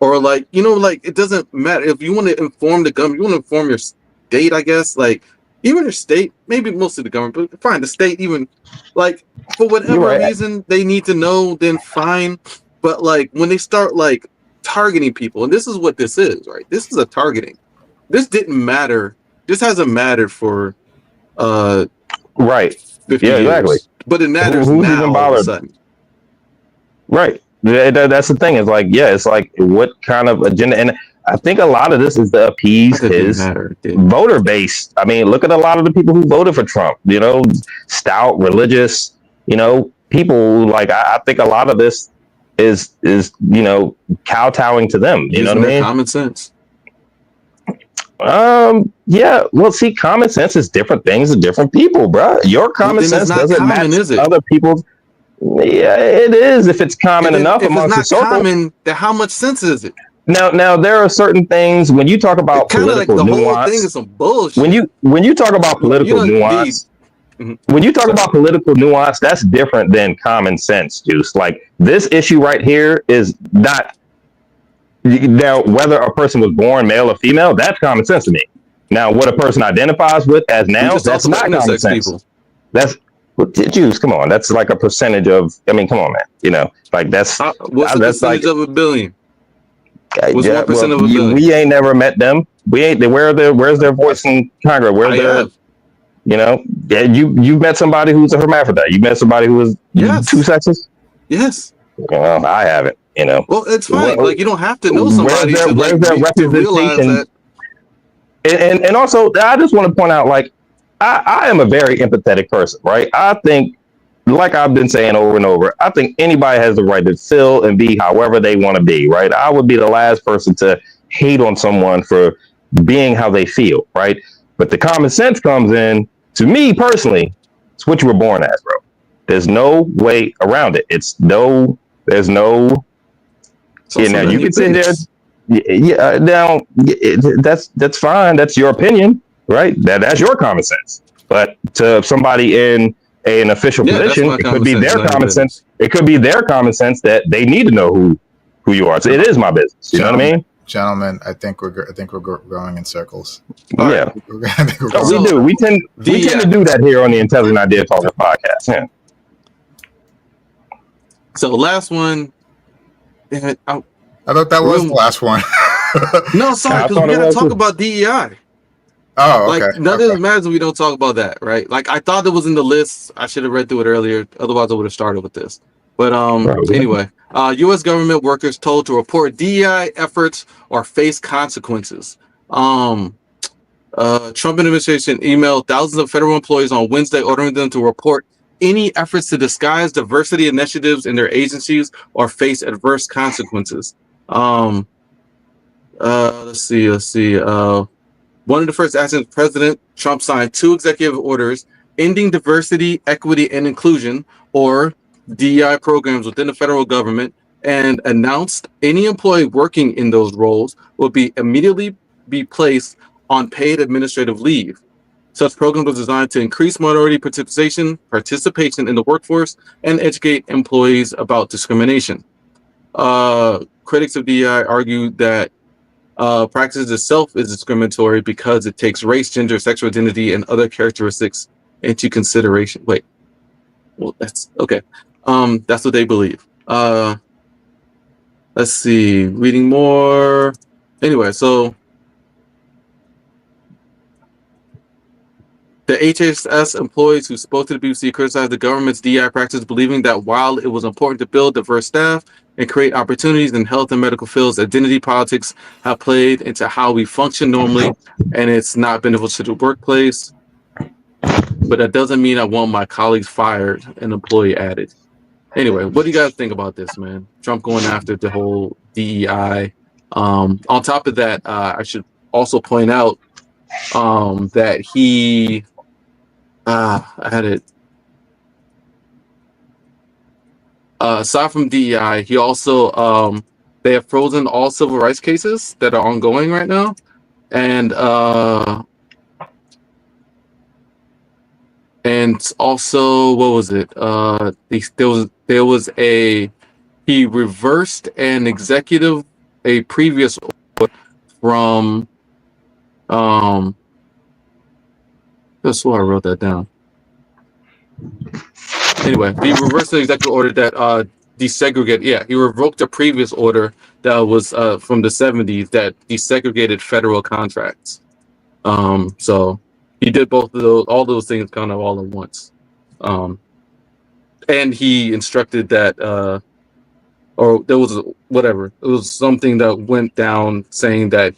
Or, like, you know, like, it doesn't matter if you want to inform the government, you want to inform your state, I guess, like, even your state, maybe mostly the government, but fine, the state, even, like, for whatever reason they need to know, then fine. But, like, when they start, like, targeting people, and this is what this is, right? This is a targeting. This didn't matter. This hasn't mattered for 50 years. Exactly. But it matters now all of a sudden. Right. That's the thing. It's like, it's like, what kind of agenda? And I think a lot of this is to appease his voter base. I mean, look at a lot of the people who voted for Trump, you know, stout, religious, you know, people. Like, I think a lot of this is you know, kowtowing to them. You know what I mean? Common sense. Well, see, common sense is different things to different people, bro. Your common sense doesn't match other people's. Yeah, it is if it's common enough amongst the circle. Common, then how much sense is it? Now there are certain things when you talk about political like the nuance. Whole thing is some bullshit. When you talk about political nuance, when you talk about political nuance, that's different than common sense, Juice. Like, this issue right here is not. Now, whether a person was born male or female, that's common sense to me. Now, what a person identifies with as now, that's not common sense. People. That's Juice. Come on, that's like a percentage of. I mean, come on, man. You know, like that's what's the percentage of a billion? What's 1% of a billion? We ain't never met them. We ain't. Where's their voice in Congress? Where's their? You know, you met somebody who's a hermaphrodite. You met somebody who is two sexes. Yes. Well, I haven't. You know. Well, it's fine. Like, you don't have to know somebody where's their representation. And also, I just want to point out, like, I am a very empathetic person, right? I think, like I've been saying over and over, I think anybody has the right to feel and be however they want to be, right? I would be the last person to hate on someone for being how they feel, right? But the common sense comes in, to me personally, it's what you were born as, bro. There's no way around it. There's no. Now you can sit there. Now that's fine. That's your opinion, right? That's your common sense. But to somebody in an official position, it could be their common sense. It could be their common sense that they need to know who you are. So it is my business. You know what I mean? gentlemen, I think we're going in circles. All Yeah. right. I think we're Oh, going. we do. We tend to do that here on the Intelligent Idea Talker podcast. Yeah. So last one. I thought that was the last one. No, sorry, because we gotta talk about DEI. Oh, okay. Like none of this matters if we don't talk about that, right? Like I thought it was in the list. I should have read through it earlier. Otherwise, I would have started with this. But anyway, U.S. government workers told to report DEI efforts or face consequences. Trump administration emailed thousands of federal employees on Wednesday, ordering them to report any efforts to disguise diversity initiatives in their agencies or face adverse consequences. Let's see. One of the first actions, President Trump signed 2 executive orders ending diversity, equity, and inclusion, or DEI programs within the federal government, and announced any employee working in those roles will be immediately be placed on paid administrative leave. Such program was designed to increase minority participation in the workforce and educate employees about discrimination. Critics of DEI argue that practice itself is discriminatory because it takes race, gender, sexual identity, and other characteristics into consideration. Wait, well, that's okay. That's what they believe. Let's see. Reading more. Anyway, so the HHS employees who spoke to the BBC criticized the government's DEI practice, believing that while it was important to build diverse staff and create opportunities in health and medical fields, identity politics have played into how we function normally, and it's not beneficial to the workplace. But that doesn't mean I want my colleagues fired, an employee added. Anyway, what do you guys think about this, man? Trump going after the whole DEI. On top of that, I should also point out that he I had it. Aside from DEI, he also they have frozen all civil rights cases that are ongoing right now, and also what was it? There was he reversed a previous order from That's why I wrote that down. Anyway, he reversed the executive order that desegregated. Yeah, he revoked a previous order that was from the 70s that desegregated federal contracts. So he did all those things kind of all at once. And he instructed that, or there was whatever. It was something that went down saying that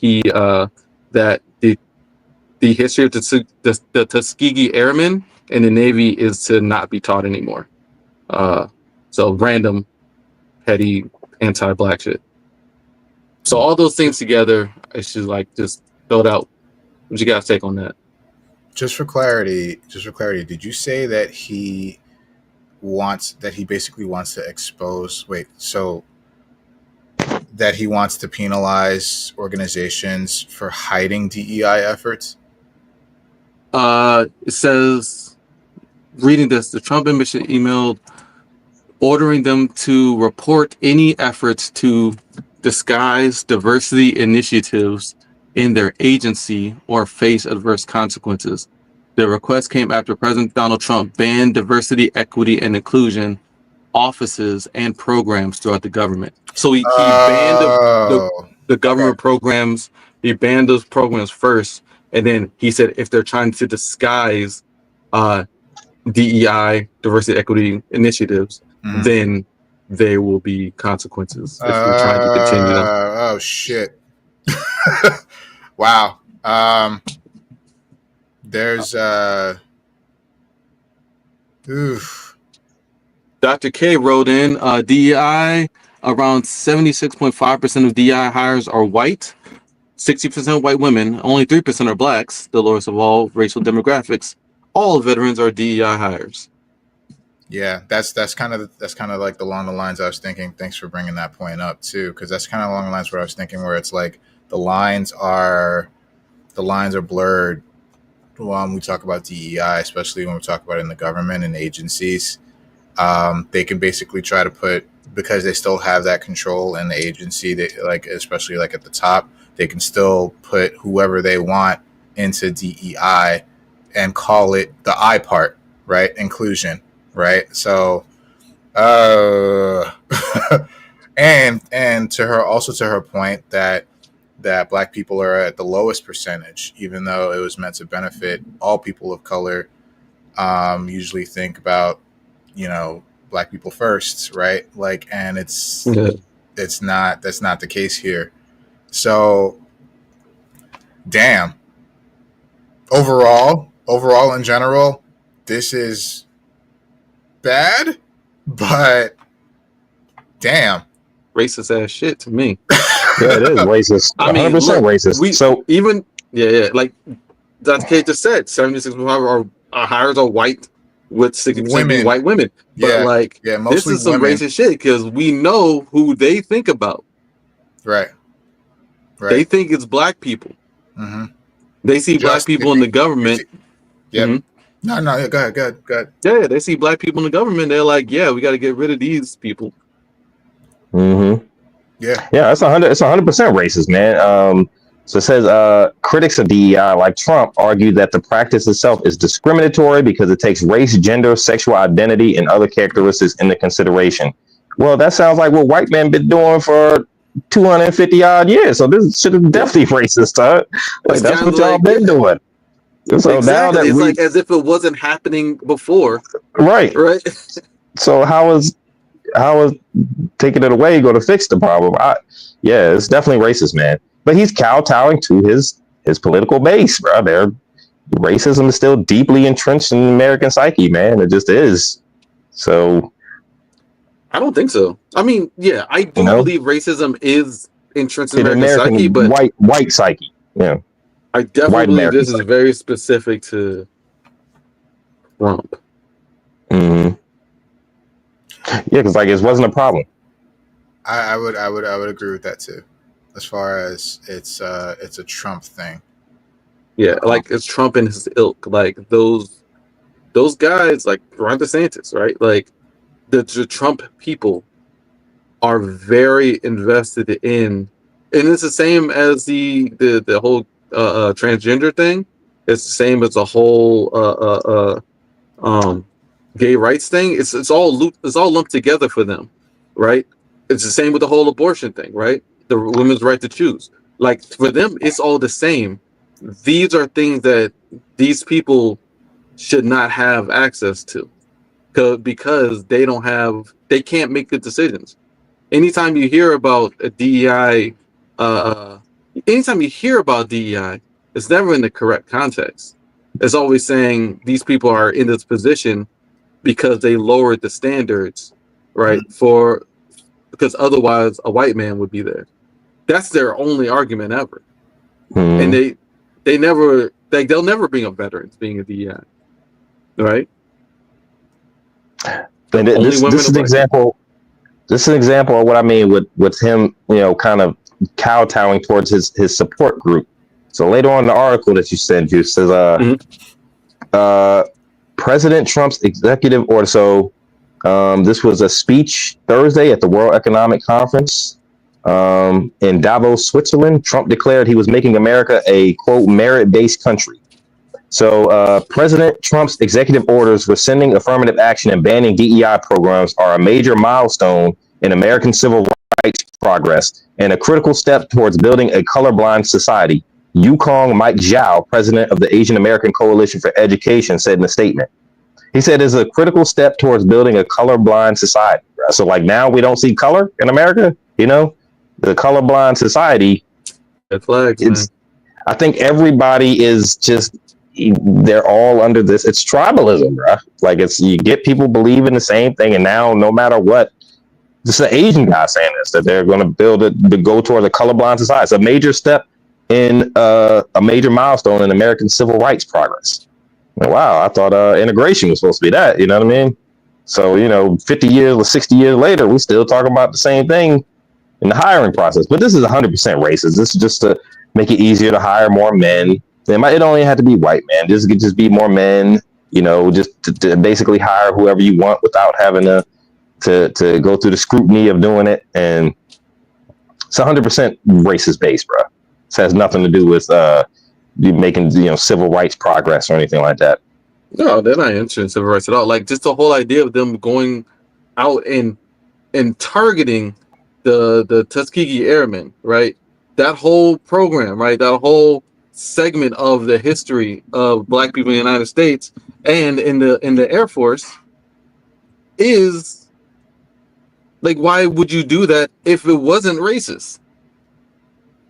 that the history of the Tuskegee Airmen in the Navy is to not be taught anymore. So random, petty, anti-black shit. So all those things together, I should just throw it out. What you guys take on that? Just for clarity, did you say that he basically wants to expose? That he wants to penalize organizations for hiding DEI efforts? It says, reading this, the Trump administration emailed ordering them to report any efforts to disguise diversity initiatives in their agency or face adverse consequences. The request came after President Donald Trump banned diversity, equity, and inclusion offices and programs throughout the government. So he banned the government programs. He banned those programs first. And then he said if they're trying to disguise DEI, diversity, equity initiatives, then there will be consequences if we're trying to continue them. Oh, shit. Wow. There's... Dr. K wrote in, DEI, around 76.5% of DEI hires are white. 60% white women, only 3% are blacks, the lowest of all racial demographics. All veterans are DEI hires. Yeah, that's kind of like along the lines I was thinking. Thanks for bringing that point up too, because that's kind of along the lines where I was thinking, where it's like the lines are blurred when we talk about DEI, especially when we talk about it in the government and agencies. They can basically try to put because they still have that control and the agency, they, like, especially like at the top, they can still put whoever they want into DEI and call it the I part, right? Inclusion, right? So, and to her point that black people are at the lowest percentage, even though it was meant to benefit all people of color. Usually think about, black people first, right? Like, and that's not the case here. So, damn. Overall in general, this is bad, but damn. Racist ass shit to me. Yeah, it is racist. I mean, 100% look, racist. So even like Dr. K just said, 76% of our hires are white, with 60% being white women. But this is some racist shit because we know who they think about. Right. They think it's black people. Mm-hmm. They see black people in the government. Yeah. Mm-hmm. No. Go ahead. Yeah, they see black people in the government. They're like, yeah, we got to get rid of these people. Mm-hmm. Yeah, it's 100% racist, man. So it says critics of DEI like Trump argue that the practice itself is discriminatory because it takes race, gender, sexual identity, and other characteristics into consideration. Well, that sounds like what white men been doing for 250 odd years. So this shit is definitely racist, huh? Like that's what y'all been doing. So exactly. Now that it's like as if it wasn't happening before. Right. So how is taking it away going to fix the problem? It's definitely racist, man. But he's kowtowing to his political base, bro. Racism is still deeply entrenched in the American psyche, man. It just is. So I don't think so. I mean, yeah, I do believe racism is entrenched in American psyche, but white psyche. Yeah. I definitely believe this is very specific to Trump. Mm-hmm. Yeah, because it wasn't a problem. I would agree with that too. As far as it's a Trump thing. Yeah, like it's Trump and his ilk. Like those guys, like Ron DeSantis, right? Like the Trump people are very invested in, and it's the same as the whole transgender thing. It's the same as the whole gay rights thing. It's all lumped together for them, right? It's the same with the whole abortion thing, right? The women's right to choose. Like for them, it's all the same. These are things that these people should not have access to, because they can't make the decisions. Anytime you hear about a DEI, it's never in the correct context. It's always saying these people are in this position because they lowered the standards, right? Because otherwise a white man would be there. That's their only argument ever. And they'll never bring up veterans being a DEI, right? And this is an example. This is an example of what I mean with him, kind of kowtowing towards his support group. So later on in the article that you sent, you says, President Trump's executive order. So this was a speech Thursday at the World Economic Conference in Davos, Switzerland. Trump declared he was making America a, quote, merit-based country. So President Trump's executive orders rescinding affirmative action and banning DEI programs are a major milestone in American civil rights progress and a critical step towards building a colorblind society. Yukong Mike Zhao, president of the Asian American Coalition for Education, said in a statement. He said it's a critical step towards building a colorblind society. So like now we don't see color in America, the colorblind society. I think everybody is just, they're all under this. It's tribalism, bro. Like you get people believing the same thing. And now no matter what, this is an Asian guy saying this, that they're going to build it to go towards a colorblind society. It's a major step in a major milestone in American civil rights progress. Wow, I thought integration was supposed to be that, you know what I mean? So, 50 years or 60 years later, we still talking about the same thing in the hiring process. But this is 100% racist. This is just to make it easier to hire more men. It only have to be white men. This could just be more men, just to basically hire whoever you want without having to to go through the scrutiny of doing it, and it's 100% racist based, bro. This has nothing to do with making civil rights progress or anything like that. No, they're not interested in civil rights at all. Like just the whole idea of them going out and targeting the Tuskegee Airmen, right? That whole program, right? That whole segment of the history of Black people in the United States and in the Air Force is like, why would you do that if it wasn't racist?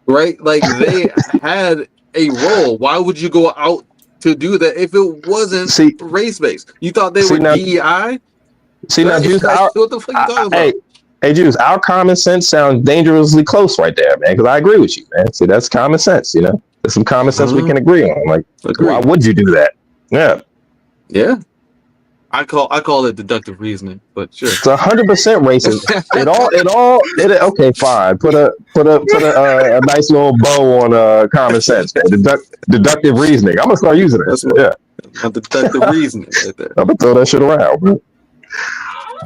Right? Like they had a role. Why would you go out to do that if it wasn't race based? You thought they were DEI? Now, Juice, what the fuck are you talking about? Hey, Juice, our common sense sounds dangerously close right there, man. Because I agree with you, man. See, that's common sense. There's some common sense we can agree on. Like, why would you do that? Yeah. Yeah. I call it deductive reasoning, but sure. It's 100% racist. Okay, fine. Put a nice little bow on common sense, man. Deductive reasoning. I'm gonna start using it. Yeah. Deductive reasoning right there. I'm gonna throw that shit around, bro.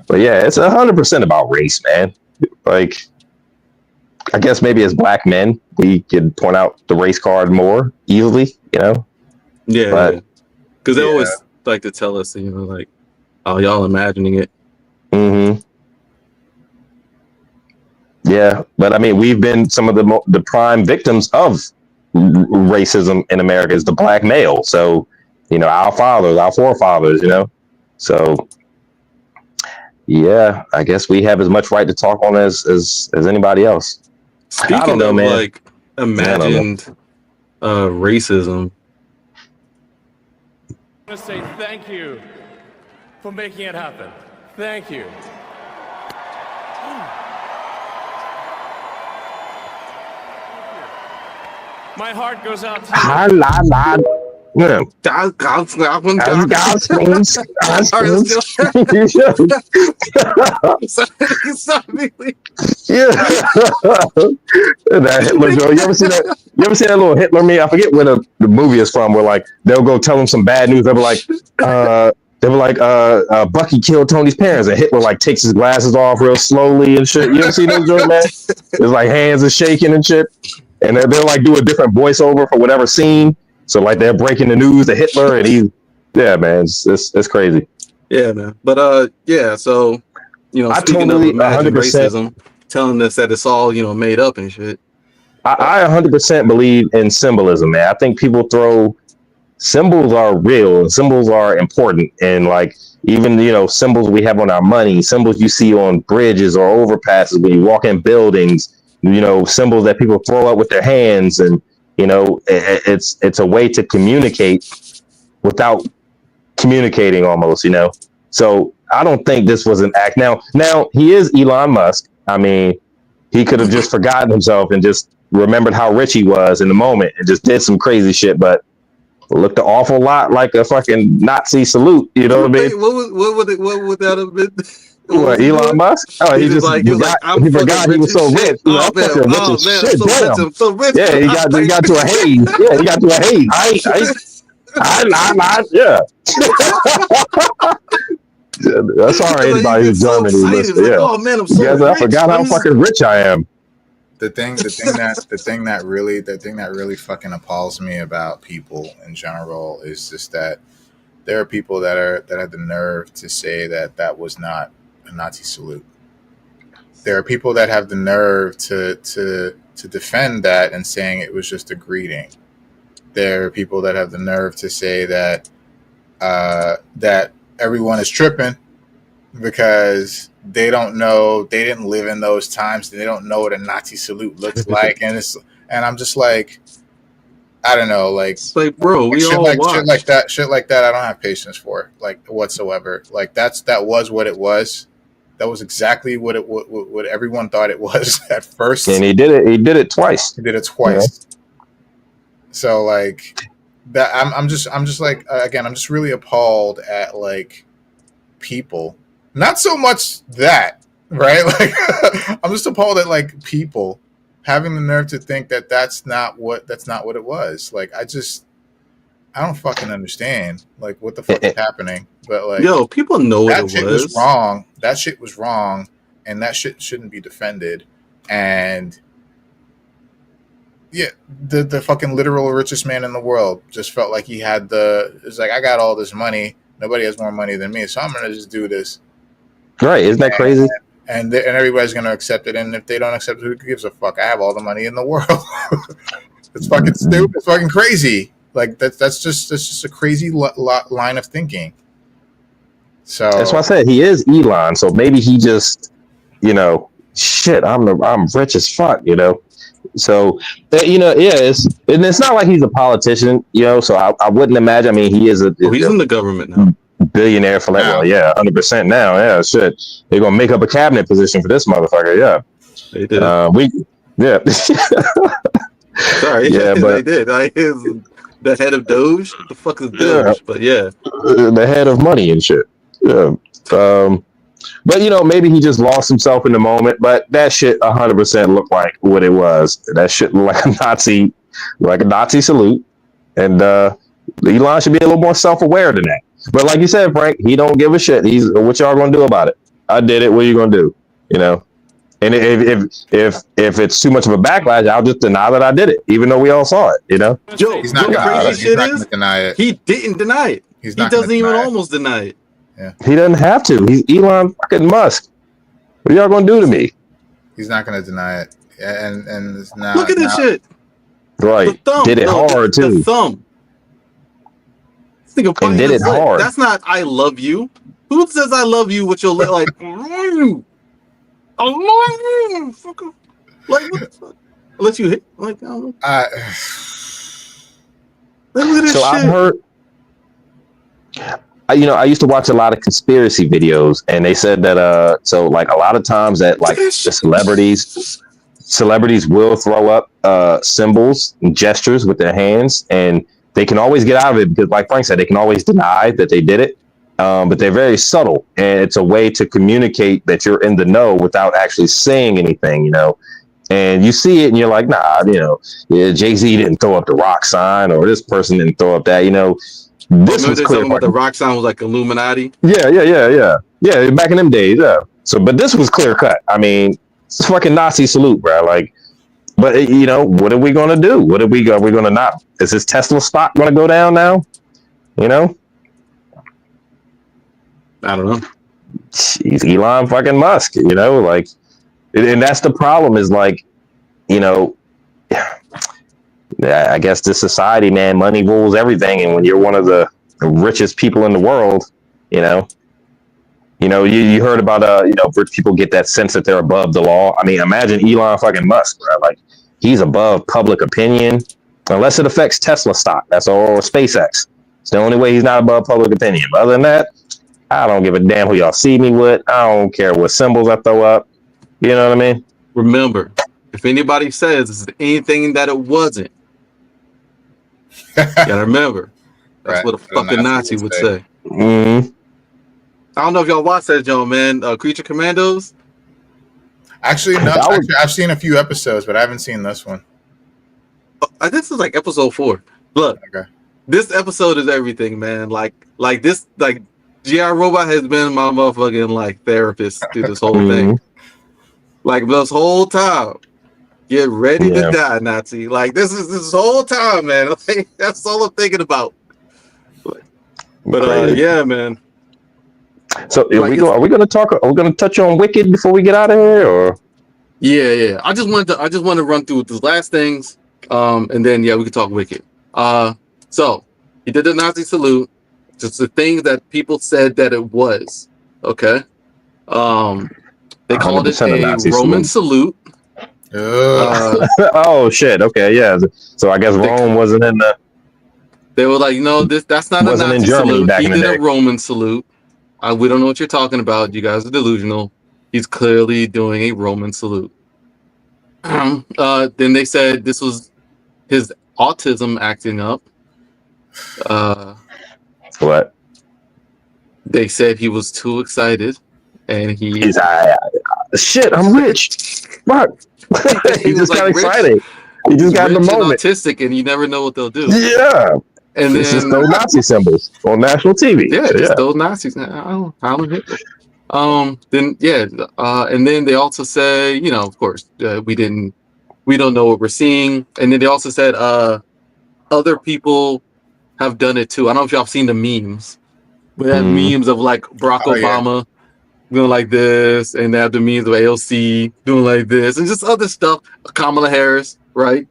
But yeah, it's 100% about race, man. Like, I guess maybe as Black men, we could point out the race card more easily, Yeah, because they always like to tell us, like, oh, y'all imagining it. Mm-hmm. Yeah, but I mean, we've been some of the prime victims of racism in America is the Black male. So, our fathers, our forefathers, So, yeah, I guess we have as much right to talk on as anybody else. Speaking of like imagined racism, I want to say thank you for making it happen. Thank you. My heart goes out to you. Yeah. That Hitler joke. You ever see that? You ever see that little Hitler meme? I forget where the movie is from. Where like they'll go tell him some bad news. They'll be like, Bucky killed Tony's parents, and Hitler like takes his glasses off real slowly and shit. You ever see that joke, man? It's like hands are shaking and shit, and they'll like do a different voiceover for whatever scene. So like they're breaking the news to Hitler, and man, it's crazy. Yeah, man. But so I speaking totally of imagined 100%, racism, telling us that it's all made up and shit. I 100% believe in symbolism, man. I think people throw symbols are real and symbols are important, and like even symbols we have on our money, symbols you see on bridges or overpasses when you walk in buildings, symbols that people throw up with their hands, and it's a way to communicate without communicating almost, So I don't think this was an act. Now he is Elon Musk. I mean, he could have just forgotten himself and just remembered how rich he was in the moment and just did some crazy shit, but looked an awful lot like a fucking Nazi salute. You know what I mean? What would that have been? What, Elon Musk? Oh, he forgot he was so rich. Oh man, I'm so rich. Yeah, he got to a haze. Yeah, he got to a haze. Yeah. That's sorry, anybody who's Germany. Yeah. Oh man, I'm so rich. I forgot how fucking rich I am. The thing that really fucking appalls me about people in general is just that there are people that have the nerve to say that was not a Nazi salute. There are people that have the nerve to defend that and saying it was just a greeting. There are people that have the nerve to say that that everyone is tripping because they don't know, they didn't live in those times, they don't know what a Nazi salute looks like, and I'm just like, I don't know, like, it's like, bro, we shit all like watch. shit like that. I don't have patience for, like, whatsoever. Like that was what it was. That was exactly what everyone thought it was at first. And he did it. He did it twice. Yeah. So like that, I'm just like, again, I'm just really appalled at like people. Not so much that, right? Like I'm just appalled at like people having the nerve to think that that's not what it was. Like I don't fucking understand. Like, what the fuck is happening? But like, Yo, people know what that it shit was wrong. That shit was wrong, and that shit shouldn't be defended. And yeah, the fucking literal richest man in the world just felt like he had it's like, I got all this money. Nobody has more money than me, so I'm gonna just do this. Right? Isn't that crazy? And everybody's gonna accept it. And if they don't accept it, who gives a fuck? I have all the money in the world. It's fucking stupid. It's fucking crazy. Like that's just a crazy line of thinking. So that's why I said he is Elon. So maybe he just, shit. I'm rich as fuck. So it's not like he's a politician. So I wouldn't imagine. I mean, he is he's in the government now. Billionaire for that. Well, yeah, 100% now. Yeah, shit. They're gonna make up a cabinet position for this motherfucker. Yeah, they did. Sorry, yeah, but they did. The head of Doge. What the fuck is Doge? Yeah. But yeah, the head of money and shit. Yeah. But maybe he just lost himself in the moment. But that shit 100% looked like what it was. That shit looked like a Nazi salute. And Elon should be a little more self-aware than that. But like you said, Frank, he don't give a shit. He's what y'all gonna do about it? I did it. What are you gonna do? And if it's too much of a backlash, I'll just deny that I did it, even though we all saw it. Joe, he's not gonna deny it. He didn't deny it. He doesn't even almost deny it. Yeah. He doesn't have to. He's Elon fucking Musk. What are y'all gonna do to me? He's not gonna deny it. And it's not. Look at this shit. Right. Did it hard too. The thumb. And did it hard. That's not I love you. Who says I love you with your like I love you? Fucker. Like what the fuck? Let you hit like I don't know. Look at this shit. I've heard I used to watch a lot of conspiracy videos, and they said that so like a lot of times that like the celebrities will throw up symbols and gestures with their hands, and they can always get out of it because, like Frank said, they can always deny that they did it. But they're very subtle, and it's a way to communicate that you're in the know without actually saying anything, And you see it, and you're like, nah, Jay-Z didn't throw up the rock sign, or this person didn't throw up that, This was clear. The rock sign was like Illuminati. Yeah. Back in them days, yeah. So, but this was clear cut. I mean, it's a fucking Nazi salute, bro. Like, but what are we gonna do? Are we gonna not? Is this Tesla stock gonna go down now? I don't know. He's Elon fucking Musk, like, and that's the problem is like, I guess this society, man, money rules everything. And when you're one of the richest people in the world, you heard about, rich people get that sense that they're above the law. I mean, imagine Elon fucking Musk, bro. Like, he's above public opinion, unless it affects Tesla stock. That's all, SpaceX. It's the only way he's not above public opinion. But other than that, I don't give a damn who y'all see me with. I don't care what symbols I throw up. You know what I mean? Remember, if anybody says this is anything that it wasn't, you gotta remember. That's what a fucking Nazi would say. Mm-hmm. I don't know if y'all watched that, Joe, man. Creature Commandos? Actually, no. I've seen a few episodes, but I haven't seen this one. This is like episode 4. Look, okay. This episode is everything, man. Like this, like G.I. Robot has been my motherfucking like therapist through this whole thing. Like this whole time, get ready to die, Nazi. Like this whole time, man. Like, that's all I'm thinking about. But yeah, man. So are we going to touch on Wicked before we get out of here, or? Yeah. I just want to run through the last things, and then we can talk Wicked. So he did the Nazi salute. Just the things that people said that it was. Okay. They called it a Roman salute. Oh shit! Okay, yeah. So I guess Rome wasn't in the. They were like, that's not a Nazi salute. He did a Roman salute. We don't know what you're talking about. You guys are delusional. He's clearly doing a Roman salute. Then they said this was his autism acting up. What? They said he was too excited, and he's shit. I'm rich. Fuck. He just got excited. He just got in the moment. Autistic, and you never know what they'll do. Yeah. And This is then those Nazi symbols on national TV. yeah, just those Nazis. Heil Hitler. And then they also say, of course, we don't know what we're seeing. And then they also said other people have done it too. I don't know if y'all have seen the memes. We have memes of like Barack Obama doing like this, and they have the memes of AOC doing like this, and just other stuff. Kamala Harris, right?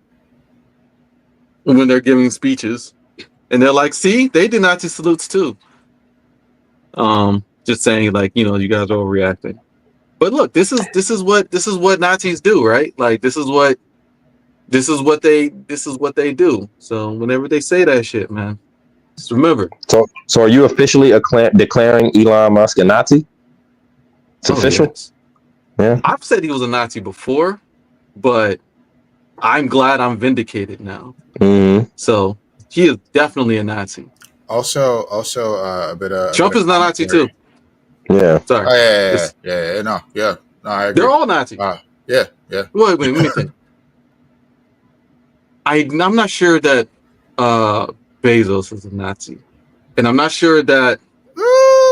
When they're giving speeches, and they're like, "See, they did Nazi salutes too." Just saying, like, you guys are overreacting. But look, this is what Nazis do, right? Like, this is what they do. So whenever they say that shit, man, just remember. So are you officially declaring Elon Musk a Nazi? It's official. Yes. Yeah. I've said he was a Nazi before, but I'm glad I'm vindicated now. So he is definitely a Nazi. Also, a bit of Trump is not Nazi too. Yeah. Sorry. Oh, yeah. No, I agree. They're all Nazis. Yeah. Wait, let me think. I'm not sure that Bezos is a Nazi, and I'm not sure that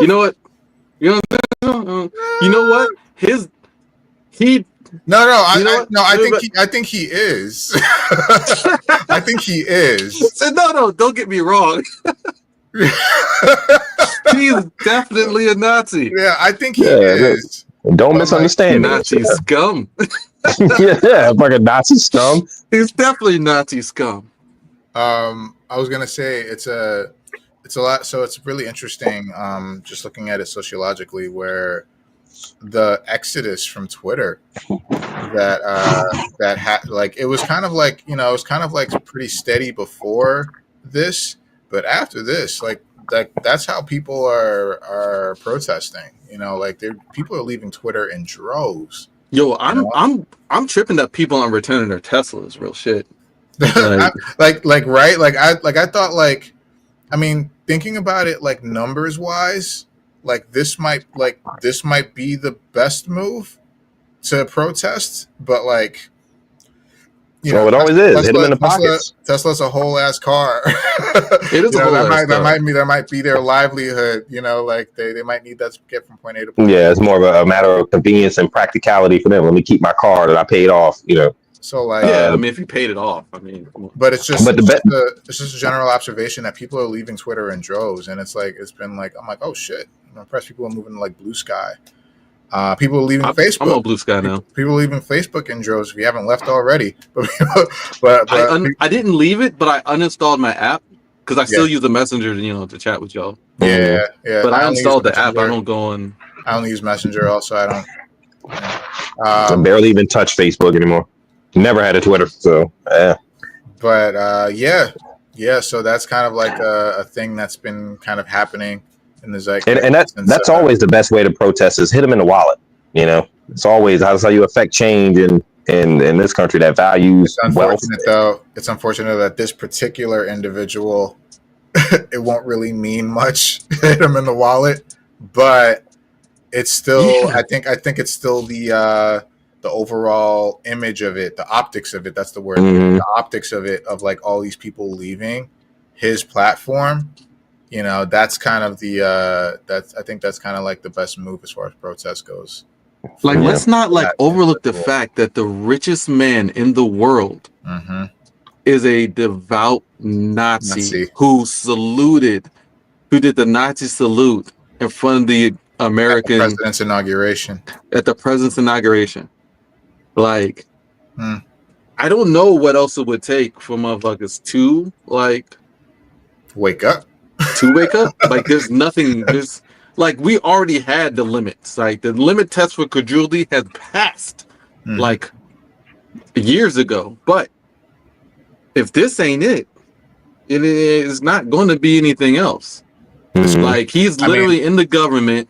you know what he. I think he is. I think he is. No, don't get me wrong. He's definitely a Nazi. Yeah, I think he is. Don't misunderstand. Nazi scum. Yeah, like a Nazi scum. He's definitely Nazi scum. I was gonna say it's a lot. So it's really interesting. Just looking at it sociologically, where the exodus from Twitter it was kind of like it was kind of like pretty steady before this, but after this, like that's how people are protesting. Like people are leaving Twitter in droves. Yo, I'm tripping that people aren't returning their Teslas. Real shit. Right? I thought thinking about it like numbers wise, this might be the best move to protest, but it always is. Hit them in the pockets. Tesla's a whole ass car. It is a whole ass car. That might be their livelihood. They might need that to get from point A to point B. Yeah, it's more of a matter of convenience and practicality for them. Let me keep my car that I paid off. So if you paid it off, but it's just it's just a general observation that people are leaving Twitter in droves, and I'm like, oh shit, I'm impressed. People are moving to Blue Sky. People are leaving Facebook. I'm on Blue Sky now. People are leaving Facebook in droves. If you haven't left already, but I didn't leave it, but I uninstalled my app because I still use the Messenger, to chat with y'all. Yeah. But I uninstalled the app. I don't go on. I only use Messenger. Also, I don't. I barely even touch Facebook anymore. Never had a Twitter, so yeah. But yeah. So that's kind of like a thing that's been kind of happening in the zeitgeist. And that's always the best way to protest is hit them in the wallet. It's always that's how you affect change in this country that values wealth. It's unfortunate that this particular individual, it won't really mean much. Hit them in the wallet, but it's still. Yeah. I think it's still the overall image of it, the optics of it. That's the word. The optics of it, of all these people leaving his platform. That's kind of I think that's kind of like the best move as far as protest goes. Let's not overlook the fact that the richest man in the world is a devout Nazi who did the Nazi salute in front of the American at the president's inauguration. I don't know what else it would take for motherfuckers to wake up. There's nothing. There's we already had the limits. The limit test for credulity has passed years ago. But if this ain't it is not going to be anything else. He's literally in the government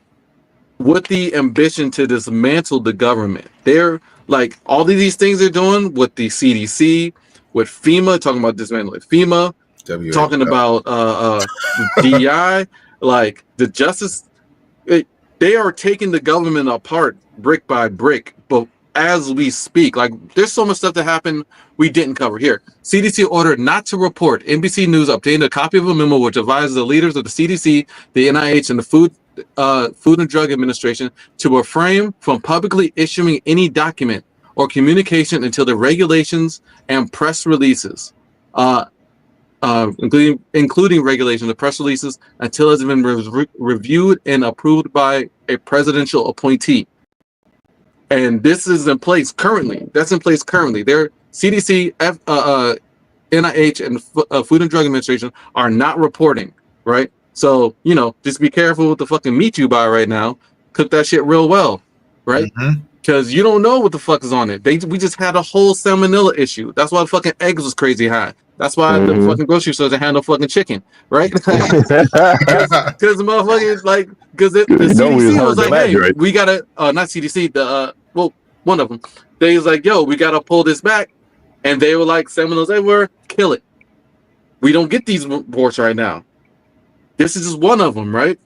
with the ambition to dismantle the government. They're all of these things they're doing with the CDC, with FEMA, talking about dismantling FEMA, talking about DEI, the justice. They are taking the government apart brick by brick, but as we speak. Like, there's so much stuff that happened we didn't cover here. CDC ordered not to report. NBC News obtained a copy of a memo which advises the leaders of the CDC, the NIH, and the Food and Drug Administration to refrain from publicly issuing any document or communication until the regulations and press releases, including regulations and press releases, until it's been reviewed and approved by a presidential appointee. And this is in place currently. That's in place currently. Their CDC, NIH, and Food and Drug Administration are not reporting, right? So, you know, just be careful with the fucking meat you buy right now. Cook that shit real well, right? Because you don't know what the fuck is on it. We just had a whole salmonella issue. That's why the fucking eggs was crazy high. That's why the fucking grocery stores had no fucking chicken, right? Because the motherfuckers, like, because the CDC was like, hey, right? We gotta, not CDC, well, one of them. They was like, yo, we gotta pull this back. And they were like, salmonellas everywhere, kill it. We don't get these reports right now. This is just one of them, right?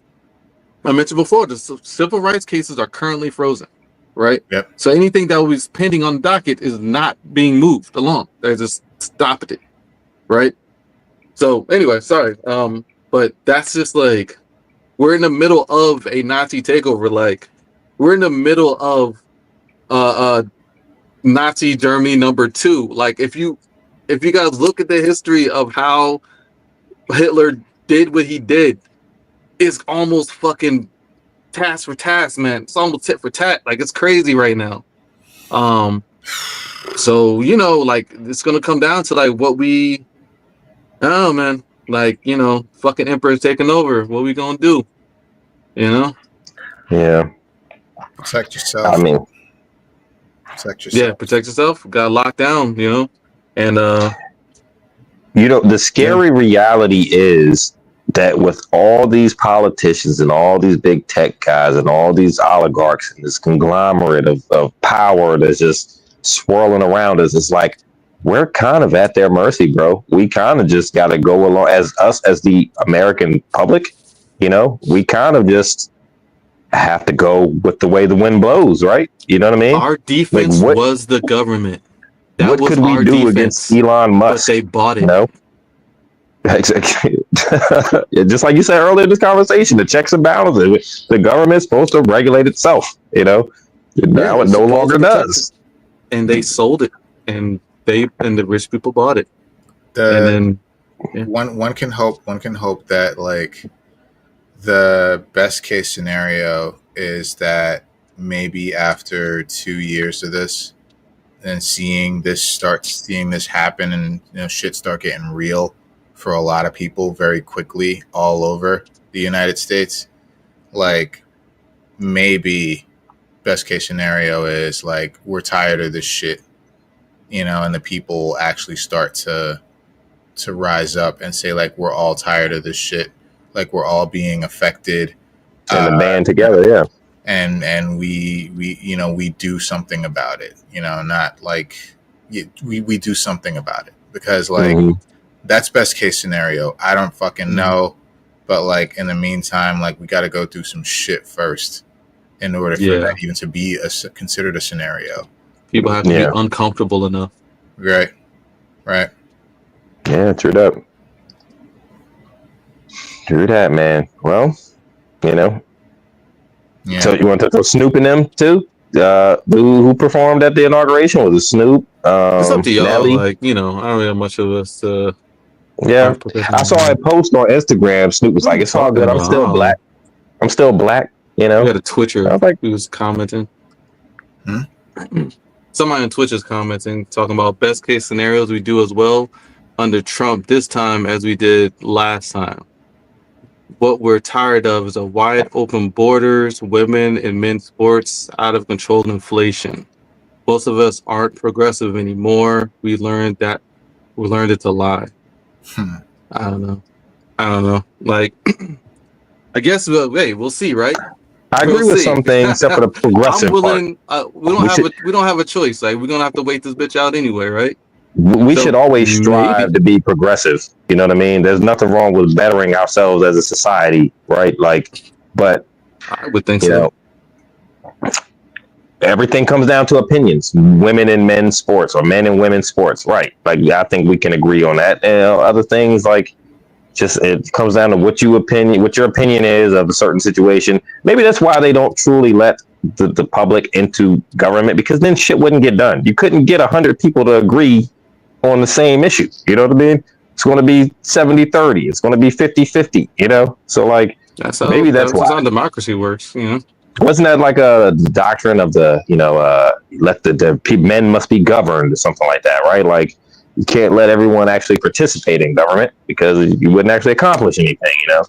I mentioned before, the civil rights cases are currently frozen, right? Yep. So anything that was pending on the docket is not being moved along. They just stopped it, right? So anyway, sorry. But that's just like, we're in the middle of a Nazi takeover. Like, we're in the middle of Nazi Germany #2. Like, if you guys look at the history of how Hitler did what he did, it's almost fucking task for task, man. It's almost tit for tat. Like, it's crazy right now. So, you know, like, it's gonna come down to like what we, I don't know, man. Like, you know, fucking emperor's taking over. What we gonna do? You know? Yeah. Protect yourself. I mean, protect yourself. Yeah, protect yourself. Got locked down, you know? And you know, the scary reality is that with all these politicians and all these big tech guys and all these oligarchs and this conglomerate of power that's just swirling around us, it's like we're kind of at their mercy, bro. We kind of just got to go along as the American public. You know, we kind of just have to go with the way the wind blows, right? You know what I mean? Our defense was the government. That what was could we do against Elon Musk? But they bought it. You know? Exactly. Just like you said earlier in this conversation, the checks and balances. The government's supposed to regulate itself. You know, now it no longer does. And they sold it, and the rich people bought it. One can hope that like the best case scenario is that maybe after 2 years of this and seeing this happen and, you know, shit start getting real for a lot of people very quickly all over the United States, like maybe best case scenario is like we're tired of this shit, you know, and the people actually start to rise up and say like we're all tired of this shit, like we're all being affected and the band together, yeah, and we you know, we do something about it, you know, not like we do something about it, because like that's best case scenario. I don't fucking know, but like in the meantime, like we got to go through some shit first in order for that even to be considered a scenario. People have to be uncomfortable enough. Right. Yeah, true that. True that, man. Well, you know. Yeah. So you want to throw Snoop in them too? Who performed at the inauguration? Was it Snoop? It's up to y'all. Nelly? Like, you know, I don't have much of us. Yeah, I saw a post on Instagram. Snoop was like, "It's all good. I'm still black. I'm still black." You know, we had a Twitcher. I was like, he was commenting. Somebody on Twitch is commenting, talking about best case scenarios we do as well under Trump this time as we did last time. What we're tired of is a wide open borders, women and men's sports, out of control inflation. Most of us aren't progressive anymore. We learned it to lie. I don't know. Like, I guess we'll see, right? I agree with some things, except for the progressive I'm willing. We don't have a choice. Like, we're gonna have to wait this bitch out anyway, right? We should always strive to be progressive. You know what I mean? There's nothing wrong with bettering ourselves as a society, right? Like, but I would think so. everything comes down to opinions. Women and men's sports, or men and women's sports, right? Like I think we can agree on that. And other things like just it comes down to what your opinion is of a certain situation. Maybe that's why they don't truly let the public into government, because then shit wouldn't get done. You couldn't get 100 people to agree on the same issue. You know what I mean? It's going to be 70-30. It's going to be 50-50, you know? So like, that's how democracy works, you know? Wasn't that like a doctrine of the, let the men must be governed or something like that, right? Like, you can't let everyone actually participate in government because you wouldn't actually accomplish anything, you know?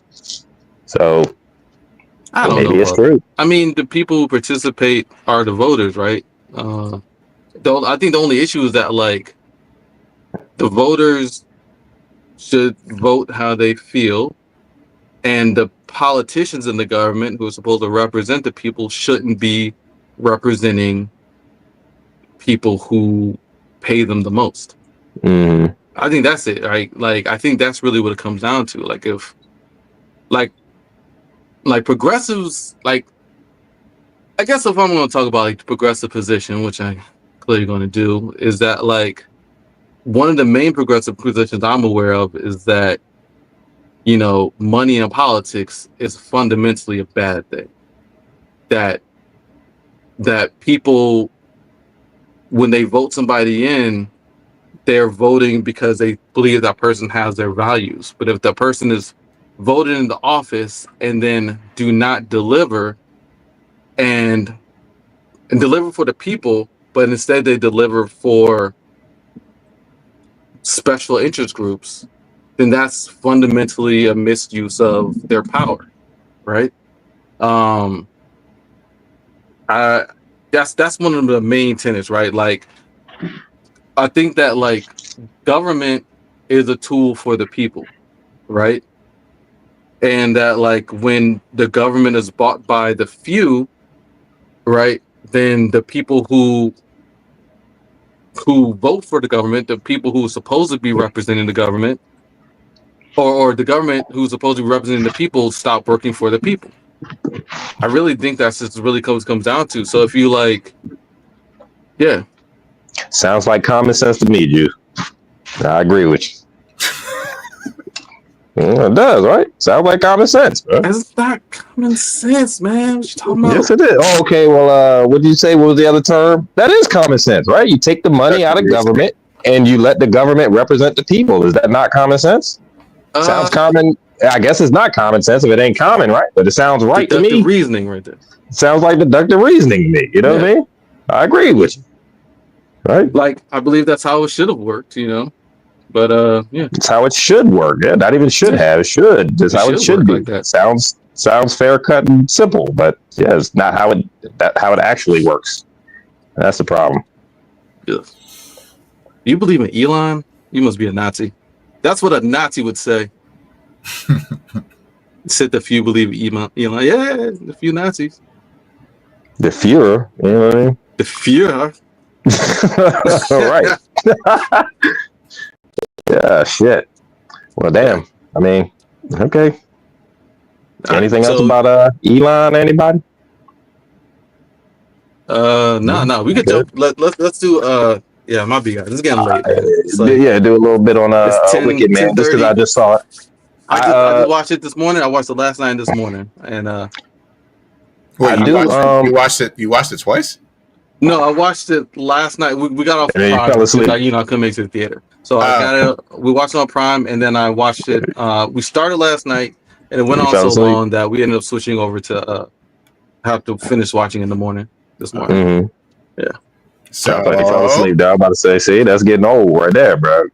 So I don't know. It's true. I mean, the people who participate are the voters, right? I think the only issue is that, like, the voters should vote how they feel, and the politicians in the government who are supposed to represent the people shouldn't be representing people who pay them the most. Mm. I think that's it, right? Like, I think that's really what it comes down to. Like, if, like progressives, like, I guess if I'm going to talk about like the progressive position, which I clearly going to do, is that like one of the main progressive positions I'm aware of is that, money in politics is fundamentally a bad thing. That people, when they vote somebody in, they're voting because they believe that person has their values. But if the person is voted into office and then do not deliver and deliver for the people, but instead they deliver for special interest groups, then that's fundamentally a misuse of their power, right? That's one of the main tenets, right? Like, I think that like government is a tool for the people, right? And that like when the government is bought by the few, right, then the people who vote for the government, the people who are supposed to be representing the government, or the government who's supposed to be representing the people, stop working for the people. I really think that's just really comes down to. So if you like, yeah. Sounds like common sense to me, Juice. I agree with you. It does, right? Sounds like common sense, bro. It's not common sense, man. What you talking about? Yes, it is. Oh, okay. Well, what did you say? What was the other term? That is common sense, right? You take the money out of government and you let the government represent the people. Is that not common sense? Sounds common. I guess it's not common sense if it ain't common, right? But it sounds right to me. Deductive reasoning right there. Sounds like deductive reasoning to me. You know what I mean? I agree with you. Right? Like, I believe that's how it should have worked, But yeah, it's how it should work. Yeah, not even should have. It should. That's how it should be. Like that. Sounds fair, cut, and simple. But yeah, it's not how it actually works. That's the problem. Yeah. You believe in Elon? You must be a Nazi. That's what a Nazi would say. Said the few believe Elon. Yeah, the few Nazis. The Fuhrer. You know what I mean? The Fuhrer. All right. Yeah, shit. Well, damn. I mean, okay. Anything else about Elon? Anybody? No. We could jump. Let's do. Yeah, my big guy. It's getting late. Yeah, do a little bit on Wicked, man. Just because I just saw it. I just watched it this morning. I watched it last night this morning, and wait, you watched it twice? No, I watched it last night. We got off Prime. Fell asleep. I couldn't make it to the theater. So I got it. We watched it on Prime, and then I watched it. We started last night, and it went on so long that we ended up switching over to have to finish watching in the morning this morning. Mm-hmm. Yeah. So I thought you fell asleep, dog. I'm about to say, see, that's getting old right there, bro.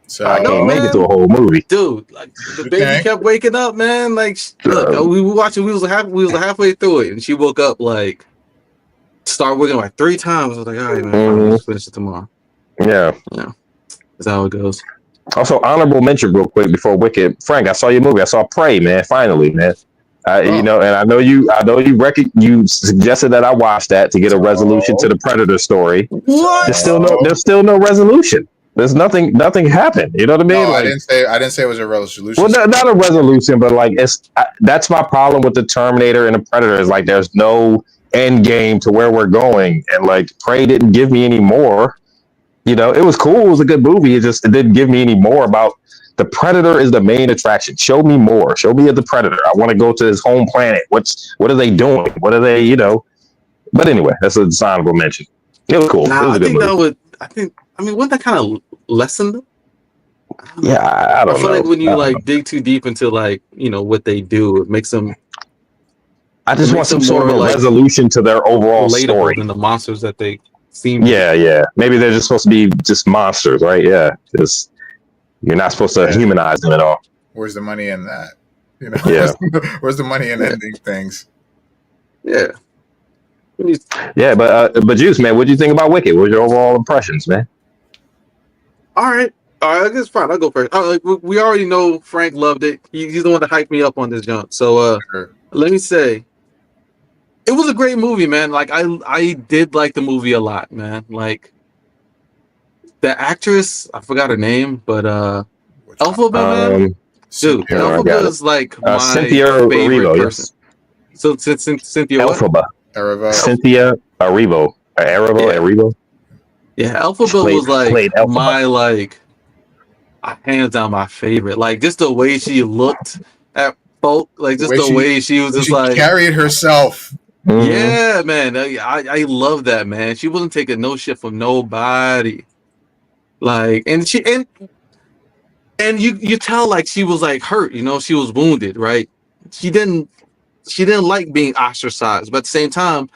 So I can't make it to a whole movie, dude. Like the baby kept waking up, man. Like, look, we were watching. We was halfway through it, and she woke up like. Start working like 3 times. I was like, all right, man, I'll just finish it tomorrow. Yeah. That's how it goes. Also, honorable mention real quick before Wicked. Frank, I saw your movie. I saw Prey, man. Finally, man. And I know you suggested that I watch that to get a resolution to the Predator story. What? There's still no resolution. There's nothing happened. You know what I mean? No, I didn't say it was a resolution. Well, not a resolution, but like that's my problem with the Terminator and the Predator is like there's no end game to where we're going. And like Prey didn't give me any more. You know, it was cool. It was a good movie. It didn't give me any more about the Predator is the main attraction. Show me more. Show me the Predator. I want to go to his home planet. What are they doing? What are they, you know? But anyway, that's a dishonorable mention. It was cool. Nah, it was a good movie. Wouldn't that kind of lessen them? Yeah, I don't know. I feel like when you like dig too deep into like, you know, what they do, it makes them. I just want some sort of a resolution to their overall story than the monsters that they seem. Yeah. Maybe they're just supposed to be just monsters, right? Yeah, just you're not supposed to humanize them at all. Where's the money in that? You know, yeah. where's the money in ending things? Yeah. Yeah, but Juice, man, what do you think about Wicked? What were your overall impressions, man? All right, I guess fine. I'll go first. We already know Frank loved it. He's the one that hyped me up on this jump. So let me say, it was a great movie, man. Like I did like the movie a lot, man. Like the actress, I forgot her name, but Elphaba, man. Dude, Elphaba is like my Cynthia favorite Erivo, person. Yes. So Cynthia Elphaba. Erivo. Cynthia Erivo. Erivo. Yeah, Elphaba was like my like hands down my favorite. Like just the way she looked at folk, like just the way she was just like carried herself. Mm-hmm. Yeah, man. I love that, man. She wasn't taking no shit from nobody. Like, and you tell like she was like hurt, you know, she was wounded, right? She didn't like being ostracized, but at the same time,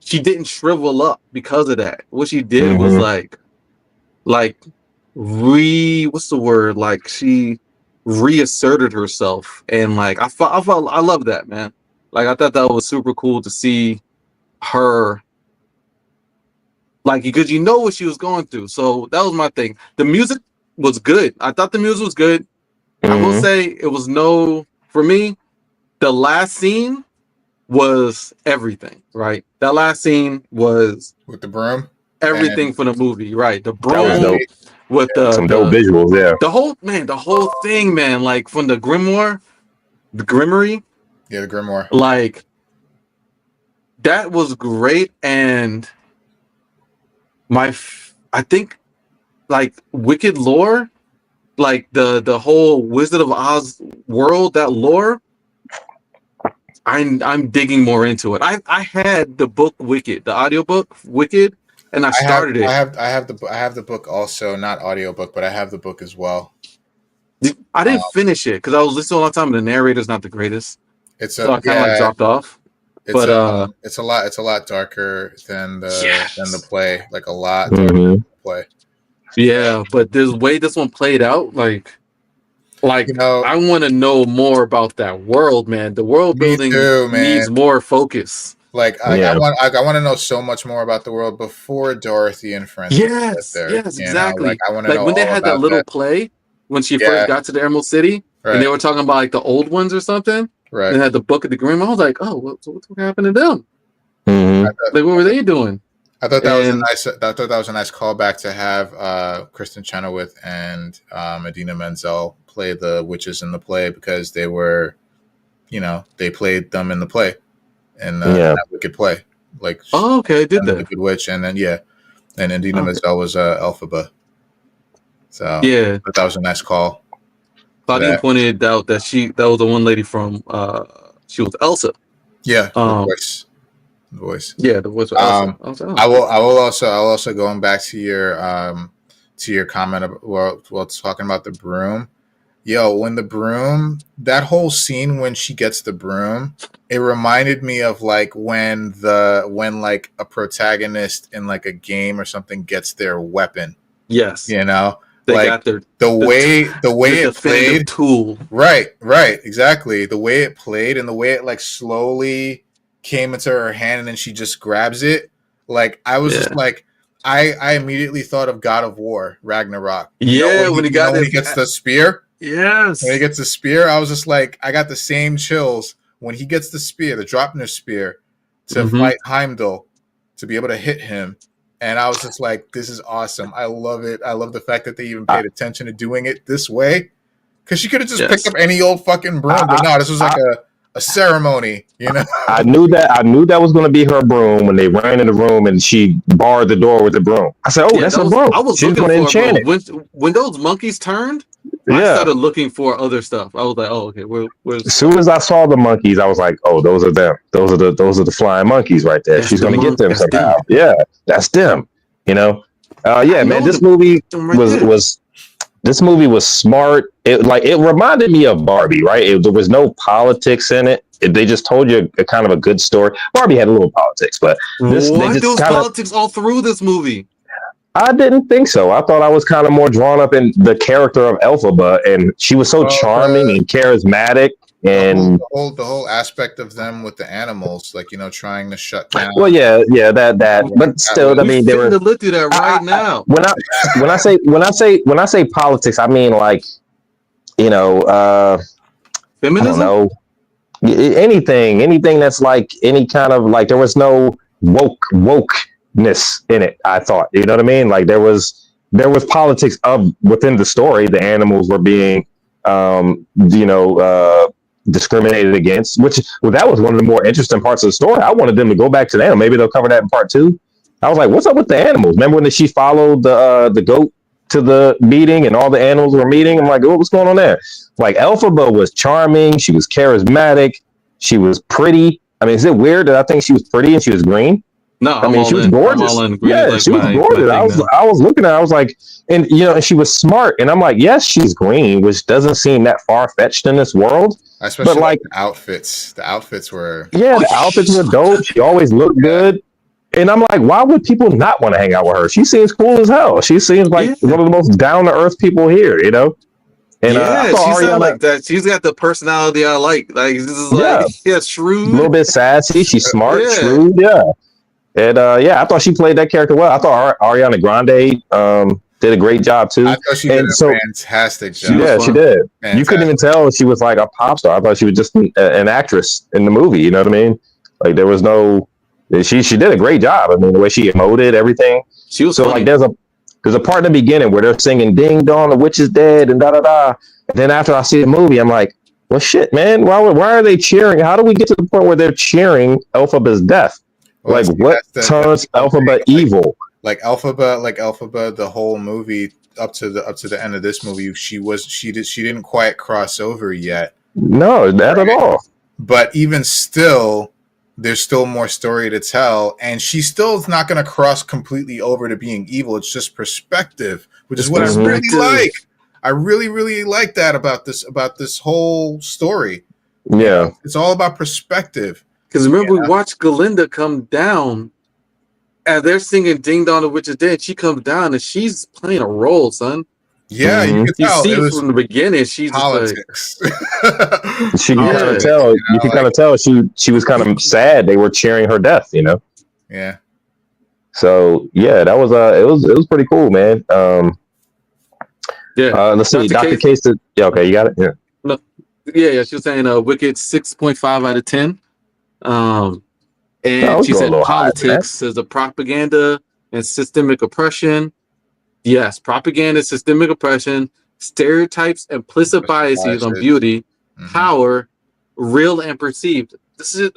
she didn't shrivel up because of that. What she did was what's the word? Like she reasserted herself, and like I love that, man. Like I thought that was super cool to see her, like because you know what she was going through. So that was my thing. The music was good. I thought the music was good. I will say it was for me. The last scene was everything, right? That last scene was with the broom. Everything from the movie, right? The broom with some dope visuals, yeah. The whole thing, man. Like from the grimoire, the grimory. Yeah, the grimoire. Like that was great, and I think like Wicked lore, like the whole Wizard of Oz world, that lore. I'm digging more into it. I had the book Wicked, the audiobook Wicked, and I started it. I have the book also, not audiobook, but I have the book as well. I didn't finish it because I was listening all the time, and the narrator's not the greatest. So I kind of like dropped off. But it's a lot darker than the play, like a lot darker than the play. Yeah, but the way this one played out, like you know, I want to know more about that world, man. The world building needs more focus. Like I want to know so much more about the world before Dorothy and friends. Yes, exactly. Like I want to know when they had that little play when she first got to the Emerald City, and they were talking about like the old ones or something. Right. And had the Book of the Grimm. I was like, oh, what's happening to them? Like, what were they doing? I thought that was a nice. I thought that was a nice callback to have Kristen Chenoweth and Idina Menzel play the witches in the play, because they were, you know, they played them in the play, and that Wicked play. Like, okay, did that Wicked Witch, and then and Idina Menzel was Elphaba. So but that was a nice call. Claudia pointed out that that was the one lady from she was Elsa. Yeah, the voice. Yeah, the voice of Elsa. I will also going back to your comment about while talking about the broom. Yo, when the broom, that whole scene when she gets the broom, it reminded me of like when like a protagonist in like a game or something gets their weapon. Yes. You know? They like got the way it played, tool. Right, exactly. The way it played and the way it like slowly came into her hand and then she just grabs it. Like I was just like, I immediately thought of God of War, Ragnarok. Yeah, when he gets the spear. Yes. When he gets the spear, I was just like, I got the same chills when he gets the spear, the Draupnir spear, to fight Heimdall, to be able to hit him. And I was just like, this is awesome. I love it. I love the fact that they even paid attention to doing it this way. Because she could have just picked up any old fucking broom. But no, this was like a ceremony, you know. I knew that was going to be her broom when they ran in the room and she barred the door with the broom. I said, "Oh, that's her broom." I was She's looking going to for enchant it, it. bro. When those monkeys turned, I Yeah. started looking for other stuff. I was like, "Oh, okay, where's?" As soon as I saw the monkeys, I was like, "Oh, those are them. Those are the flying monkeys right there. That's She's the going to get them that's somehow." them. Yeah, that's them. You know. Yeah, man. This movie was this movie was smart. It reminded me of Barbie, right? There was no politics in it. They just told you a kind of a good story. Barbie had a little politics, but There was politics all through this movie. I didn't think so. I thought I was kind of more drawn up in the character of Elphaba, and she was so charming and charismatic. And the whole aspect of them with the animals, like, you know, trying to shut down. Well, yeah, that. But still, I mean, they were. Look through that right now. When I say politics, I mean like, you know, feminism. I don't know, anything that's like any kind of like there was no wokeness in it. I thought, you know what I mean? Like there was politics within the story. The animals were being, discriminated against, that was one of the more interesting parts of the story. I wanted them to go back to the animal. Maybe they'll cover that in part 2. I was like, what's up with the animals? Remember when she followed the goat to the meeting and all the animals were meeting? I'm like, what's going on there? Like Elphaba was charming. She was charismatic. She was pretty. I mean, is it weird that I think she was pretty and she was green? No, I mean, she was gorgeous. Yeah, she was gorgeous. I was looking at her, I was like, and and she was smart. And I'm like, yes, she's green, which doesn't seem that far fetched in this world. Especially but like the outfits. The outfits were the outfits were dope. She always looked good. And I'm like, why would people not want to hang out with her? She seems cool as hell. She seems like one of the most down to earth people here, you know? And she sounds like that. She's got the personality I like. Like this is like shrewd. A little bit sassy. She's smart, shrewd, And I thought she played that character well. I thought Ariana Grande did a great job too. I thought she did a fantastic job. She did. Fantastic. You couldn't even tell she was like a pop star. I thought she was just an actress in the movie. You know what I mean? Like there was no. She did a great job. I mean, the way she emoted everything. She was so funny. Like there's a part in the beginning where they're singing "Ding Dong, the witch is dead" and da da da. And then after I see the movie, I'm like, well, shit, man. Why are they cheering? How do we get to the point where they're cheering Elphaba's death? Well, like what turns Elphaba evil? Like Elphaba, the whole movie up to the end of this movie, she didn't quite cross over yet. No, not at all. But even still, there's still more story to tell, and she still is not going to cross completely over to being evil. It's just perspective, which is what I really like. I really, really like that about this whole story. Yeah, it's all about perspective. Because remember, we watched Galinda come down, and they're singing "Ding Dong, the Witch is Dead." She comes down, and she's playing a role, son. Yeah, you can tell. You see from the beginning, she's politics. She can kind of tell. You can kind of tell she was kind of sad. They were cheering her death, you know. Yeah. So that was it was pretty cool, man. Let's see. Dr. Case. Okay, you got it. Yeah. No, yeah. She was saying Wicked 6.5 out of 10. And she said politics is a propaganda and systemic oppression. Yes, propaganda, systemic oppression, stereotypes, implicit biases on beauty, power, real and perceived.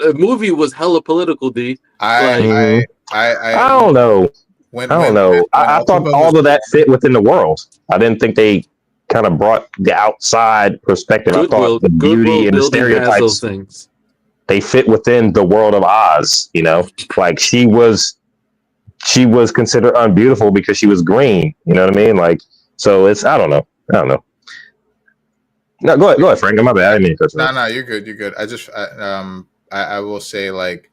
A movie was hella political, D. I don't know. I don't know. I thought all of that fit within the world. I didn't think they kind of brought the outside perspective. I thought the beauty and the stereotypes things. They fit within the world of Oz, you know. Like she was considered unbeautiful because she was green. You know what I mean? Like, so I don't know. No, go ahead, Frank. My bad. I didn't mean to cut you off. No, you're good. You're good. I will say like,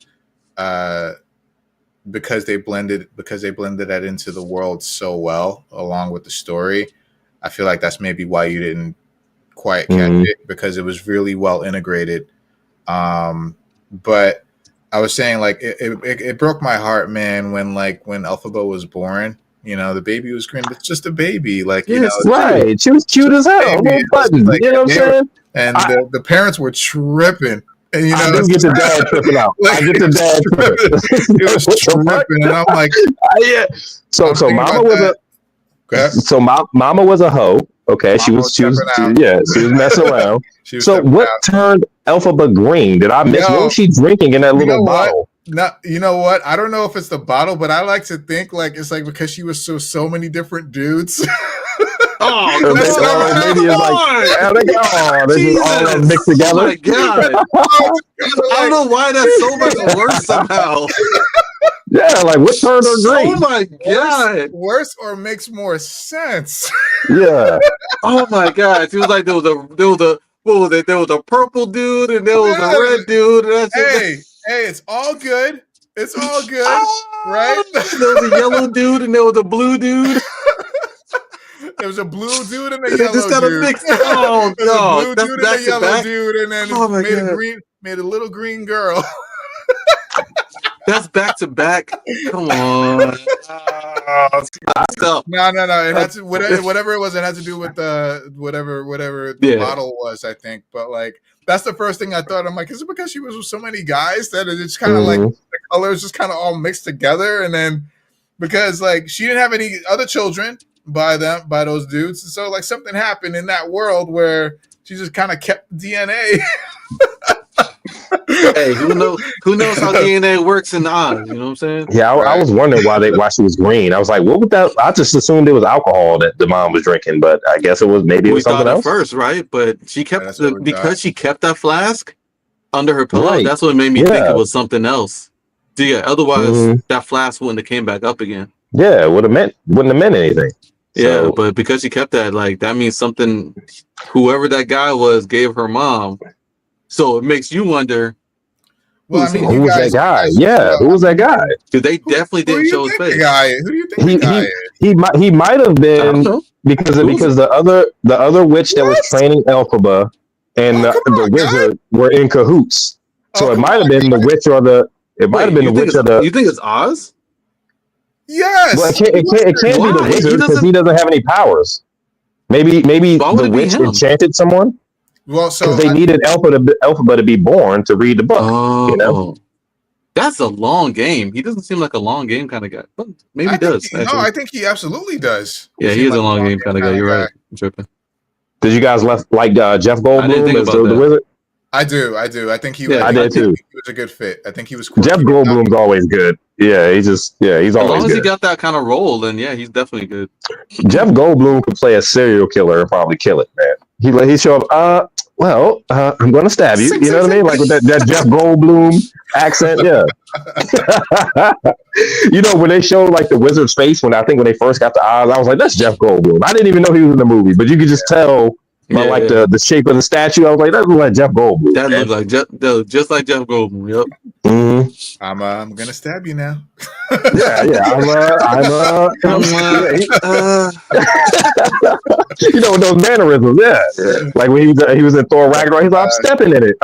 because they blended that into the world so well along with the story. I feel like that's maybe why you didn't quite catch it, because it was really well integrated. But I was saying like it broke my heart, man, when Elphaba was born. You know, the baby was green. It's just a baby, like you know. Right, she was cute as hell. Like, you know what I'm saying? And the parents were tripping. And you know, I didn't get the dad tripping out. I get the dad tripping. It was tripping, and I'm like, yeah. So mama was a hoe. Okay, she was messing around. So what turned Elphaba green? Did I miss? What was she drinking in that little bottle? No, you know what? I don't know if it's the bottle, but I like to think like it's like because she was so many different dudes. Oh, maybe it's like, this is all mixed together. Oh my god! I don't know why that's so much worse somehow. Yeah, like what turned her green? Oh my god! Worse or makes more sense. Yeah. Oh my god! It was like there was a what was it? There was a purple dude and there was a red dude. And that's Hey, it's all good. It's all good, right? There was a yellow dude and there was a blue dude. There was a blue dude and a yellow just got dude. Mixed. Oh no! A blue dude and a yellow dude, and then made a little green girl. That's back to back. Come on. No. It had to whatever it was. It had to do with the whatever the bottle was, I think. But like that's the first thing I thought. I'm like, is it because she was with so many guys that it's kind of like the colors just kind of all mixed together, and then because like she didn't have any other children by those dudes, so like something happened in that world where she just kind of kept DNA. Hey, who knows how DNA works in Oz? You know what I'm saying? Yeah, I was wondering why she was green. I was like, what would that? I just assumed it was alcohol that the mom was drinking, but I guess it was something else first, right? But she kept she kept that flask under her pillow. Right. That's what made me think it was something else. Yeah, otherwise that flask wouldn't have came back up again. Yeah, it wouldn't have meant anything. Yeah, but because she kept that, like that means something. Whoever that guy was gave her mom. So it makes you wonder. Well, I mean, who was that guy? Yeah, who was that guy? Because they definitely didn't show his face. Who do you think the guy is? He might have been because the other witch that was training Elphaba and the wizard were in cahoots. So it might have been the witch or the You think it's Oz? Yes. Well, it can't be the wizard because he doesn't have any powers. Maybe the witch enchanted someone. Well, so because they needed Elphaba to be born to read the book. Oh, you know? That's a long game. He doesn't seem like a long game kind of guy, but maybe he does. I think he absolutely does. Yeah, he is a long game kind of guy. You're right. I'm tripping. Did you guys like Jeff Goldblum as the wizard? I do. I think he. I did too. He was a good fit. I think he was. Quirky. Jeff Goldblum's always good. Yeah, he's always good. As long as he got that kind of role, then yeah, he's definitely good. Jeff Goldblum could play a serial killer and probably kill it, man. He show up. I'm going to stab you. You know what I mean? Like with that Jeff Goldblum accent. Yeah. You know, when they showed like the wizard's face when they first got the eyes, I was like, that's Jeff Goldblum. I didn't even know he was in the movie, but you could just tell by the shape of the statue. I was like, that looks like Jeff Goldblum. That looks like just like Jeff Goldblum. Yep. Mm-hmm. I'm gonna stab you now. Yeah. You know, those mannerisms. Yeah. Like when he was in Thor Ragnarok, he's like, I'm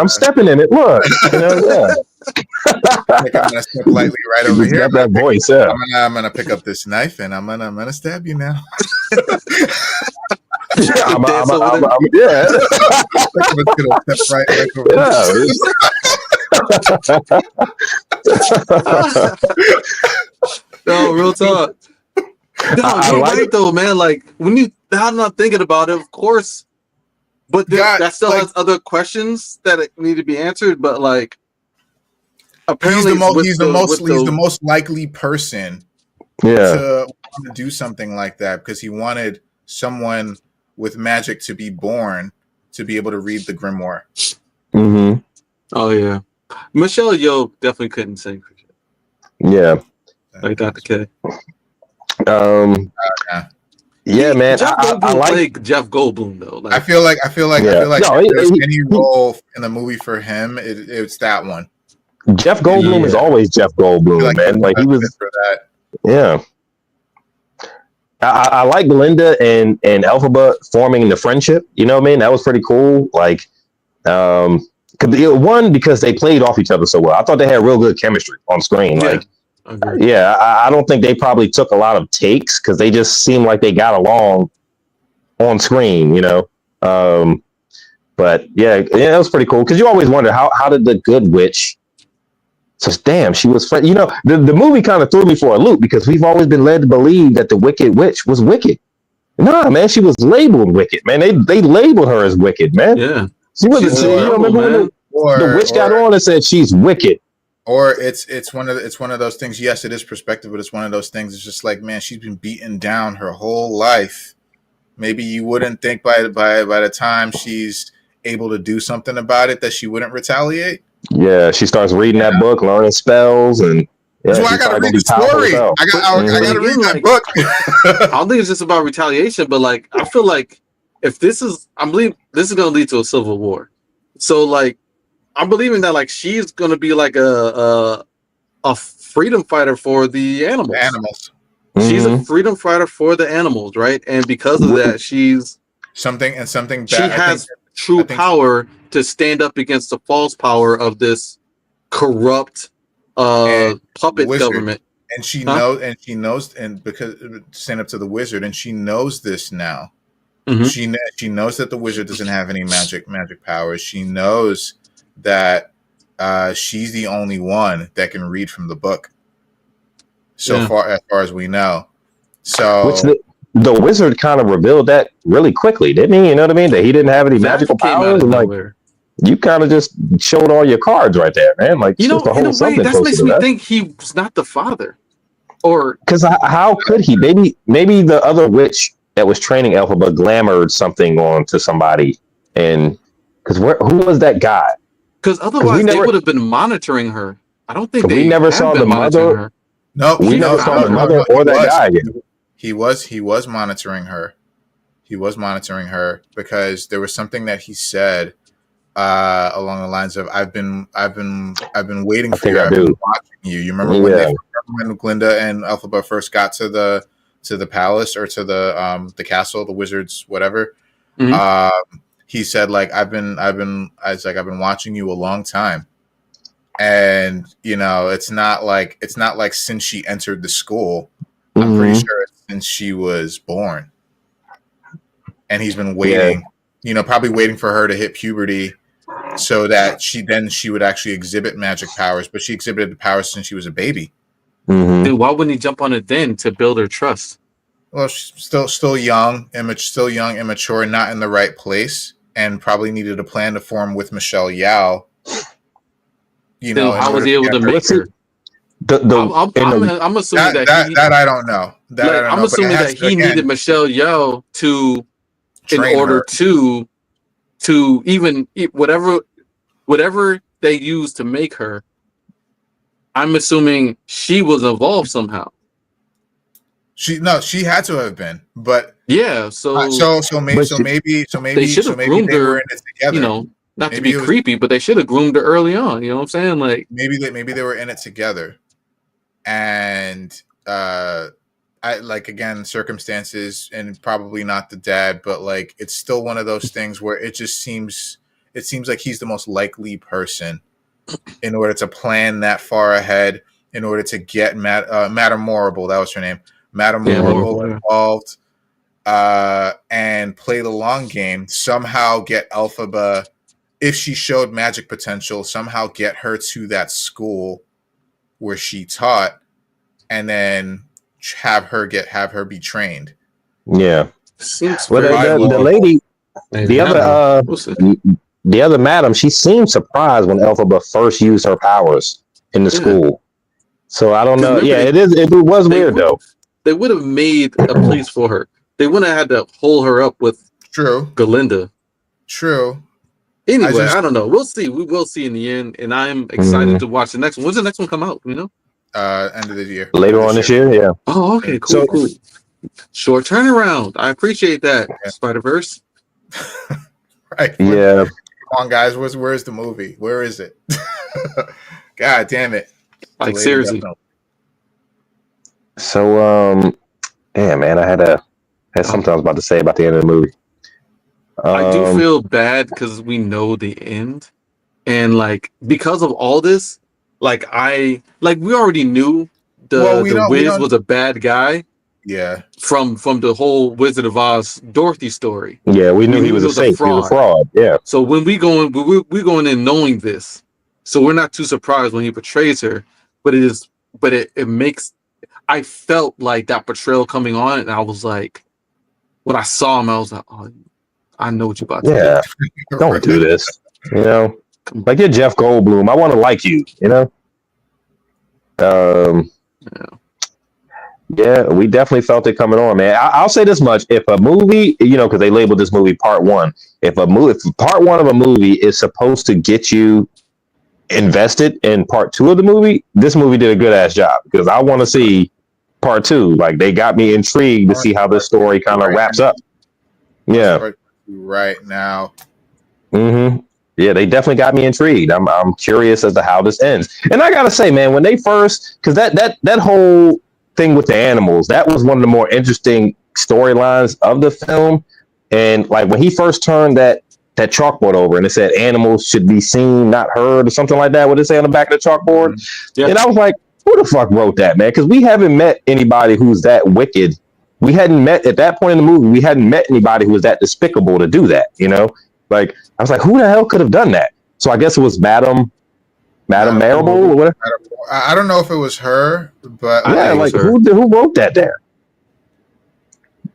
stepping in it. Look. You know, yeah. I'm gonna step lightly right over here. That voice. Yeah. I'm gonna pick up this knife and I'm gonna stab you now. I'm gonna step right over No, real talk. No, you're right though, man. Like when I'm not thinking about it, of course, but that still has other questions that need to be answered. But like, apparently, he's the most likely person to do something like that because he wanted someone with magic to be born to be able to read the grimoire. Mm-hmm. Oh yeah, Michelle Yeoh definitely couldn't sing for shit. Yeah, like Dr. K. Yeah, man. I like Jeff Goldblum though. Like, I feel like if there's any role in the movie for him, it's that one. Jeff Goldblum is always Jeff Goldblum, man. Like he was for that. Yeah. I like Glinda and Elphaba forming the friendship. You know what I mean? That was pretty cool. Like, because they played off each other so well. I thought they had real good chemistry on screen. Yeah. Like, I don't think they probably took a lot of takes because they just seemed like they got along on screen, you know. But yeah, it was pretty cool because you always wonder how did the good witch. So damn, she was. You know, the movie kind of threw me for a loop because we've always been led to believe that the wicked witch was wicked. Nah, man, she was labeled wicked. Man, they labeled her as wicked. Man, yeah, she wasn't. You know, remember the witch got or on and said she's wicked. or it's one of those things. Yes, it is perspective, but it's one of those things. It's just like, man, she's been beaten down her whole life. Maybe you wouldn't think by the time she's able to do something about it that she wouldn't retaliate. Yeah, she starts reading that book, learning spells, and That's why I got to read the story. I got to read that book. I don't think it's just about retaliation, but like I feel like if this is, I believe this is going to lead to a civil war. So like I'm believing that like she's going to be like a freedom fighter for the animals. Animals. She's a freedom fighter for the animals, right? And because of that, she's something bad. She has true power to stand up against the false power of this corrupt puppet wizard. Government. And she knows, and because stand up to the wizard, and she knows this now. Mm-hmm. She knows that the wizard doesn't have any magic powers. She knows that she's the only one that can read from the book. Far as we know. So which the wizard kind of revealed that really quickly, didn't he? You know what I mean? That he didn't have any magical powers. Like, you kind of just showed all your cards right there, man. Like, you know, in a way, that makes me think he was not the father. Or because how could he? Maybe the other witch that was training Elphaba glamoured something onto somebody, and because who was that guy? Because otherwise they would have been monitoring her. I don't think we never saw the mother. Her. No, we never saw the mother or that guy again. He was monitoring her. He was monitoring her because there was something that he said along the lines of, "I've been waiting for you. I've been watching you." You remember when Glinda and Elphaba first got to the palace or to the castle, the wizards, whatever. Mm-hmm. He said like, I've been watching you a long time. And you know, it's not like since she entered the school. I'm pretty sure it's since she was born. And he's been waiting, probably waiting for her to hit puberty so that she would actually exhibit magic powers. But she exhibited the powers since she was a baby. Mm-hmm. Dude, why wouldn't he jump on it then to build her trust? Well, she's still young, immature, not in the right place, and probably needed a plan to form with Michelle Yao. How was he able to make her? I'm assuming that I don't know. I'm assuming that he needed Michelle Yeoh in order to even whatever they used to make her. I'm assuming she was involved somehow. She had to have been, but yeah. So maybe they should have groomed her. Were in it together. You know, not maybe to be creepy, but they should have groomed her early on. You know what I'm saying? Like maybe they were in it together, and again, circumstances, and probably not the dad, but like it's still one of those things where it seems like he's the most likely person in order to plan that far ahead, in order to get Madame Morrible, that was her name, Madame Morrible involved, and play the long game. Somehow get Elphaba, if she showed magic potential, somehow get her to that school where she taught, and then have her be trained. Yeah. Well, the lady, the other madam, she seemed surprised when Elphaba first used her powers in the school. So I don't know. Yeah, it was weird though. They would have made a place for her. They wouldn't have had to hold her up with Galinda. True. Anyway, I don't know. We'll see. We will see in the end, and I'm excited to watch the next one. When's the next one come out? You know? End of the year. Later on this year, yeah. Oh, okay, cool. Short turnaround. I appreciate that. Yeah. Spider-Verse. Right. Yeah. Come on, guys. Where's the movie? Where is it? God damn it. Like seriously. So man, I had something I was about to say about the end of the movie. I do feel bad because we know the end, and like because of all this, we already knew the Wiz was a bad guy. Yeah. From the whole Wizard of Oz Dorothy story. Yeah, we knew he was a fake. He was a fraud. Yeah. So when we going in knowing this, so we're not too surprised when he betrays her. But it makes. I felt like that betrayal coming on, and I was like, when I saw him, I was like, oh, I know what you're about to do. Yeah, don't do this. You know, Like you're Jeff Goldblum. I want to like you. You know. Yeah, we definitely felt it coming on, man. I'll say this much: if a movie, because they labeled this movie Part One, if Part One of a movie is supposed to get you invested in Part Two of the movie, this movie did a good ass job because I want to see Part Two. Like they got me intrigued to see how this story kind of wraps up. Yeah, right now. Mm-hmm. Yeah, they definitely got me intrigued. I'm curious as to how this ends. And I gotta say, man, when they first, because that whole thing with the animals, that was one of the more interesting storylines of the film. And like when he first turned that chalkboard over and it said animals should be seen, not heard, or something like that, what it say on the back of the chalkboard. Mm-hmm. Yep. And I was like, who the fuck wrote that, man? Because we haven't met anybody who's that wicked. We hadn't met at that point in the movie. We hadn't met anybody who was that despicable to do that. Like I was like, who the hell could have done that? So I guess it was Madame Marable or whatever. I don't know if it was her, but yeah, like who wrote that there?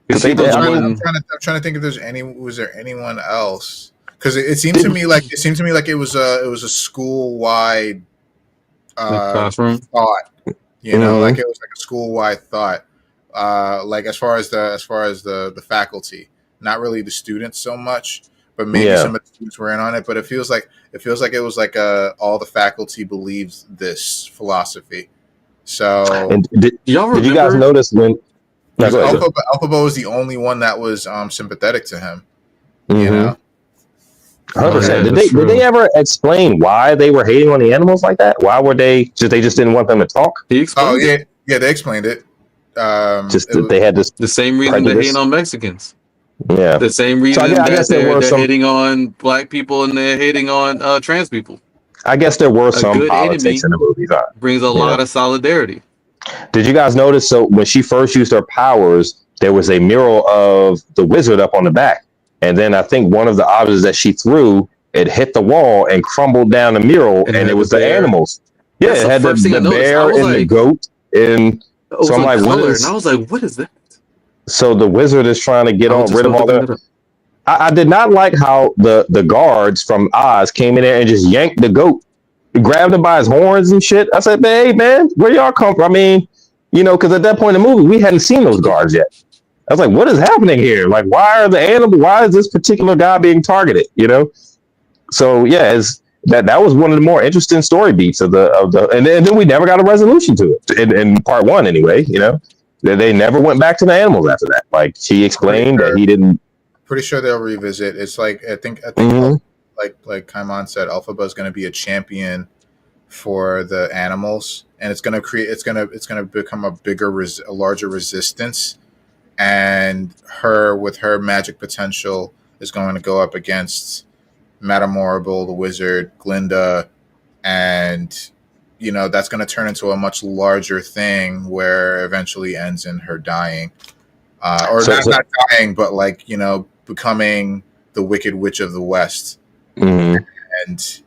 I'm trying to think if was there anyone else? Because it seemed to me like it was a school wide classroom thought. Like it was like a school wide thought. Like as far as the faculty, not really the students so much. But maybe some of the students were in on it. But it feels like it was like all the faculty believes this philosophy. So did you guys notice when Alphaba was the only one that was sympathetic to him? Mm-hmm. 100%. Did they ever explain why they were hating on the animals like that? Why were they just didn't want them to talk? They explained it. They had this the same reason they're hating on Mexicans. Yeah, the same reason they're hating on black people and they're hating on trans people. I guess there were some politics in the movies. Brings a lot of solidarity. Did you guys notice? So when she first used her powers, there was a mural of the wizard up on the back, and then I think one of the objects that she threw, it hit the wall and crumbled down the mural, and it was the animals. Yeah, it had the bear and the goat, and so I'm like, and I was like, what is that? So the wizard is trying to get rid of all that. I did not like how the guards from Oz came in there and just yanked the goat, grabbed him by his horns and shit. I said, hey, man, where y'all come from? I mean, because at that point in the movie, we hadn't seen those guards yet. I was like, what is happening here? Like, why is this particular guy being targeted? So yeah, that was one of the more interesting story beats of the and then we never got a resolution to it in part one anyway. They never went back to the animals after that. Like she explained that he didn't. Pretty sure they'll revisit. It's like I think mm-hmm. like Kaimon said, Alphaba is going to be a champion for the animals, and it's going to become a larger resistance. And with her magic potential is going to go up against Madame Morrible, the wizard, Glinda, and that's going to turn into a much larger thing where eventually ends in her dying. Not dying, but becoming the Wicked Witch of the West. Mm-hmm. And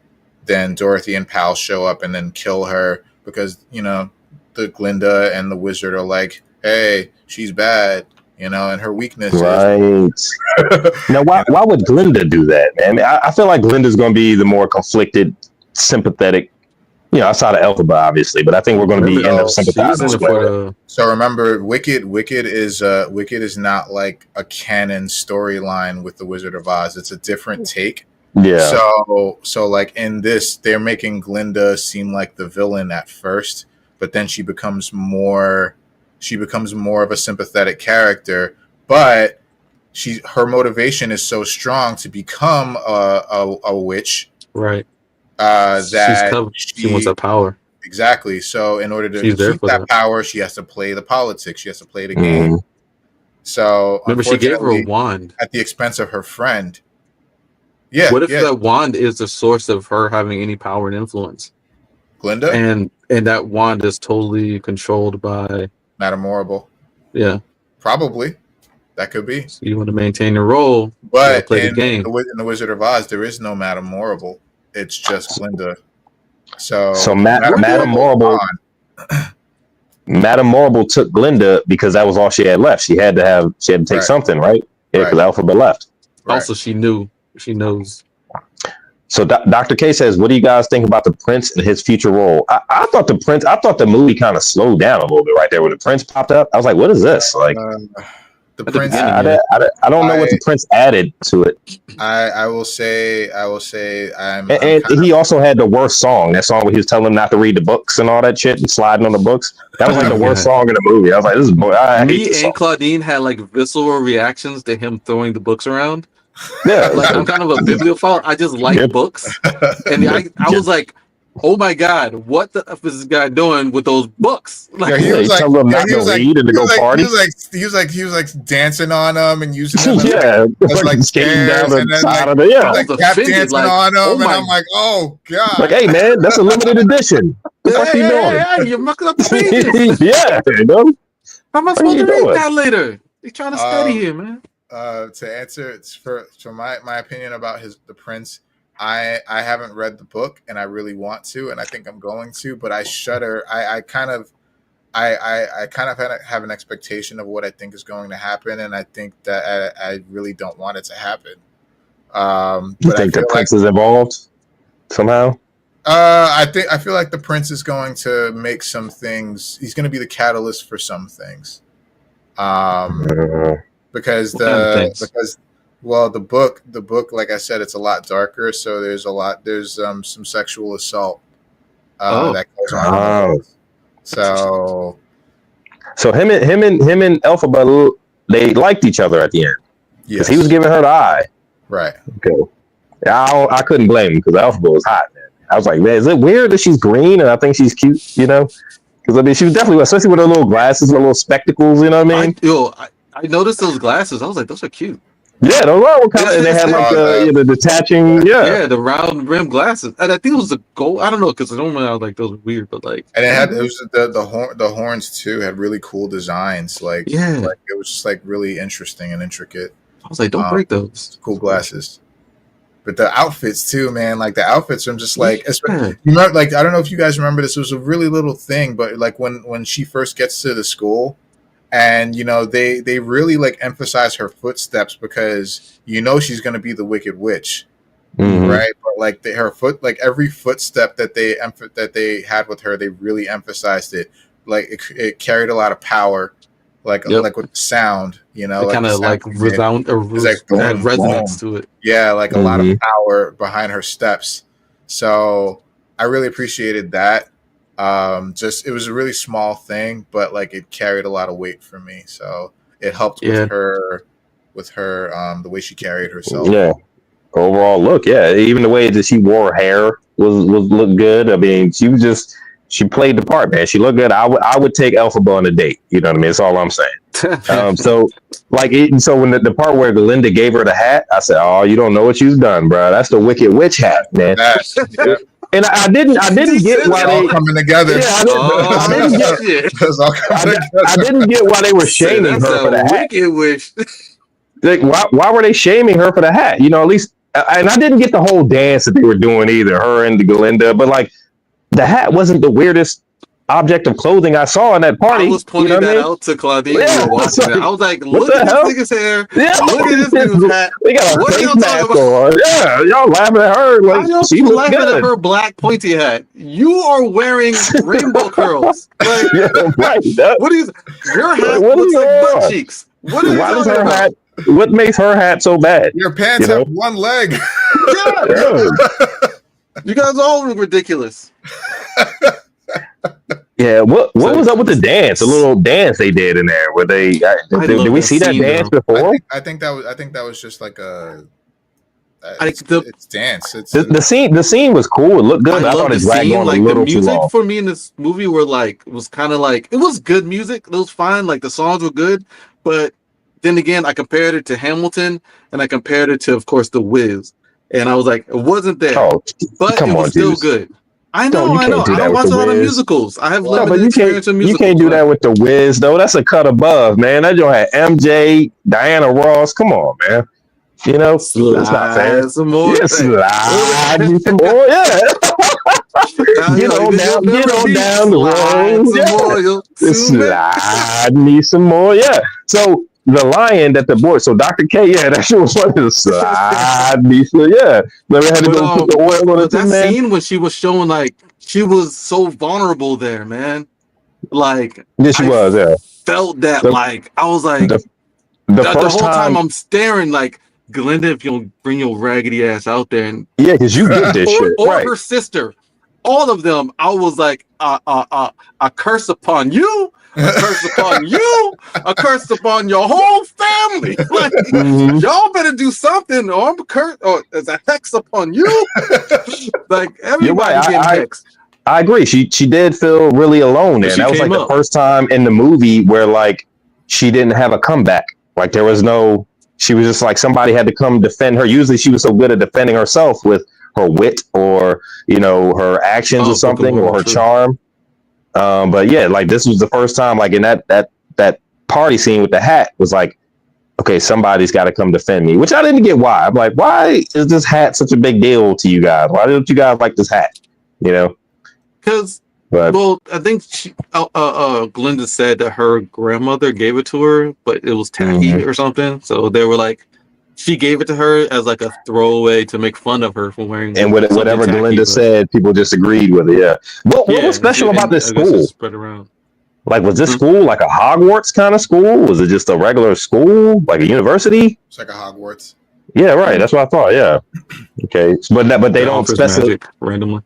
then Dorothy and Pal show up and then kill her because, the Glinda and the wizard are like, hey, she's bad, and her weakness right. Now, why would Glinda do that, man? I feel like Glinda's going to be the more conflicted, sympathetic, outside of Elphaba, obviously, but I think we're going to end up sympathizing with her. So remember, Wicked is not like a canon storyline with the Wizard of Oz. It's a different take. Yeah. So like in this, they're making Glinda seem like the villain at first, but then she becomes more of a sympathetic character. But her motivation is so strong to become a witch, right? That she wants that power. Exactly. So in order to keep that power, she has to play the politics. She has to play the game. So remember, she gave her a wand at the expense of her friend. Yeah. What if that wand is the source of her having any power and influence? Glinda? And that wand is totally controlled by Madame Morrible. Yeah. Probably. That could be. So you want to maintain your role, but play the game. In the Wizard of Oz, there is no Madame Morrible. It's just Glinda. So Madame Morrible. Madame Morrible took Glinda because that was all she had left. She had to take something, right? Yeah, because Elphaba left. Right. Also, she knows. So Dr. K says, "What do you guys think about the Prince and his future role?" I thought the movie kind of slowed down a little bit right there when the Prince popped up. I was like, "What is this?" Like, the Prince. I don't know what the Prince added to it. I will say, and he also had the worst song. That song where he was telling him not to read the books and all that shit and sliding on the books. That was like the worst song in the movie. I was like, "This is Me and Claudine had like visceral reactions to him throwing the books around. Yeah, like I'm kind of a bibliophile. I just like books, and I was like, "Oh my god, what the f is this guy doing with those books?" Like he was like, he was like dancing on them and using them as like skating down the side of the kept dancing on them, and I'm like, "Oh god!" Like, hey man, that's a limited edition. What you doing? You're mucking up the pages. Yeah, you know. How am I supposed to read that later? You're trying to study here, man. To answer for my opinion about the Prince, I haven't read the book and I really want to, and I think I'm going to, but I shudder. I kind of have an expectation of what I think is going to happen, and I think that I really don't want it to happen. You think the Prince is involved somehow? I feel like the Prince is going to make some things. He's going to be the catalyst for some things. Because the book, like I said, it's a lot darker. So there's some sexual assault that goes on. So him and Elphaba, they liked each other at the end. Because he was giving her the eye. Right. Okay. I couldn't blame him because Elphaba was hot, man. I was like, man, is it weird that she's green and I think she's cute, you know? Because I mean, she was definitely, especially with her little glasses and her little spectacles, you know what I mean? I noticed those glasses. I was like, those are cute. Yeah, those were kind of, and they had like the detaching, the round rim glasses. And I think it was the gold. I don't know, because normally I was like, those are weird, but like, and it was the horns too had really cool designs. Like it was just like really interesting and intricate. I was like, don't break those. Cool glasses. But the outfits too, man. Like the outfits, I'm just like, you know, like I don't know if you guys remember this. It was a really little thing, but like when she first gets to the school. And, you know, they really, like, emphasize her footsteps because, you know, she's going to be the Wicked Witch, right? But, like, every footstep that they had with her, they really emphasized it. Like, it carried a lot of power, like with the sound, you know. Kind of, like, resound or had resonance to it. Yeah, like a lot of power behind her steps. So I really appreciated that. It was a really small thing, but like it carried a lot of weight for me, so it helped with her the way she carried herself. Overall look, even the way that she wore her hair was looked good. I mean, she played the part, man. She looked good. I would take Elphaba on a date, you know what I mean? That's all I'm saying. So when the part where Glinda gave her the hat, I said, "Oh, you don't know what you've done, bro. That's the Wicked Witch hat, man." And I didn't get why they coming together. I didn't get why they were shaming her for the hat. Wicked Witch. Like, why were they shaming her for the hat? You know, at least, and I didn't get the whole dance that they were doing either, her and Glinda. But like, the hat wasn't the weirdest object of clothing I saw in that party. I was pointing that out to Claudine. Yeah, watching it. I was like, look at this nigga's hair. Yeah, look at this dude's hat. They got a face mask on. Yeah, y'all laughing at her like she looks laughing good. at her black pointy hat. You are wearing rainbow curls. Like, right. What is your hat? Looks like butt cheeks. What is her hat? What makes her hat so bad? Your pants have one leg. Yeah. You guys all look ridiculous. Yeah, what was up with the dance? The little dance they did in there. Where did we see that dance before? I think that was just like a. It's dance. The scene was cool. It looked good. I thought it dragged on a little too long. The music for me in this movie was kind of like, it was good music. It was fine. Like the songs were good, but then again, I compared it to Hamilton and I compared it to, of course, The Wiz, and I was like, it wasn't there, but it was still good. I know. I don't watch a lot of musicals. I have limited experience in musicals. You can't do that with The Wiz, though. That's a cut above, man. That joint had MJ, Diana Ross. Come on, man. You know, it's not fair. Some more. Yeah, slide me some more. Yeah. Get on down the road. Slide me some more. Yeah. So the lion that the boy. So Dr. K, yeah, that shit was funny. Side yeah. Then we had to go put the oil on but the that tin man. scene when she was showing like she was so vulnerable there, man. Like Yeah, she was. Yeah, felt that. the, Like I was like the the first whole time time. I'm staring like Glinda, if you'll bring your raggedy ass out there, and Yeah, because you get this shit or right. her sister, all of them, I was like, a curse upon you, a curse upon you, a curse upon your whole family. Like y'all better do something, or I'm cursed, or there's a hex upon you. Like everybody getting hexed. I agree. She did feel really alone there. That was like the first time in the movie where like she didn't have a comeback. Like there was no. She was just like somebody had to come defend her. Usually she was so good at defending herself with her wit or her actions or something or her charm. But yeah, like this was the first time like in that party scene with the hat was like, okay, somebody's got to come defend me, which I didn't get why. I'm like, why is this hat such a big deal to you guys? Why don't you guys like this hat? Because I think Glinda said that her grandmother gave it to her, but it was tacky or something. So they were like, she gave it to her as like a throwaway to make fun of her for wearing. And whatever Glinda said, people just agreed with it. Yeah. What was special about this school? Spread around. Like, was this school like a Hogwarts kind of school? Was it just a regular school, like a university? It's like a Hogwarts. Yeah, right. That's what I thought. Yeah. Okay, but they don't specify randomly.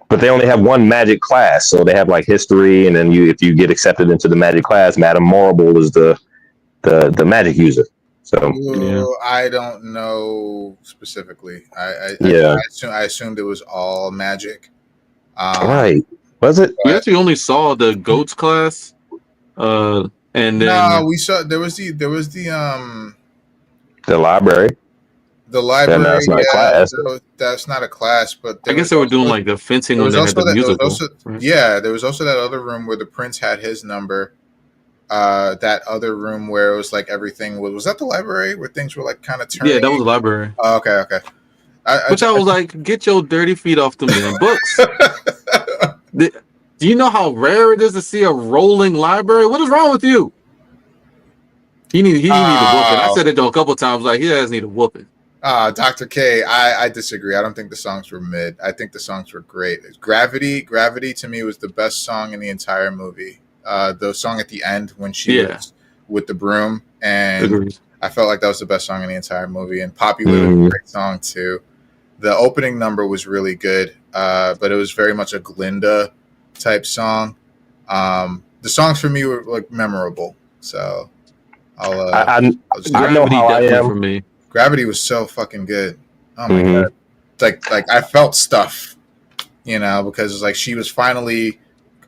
But they only have one magic class, so they have like history, and then if you get accepted into the magic class, Madame Morrible is the magic user. So I don't know specifically. I assumed it was all magic. Right? Was it? We actually only saw the goats class, and then we saw there was the library. The library. That's not a class. That's not a class, but I guess they were doing like the fencing when they had the musical. Right? Yeah, there was also that other room where the prince had his number. That other room where it was like everything was that the library where things were like kind of turning? Yeah, that was the library. Oh, okay. I was like, get your dirty feet off the man books. Do you know how rare it is to see a rolling library? What is wrong with you? He need a whooping. I said it a couple times. Like he does need a whooping. Dr. K, I disagree. I don't think the songs were mid. I think the songs were great. Gravity to me was the best song in the entire movie. The song at the end when she was with the broom, and Agreed. I felt like that was the best song in the entire movie. And Popular was a great song too. The opening number was really good, but it was very much a Glinda type song. The songs for me were like memorable, so I know how I am. For me. Gravity was so fucking good. Oh my god! Like I felt stuff, because it's like she was finally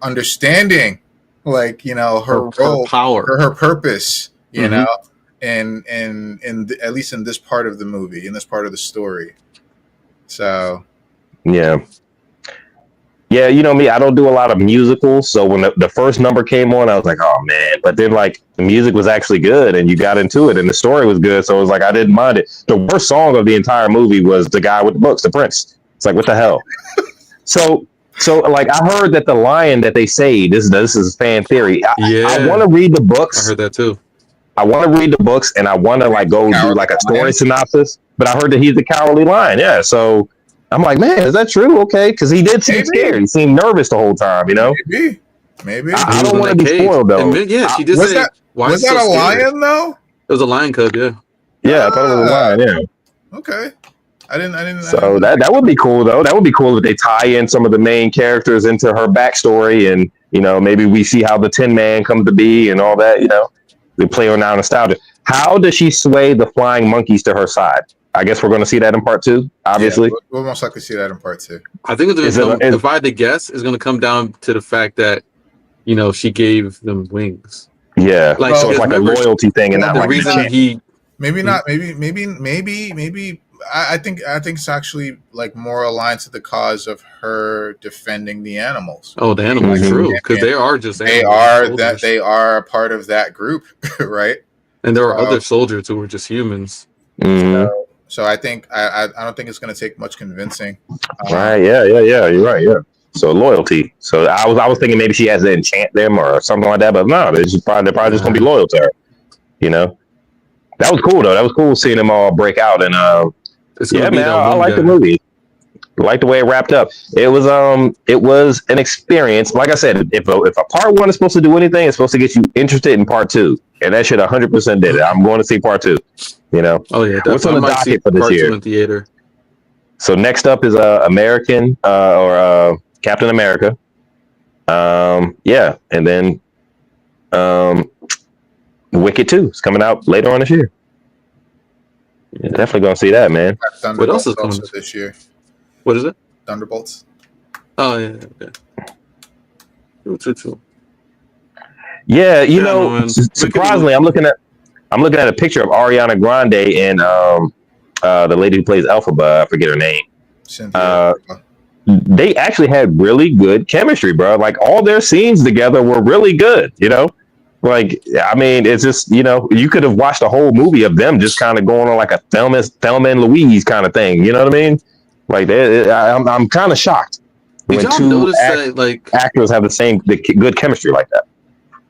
understanding, like her role, her power, her purpose, know, and at least in this part of the movie, in this part of the story. So, yeah, you know me, I don't do a lot of musicals, so when the first number came on, I was like, oh man, but then like the music was actually good and you got into it and the story was good, so it was like I didn't mind it. The worst song of the entire movie was the guy with the books, the prince. It's like, what the hell? So like I heard that the lion that they say, this is fan theory. I want to read the books. I heard that too. I want to read the books and I want to like go do like a story synopsis, but I heard that he's the cowardly lion. Yeah, so I'm like, man, is that true? Okay, because he did seem scared. He seemed nervous the whole time, Maybe. I don't want to be spoiled though. She did say. Was that a lion though? It was a lion cub. Yeah. Yeah, I thought it was a lion. Yeah. Okay. I didn't. So that would be cool though. That would be cool if they tie in some of the main characters into her backstory, and maybe we see how the Tin Man comes to be and all that. They play on our nostalgia. How does she sway the flying monkeys to her side? I guess we're going to see that in part 2, obviously. Yeah, we'll most likely see that in part 2. I think if I had to guess, it's going to come down to the fact that, she gave them wings. Yeah. So it's like a loyalty thing and not the like reason maybe not. Maybe. I think it's actually like more aligned to the cause of her defending the animals. Oh, the animals, true, because they are just they are a part of that group, right? And there are other soldiers who are just humans. So I think I don't think it's going to take much convincing. Right? Yeah. You're right. Yeah. So loyalty. So I was thinking maybe she has to enchant them or something like that, but no, they're probably just going to be loyal to her. You know, that was cool though. That was cool seeing them all break out. And It's gonna yeah, be man, that I one like the guy. movie. I like the way it wrapped up. It was an experience. Like I said, if a part one is supposed to do anything, it's supposed to get you interested in part two, and that shit 100% did it. I'm going to see part two. You know, Oh yeah, what's definitely. on I the might see docket for this part two year? in theater. So next up is American Captain America. Yeah, and then Wicked 2 is coming out later on this year. Yeah. Definitely gonna see that, man. What else is coming also this year? What is it? Thunderbolts. Oh yeah, okay. True. Yeah, you Yeah, know, man. surprisingly, I'm looking at a picture of Ariana Grande and the lady who plays Elphaba. I forget her name. Cynthia. They actually had really good chemistry, bro. Like all their scenes together were really good. You know, like I mean, it's just you could have watched a whole movie of them just kind of going on like a Thelma and Louise kind of thing. You know what I mean? Like I'm kind of shocked Did y'all notice that like actors have the good chemistry like that?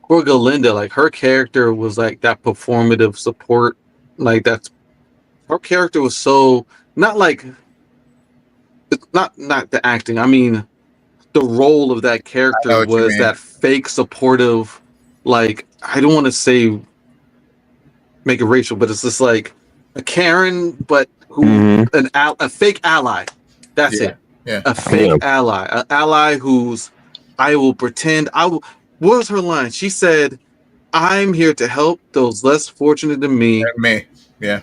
for Galinda, like her character was like that performative support. Like that's her character was so not like not the acting. I mean, the role of that character was that fake supportive. Like I don't want to say make it racial, but it's just like a Karen, but who a fake ally. That's it. Yeah. A fake ally. An ally who's I will pretend I will. What was her line? She said, "I'm here to help those less fortunate than me." And me. Yeah.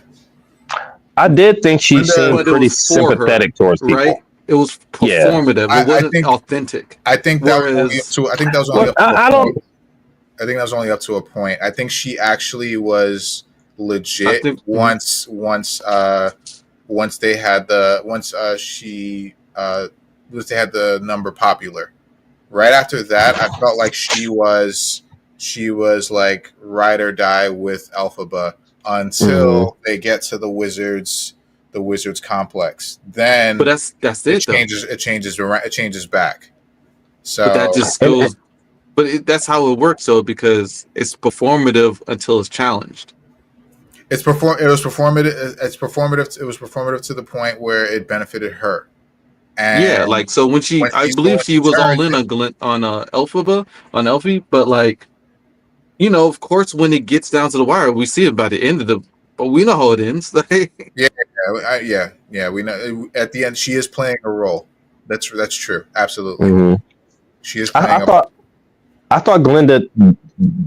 I did think she seemed pretty sympathetic towards people. Right? It was performative. It wasn't authentic. I think that was only up to. I think that was only up to a point. I think that was only up to a point. I think she actually was legit once they had the number popular. Right after that, I felt like she was like ride or die with Elphaba until they get to the wizards complex. Then, but that's it. It changes back. So but that just goes. But that's how it works, though, because it's performative until it's challenged. It was performative. It's performative. It was performative to the point where it benefited her. And yeah, like so I believe she was all in on Elphaba, on Elfie, but like, of course, when it gets down to the wire, we see it by the end of but we know how it ends. Yeah. We know at the end she is playing a role. That's true. Absolutely, she is playing. I thought Glinda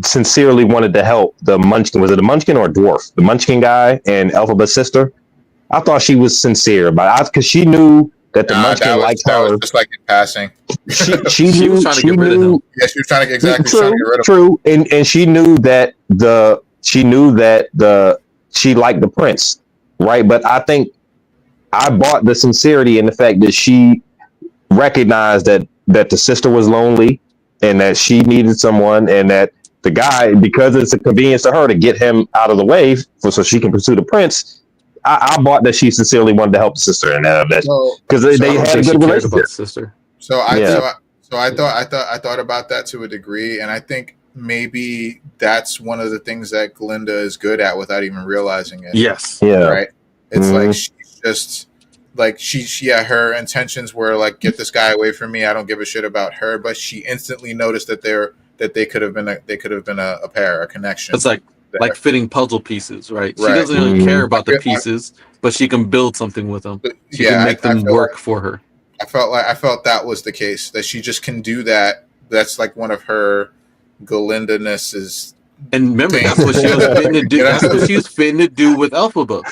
sincerely wanted to help the Munchkin. Was it a Munchkin or a dwarf? The Munchkin guy and Elphaba's sister. I thought she was sincere about it because she knew that the Munchkin liked her. That was just like in passing. She was trying to get rid of him. Yeah, she was trying to trying to get rid of him. True, and she knew that she liked the prince, right? But I think I bought the sincerity in the fact that she recognized that the sister was lonely and that she needed someone, and that the guy, because it's a convenience to her to get him out of the way so she can pursue the prince. I bought that she sincerely wanted to help the sister, and because they had a good relationship. Sister. So I thought about that to a degree, and I think maybe that's one of the things that Glinda is good at without even realizing it. Yes. Yeah. Right. It's like she's just like her intentions were like, get this guy away from me. I don't give a shit about her, but she instantly noticed that they could have been a pair, a connection. It's like fitting puzzle pieces, right? She doesn't really care about the pieces, but she can build something with them. She can make them work for her. I felt that was the case, that she just can do that. That's like one of her Galinda-nesses. And remember, that's what she was fitting to do. That's what she was fitting to do with Elphaba.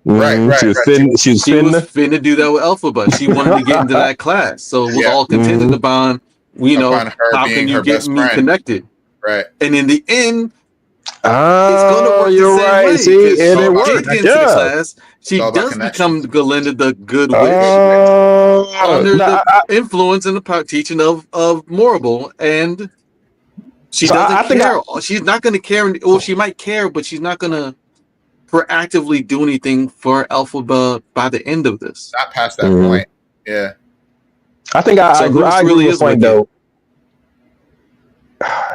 Right. She was fitting to do that with Elphaba. She wanted to get into that class, so it was all contingent upon, how can you get me connected? Right. And in the end, it's going to work. You're right. Way, see, and it worked. Into the class, she does become Galinda the good witch under the influence and the teaching of Morrible, and she doesn't care. She's not going to care. Well, she might care, but she's not going to proactively do anything for Elphaba by the end of this. Not past that point. Yeah. I think I agree with Frank, though.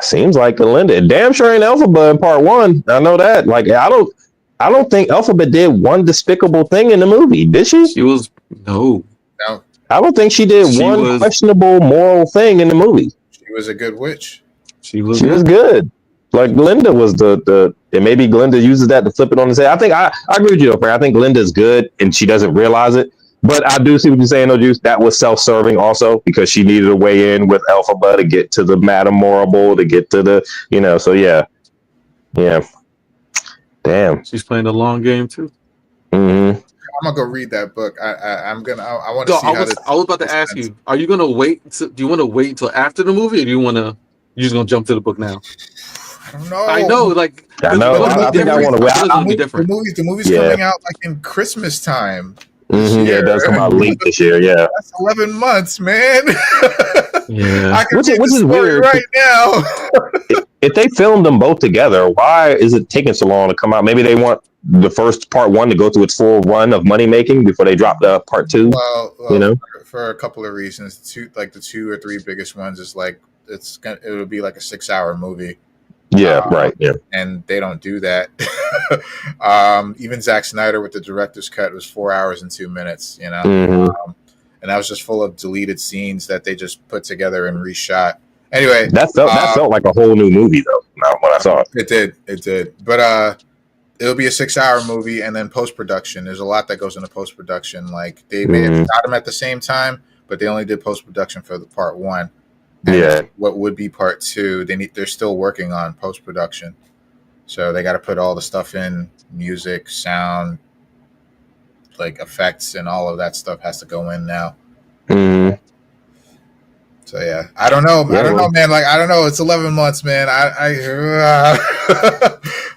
Seems like Linda. Damn sure ain't Elphaba in part one. I know that. Like, I don't think Elphaba did one despicable thing in the movie. Did she? She was no. I don't think she did one questionable moral thing in the movie. She was a good witch. She was good. Like Glinda was and maybe Glinda uses that to flip it on his head. I think I agree with you though, Frank. I think Glinda's good and she doesn't realize it. But I do see what you're saying, though, Juice. That was self-serving also because she needed a way in with Elphaba to get to the Madame Morrible, to get to the, so yeah. Yeah. Damn. She's playing the long game too. Mm-hmm. I'm gonna go read that book. I want to see how this. I was about to ask you, are you gonna wait? Do you want to wait until after the movie, or do you just gonna jump to the book now? I don't know. I know, like I know. I think I want to wait. The movie's coming out like in Christmas time. Mm-hmm, yeah, it does come out late this year. Yeah, that's 11 months, man. Yeah, I can which is weird right now. If they filmed them both together, why is it taking so long to come out? Maybe they want the first part one to go through its full run of money making before they drop the part two. Well, for a couple of reasons. The 2 or 3 biggest ones is like it'll be like a 6-hour movie. Yeah, right. Yeah, and they don't do that. Even Zack Snyder with the director's cut was 4 hours and 2 minutes. Mm-hmm. And that was just full of deleted scenes that they just put together and reshot. Anyway, that felt like a whole new movie though. When I saw it, it did. But it'll be a 6-hour movie, and then post production. There's a lot that goes into post production. Like they may have shot them at the same time, but they only did post production for the part one. And what would be part two? They're still working on post production, so they got to put all the stuff in: music, sound, like effects, and all of that stuff has to go in now. Mm-hmm. So yeah, I don't know. I don't know, man. Like I don't know. It's 11 months, man. I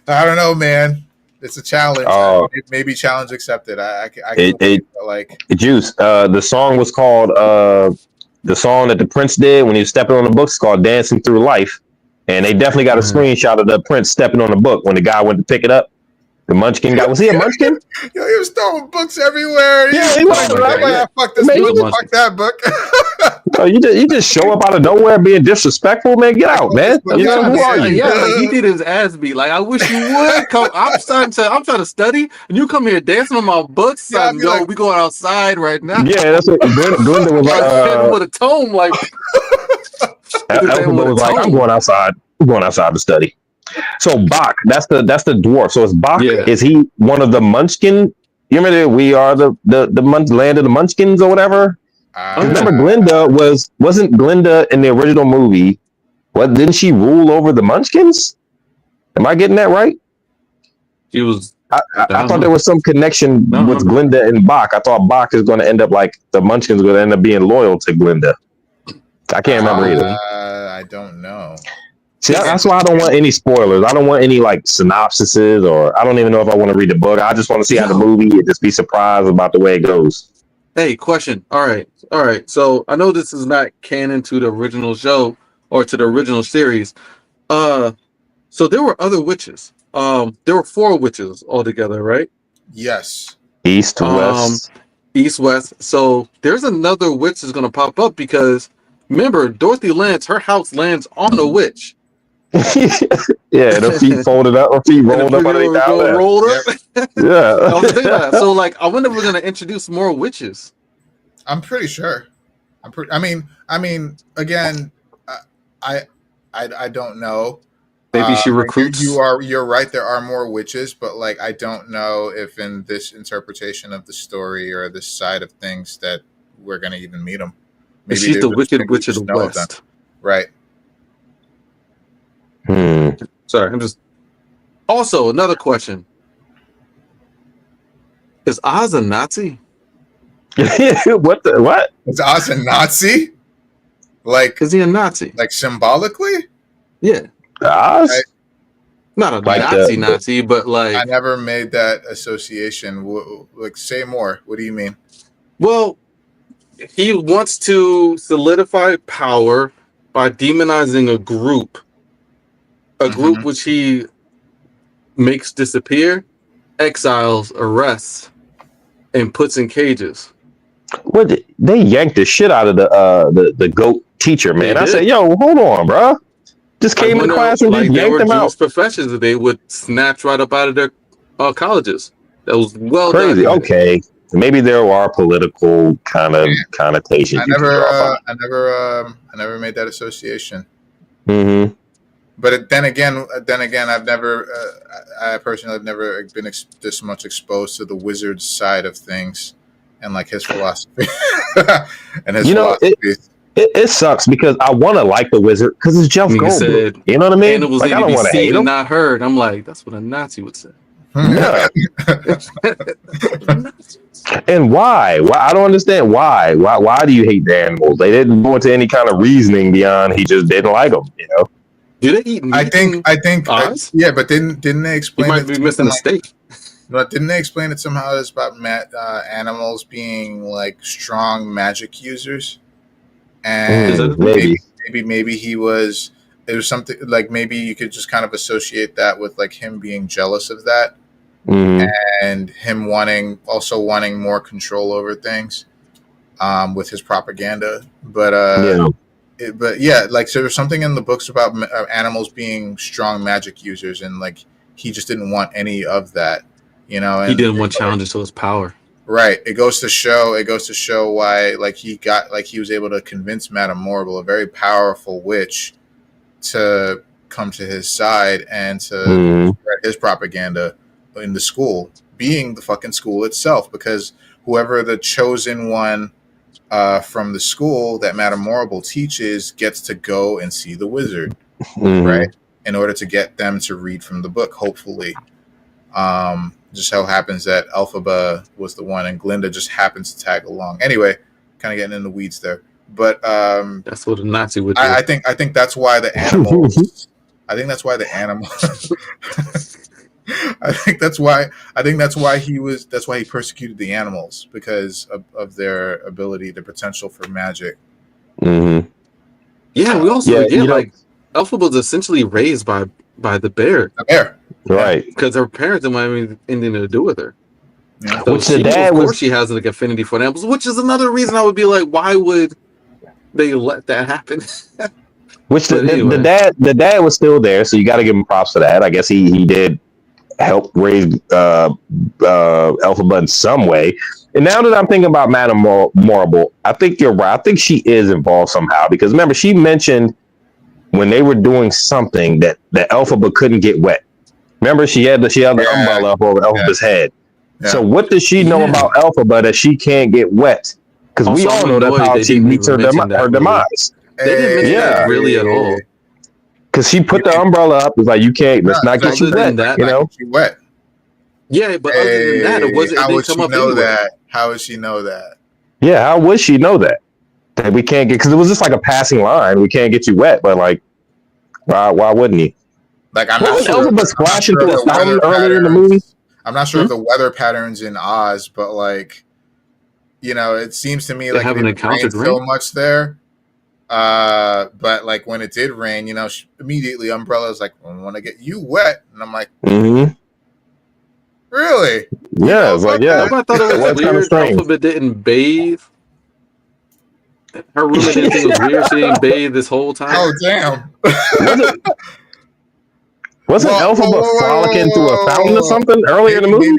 don't know, man. It's a challenge. Maybe challenge accepted. Juice. The song was called the song that the Prince did when he was stepping on the books called "Dancing Through Life," and they definitely got a screenshot of the Prince stepping on the book when the guy went to pick it up. The Munchkin guy, was he a Munchkin? Yo, he was throwing books everywhere. Yeah, he was. Right? Fuck this book. Fuck that book. Oh, you just show up out of nowhere being disrespectful, man. Get out, man. Who are you? Yeah, like he did his ass beat. Like I wish you would come. I'm trying to study, and you come here dancing on my books. Yeah, we going outside right now. Yeah, that's what Glinda was like. With a tome, like. Elphaba was like, I'm going outside. I'm going outside to study. So Bach, that's the dwarf. So it's Bach. Yeah. Is he one of the Munchkin? You remember we are the land of the Munchkins or whatever? Remember Glinda wasn't Glinda in the original movie? What, didn't she rule over the Munchkins? Am I getting that right? She was. I thought there was some connection with Glinda and Bach. I thought Bach is going to end up like the Munchkins going to end up being loyal to Glinda. I can't remember either. I don't know. See, that's why I don't want any spoilers. I don't want any like synopsises, or I don't even know if I want to read the book. I just want to see how the movie and just be surprised about the way it goes. Hey, question. All right. So I know this is not canon to the original show or to the original series. So there were other witches. There were 4 witches altogether, right? Yes. East, west. So there's another witch that's going to pop up because remember, Dorothy Lance, her house lands on a witch. Yeah, her feet folded up, her feet rolled up underneath that. Rolled up. Yeah. I was thinking that. So, like, I wonder if we're gonna introduce more witches. I'm pretty sure. I mean, again, I don't know. Maybe she recruits. You're right. There are more witches, but like, I don't know if in this interpretation of the story or this side of things that we're gonna even meet them. Maybe she's the Wicked Witch of the West. Right. Sorry, I'm just... Also, another question. Is Oz a Nazi? What? Is Oz a Nazi? Like... Is he a Nazi? Like, symbolically? Yeah. Oz? Not a like Nazi, but like... I never made that association. Like, say more. What do you mean? Well... He wants to solidify power by demonizing a group which he makes disappear, exiles, arrests, and puts in cages. What? They yanked the shit out of the goat teacher, man. I said, yo, hold on, bro. Just came Like, in the class and like just they yanked were them out. Jewish professors that they would snatch right up out of their colleges. That was well Crazy. documented. Okay, maybe there are political kind of connotations you can draw from. I never made that association. Mm-hmm. But then again, I've never, I personally have never been this much exposed to the wizard side of things, and like his philosophy and his philosophies. It sucks because I want to like the wizard because it's Jeff Goldblum. You know what I mean? Animals Like, need I to don't be want to hate seen him. and not heard. I'm like, that's what a Nazi would say. Yeah. And why? Why? I don't understand why. Why do you hate the animals? They didn't go into any kind of reasoning beyond he just didn't like them. You know? Do they eat meat? I think, yeah, but didn't they explain? You might be missing a steak. But didn't they explain it somehow? It's about animals being like strong magic users, and maybe he was. It was something like maybe you could just kind of associate that with like him being jealous of that, and him wanting more control over things, with his propaganda. But like so there's something in the books about animals being strong magic users, and like he just didn't want any of that, you know. And he didn't want challenges to his power. Right. It goes to show why like he was able to convince Madame Morrible, a very powerful witch, to come to his side and to spread his propaganda in the school, being the fucking school itself, because whoever the chosen one from the school that Madame Morrible teaches gets to go and see the wizard, right? In order to get them to read from the book, hopefully. Just so happens that Elphaba was the one, and Glinda just happens to tag along. Anyway, kind of getting in the weeds there, but that's what a Nazi would do. I think that's why the animals. I think that's why the animals. I think that's why he persecuted the animals, because of their ability, the potential for magic. Mm-hmm. Yeah, we also forget like Elphaba was essentially raised by the bear. The bear. Right, because her parents didn't want anything to do with her. Yeah. So of course, she has like affinity for animals, which is another reason I would be like, why would they let that happen? Which the dad was still there, so you got to give him props for that. I guess he did help raise Elphaba in some way. And now that I'm thinking about Madame Morrible, I think you're right. I think she is involved somehow, because remember she mentioned when they were doing something that Elphaba couldn't get wet. Remember, she had the umbrella up over Elphaba's head. Yeah. So what does she know about Elphaba that she can't get wet? Because we all know that's how she meets her demise. They didn't mention that really at all. Because she put the umbrella up. It's like, you can't. Let's not get you wet. That, you know. She wet. Yeah, but other than that, it wasn't. How would she know that? How would she know that? Yeah, how would she know that? That we can't get, because it was just like a passing line. We can't get you wet, but like, why wouldn't he? Like, I'm not sure. Elphaba splashing through a fountain earlier in the movie. I'm not sure of the weather patterns in Oz, but like, you know, it seems to me like it didn't rain so much there. But like when it did rain, you know, immediately Umbrella's like, I want to get you wet, and I'm like, really? Yeah, it's like, yeah. I thought it was weird. Elphaba didn't bathe. Her roommate didn't think it was weird. She didn't bathe this whole time. Oh damn! Wasn't Elphaba frolicking through a fountain or something earlier in the movie?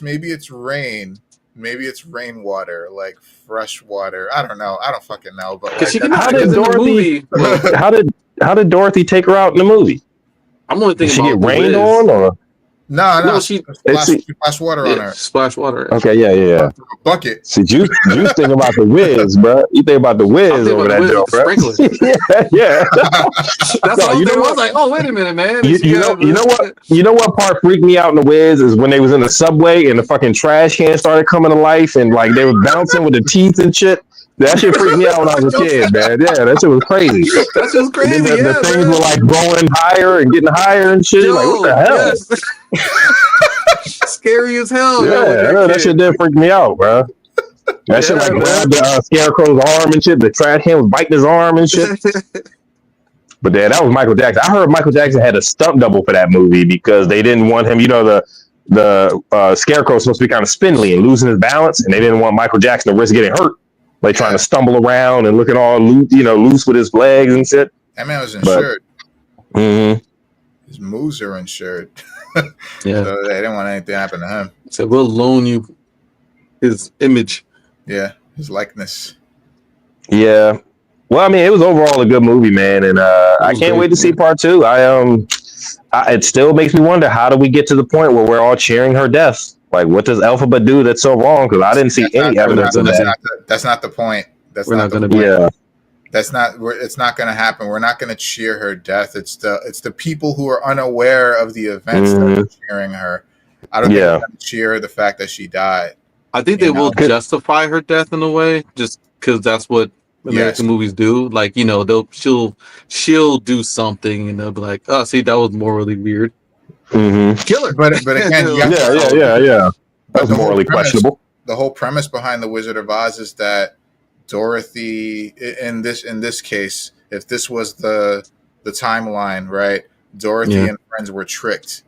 Maybe it's rain. Maybe it's rainwater, like fresh water. I don't know. I don't fucking know. But like, how did Dorothy take her out in the movie? I'm only thinking, did she get rained on, or no? She splashed water on her. Splash water. Okay, yeah. Bucket. See, you think about the whiz, bro. You think about the whiz over that joke, bro. yeah. That's all. I was like, oh, wait a minute, man. You know what part freaked me out in the whiz is when they was in the subway and the fucking trash can started coming to life, and like they were bouncing with the teeth and shit. That shit freaked me out when I was a kid, man. Yeah, that shit was crazy. That shit was crazy. The things were like growing higher and getting higher and shit. Like, what the hell? Yes. Scary as hell. Yeah, that shit did freak me out, bro. That shit like grabbed the Scarecrow's arm and shit. The trash can was biting his arm and shit. But yeah, that was Michael Jackson. I heard Michael Jackson had a stunt double for that movie because they didn't want him. You know, the Scarecrow was supposed to be kind of spindly and losing his balance, and they didn't want Michael Jackson to risk getting hurt. Like trying to stumble around and looking all loose with his legs and shit. That man was insured. Mm-hmm. His moves are insured. Yeah. So they didn't want anything to happen to him. So we'll loan you his image. Yeah, his likeness. Yeah. Well, I mean, it was overall a good movie, man, and I was can't great, wait to see man. part two. It still makes me wonder, how do we get to the point where we're all cheering her death? Like, what does Elphaba do that's so wrong? Because I didn't see any evidence of that. That's not the point. We're not going to be. Yeah. That's not. It's not going to happen. We're not going to cheer her death. It's the people who are unaware of the events that are cheering her. I don't think we're going to cheer the fact that she died. I think they will justify her death in a way, just because that's what American movies do. Like, you know, she'll do something, and they'll be like, "Oh, see, that was morally weird." Mm-hmm. Killer. But again, yeah. That's morally questionable. The whole premise behind the Wizard of Oz is that Dorothy, in this case, if this was the timeline, right? Dorothy and friends were tricked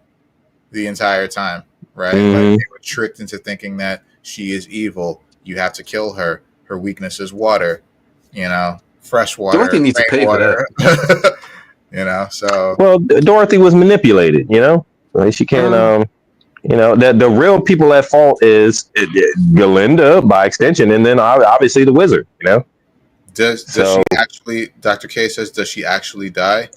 the entire time, right? Like, they were tricked into thinking that she is evil. You have to kill her. Her weakness is water. You know, fresh water. Dorothy needs to pay for that. You know, so Dorothy was manipulated. You know, like, she can't. You know, the real people at fault is Galinda by extension, and then obviously the wizard. You know, does she actually? Dr. K says, does she actually die?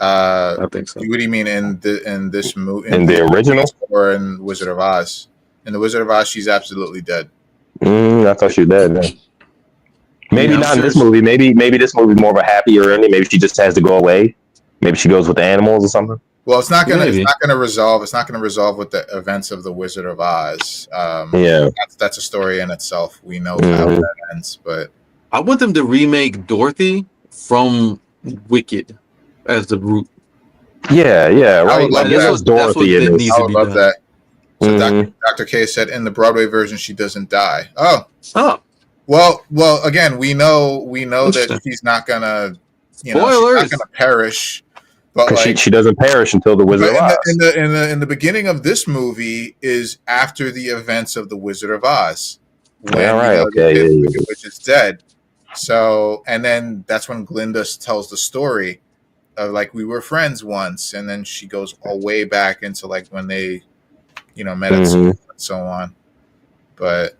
I think so. What do you mean in this movie? In the original, or in Wizard of Oz? In the Wizard of Oz, she's absolutely dead. I thought she was dead. Man. Maybe not in this movie. Maybe this movie is more of a happier ending. Maybe she just has to go away. Maybe she goes with the animals or something. Well, it's not gonna resolve. It's not gonna resolve with the events of the Wizard of Oz. That's a story in itself. We know how that ends, but I want them to remake Dorothy from Wicked as the root. Yeah, right. Like, that's Dorothy. I would love that. So Dr. K said in the Broadway version she doesn't die. Oh. Well. Again, we know that she's not gonna. She's not gonna perish. But like, she doesn't perish until the Wizard of Oz. In the beginning of this movie is after the events of the Wizard of Oz. When, the witch is dead. So, and then that's when Glinda tells the story of like, we were friends once, and then she goes all way back into like when they, met at school and so on. But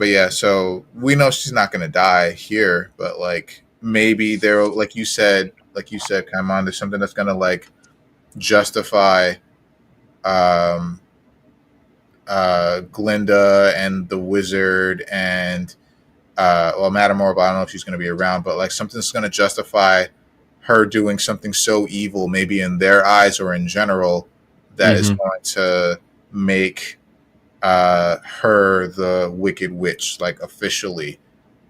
yeah, so we know she's not going to die here, but like maybe there, like you said, Kaimon, there's something that's going to like justify Glinda and the wizard and Madame Orville. I don't know if she's going to be around, but like something's going to justify her doing something so evil, maybe in their eyes or in general, that is going to make her the Wicked Witch, like officially,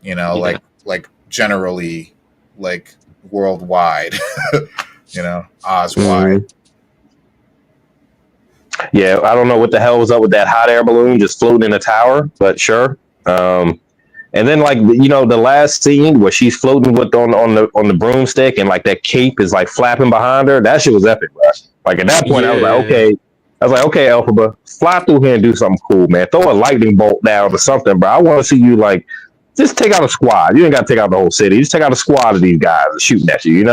like generally, like worldwide, Oz-wide. Yeah, I don't know what the hell was up with that hot air balloon just floating in a tower, but sure. And then like the last scene where she's floating with on the broomstick and like that cape is like flapping behind her, that shit was epic, bro. Like at that point, I was like, okay, Elphaba, fly through here and do something cool, man. Throw a lightning bolt down or something, bro. I want to see you like just take out a squad. You ain't got to take out the whole city. Just take out a squad of these guys shooting at you.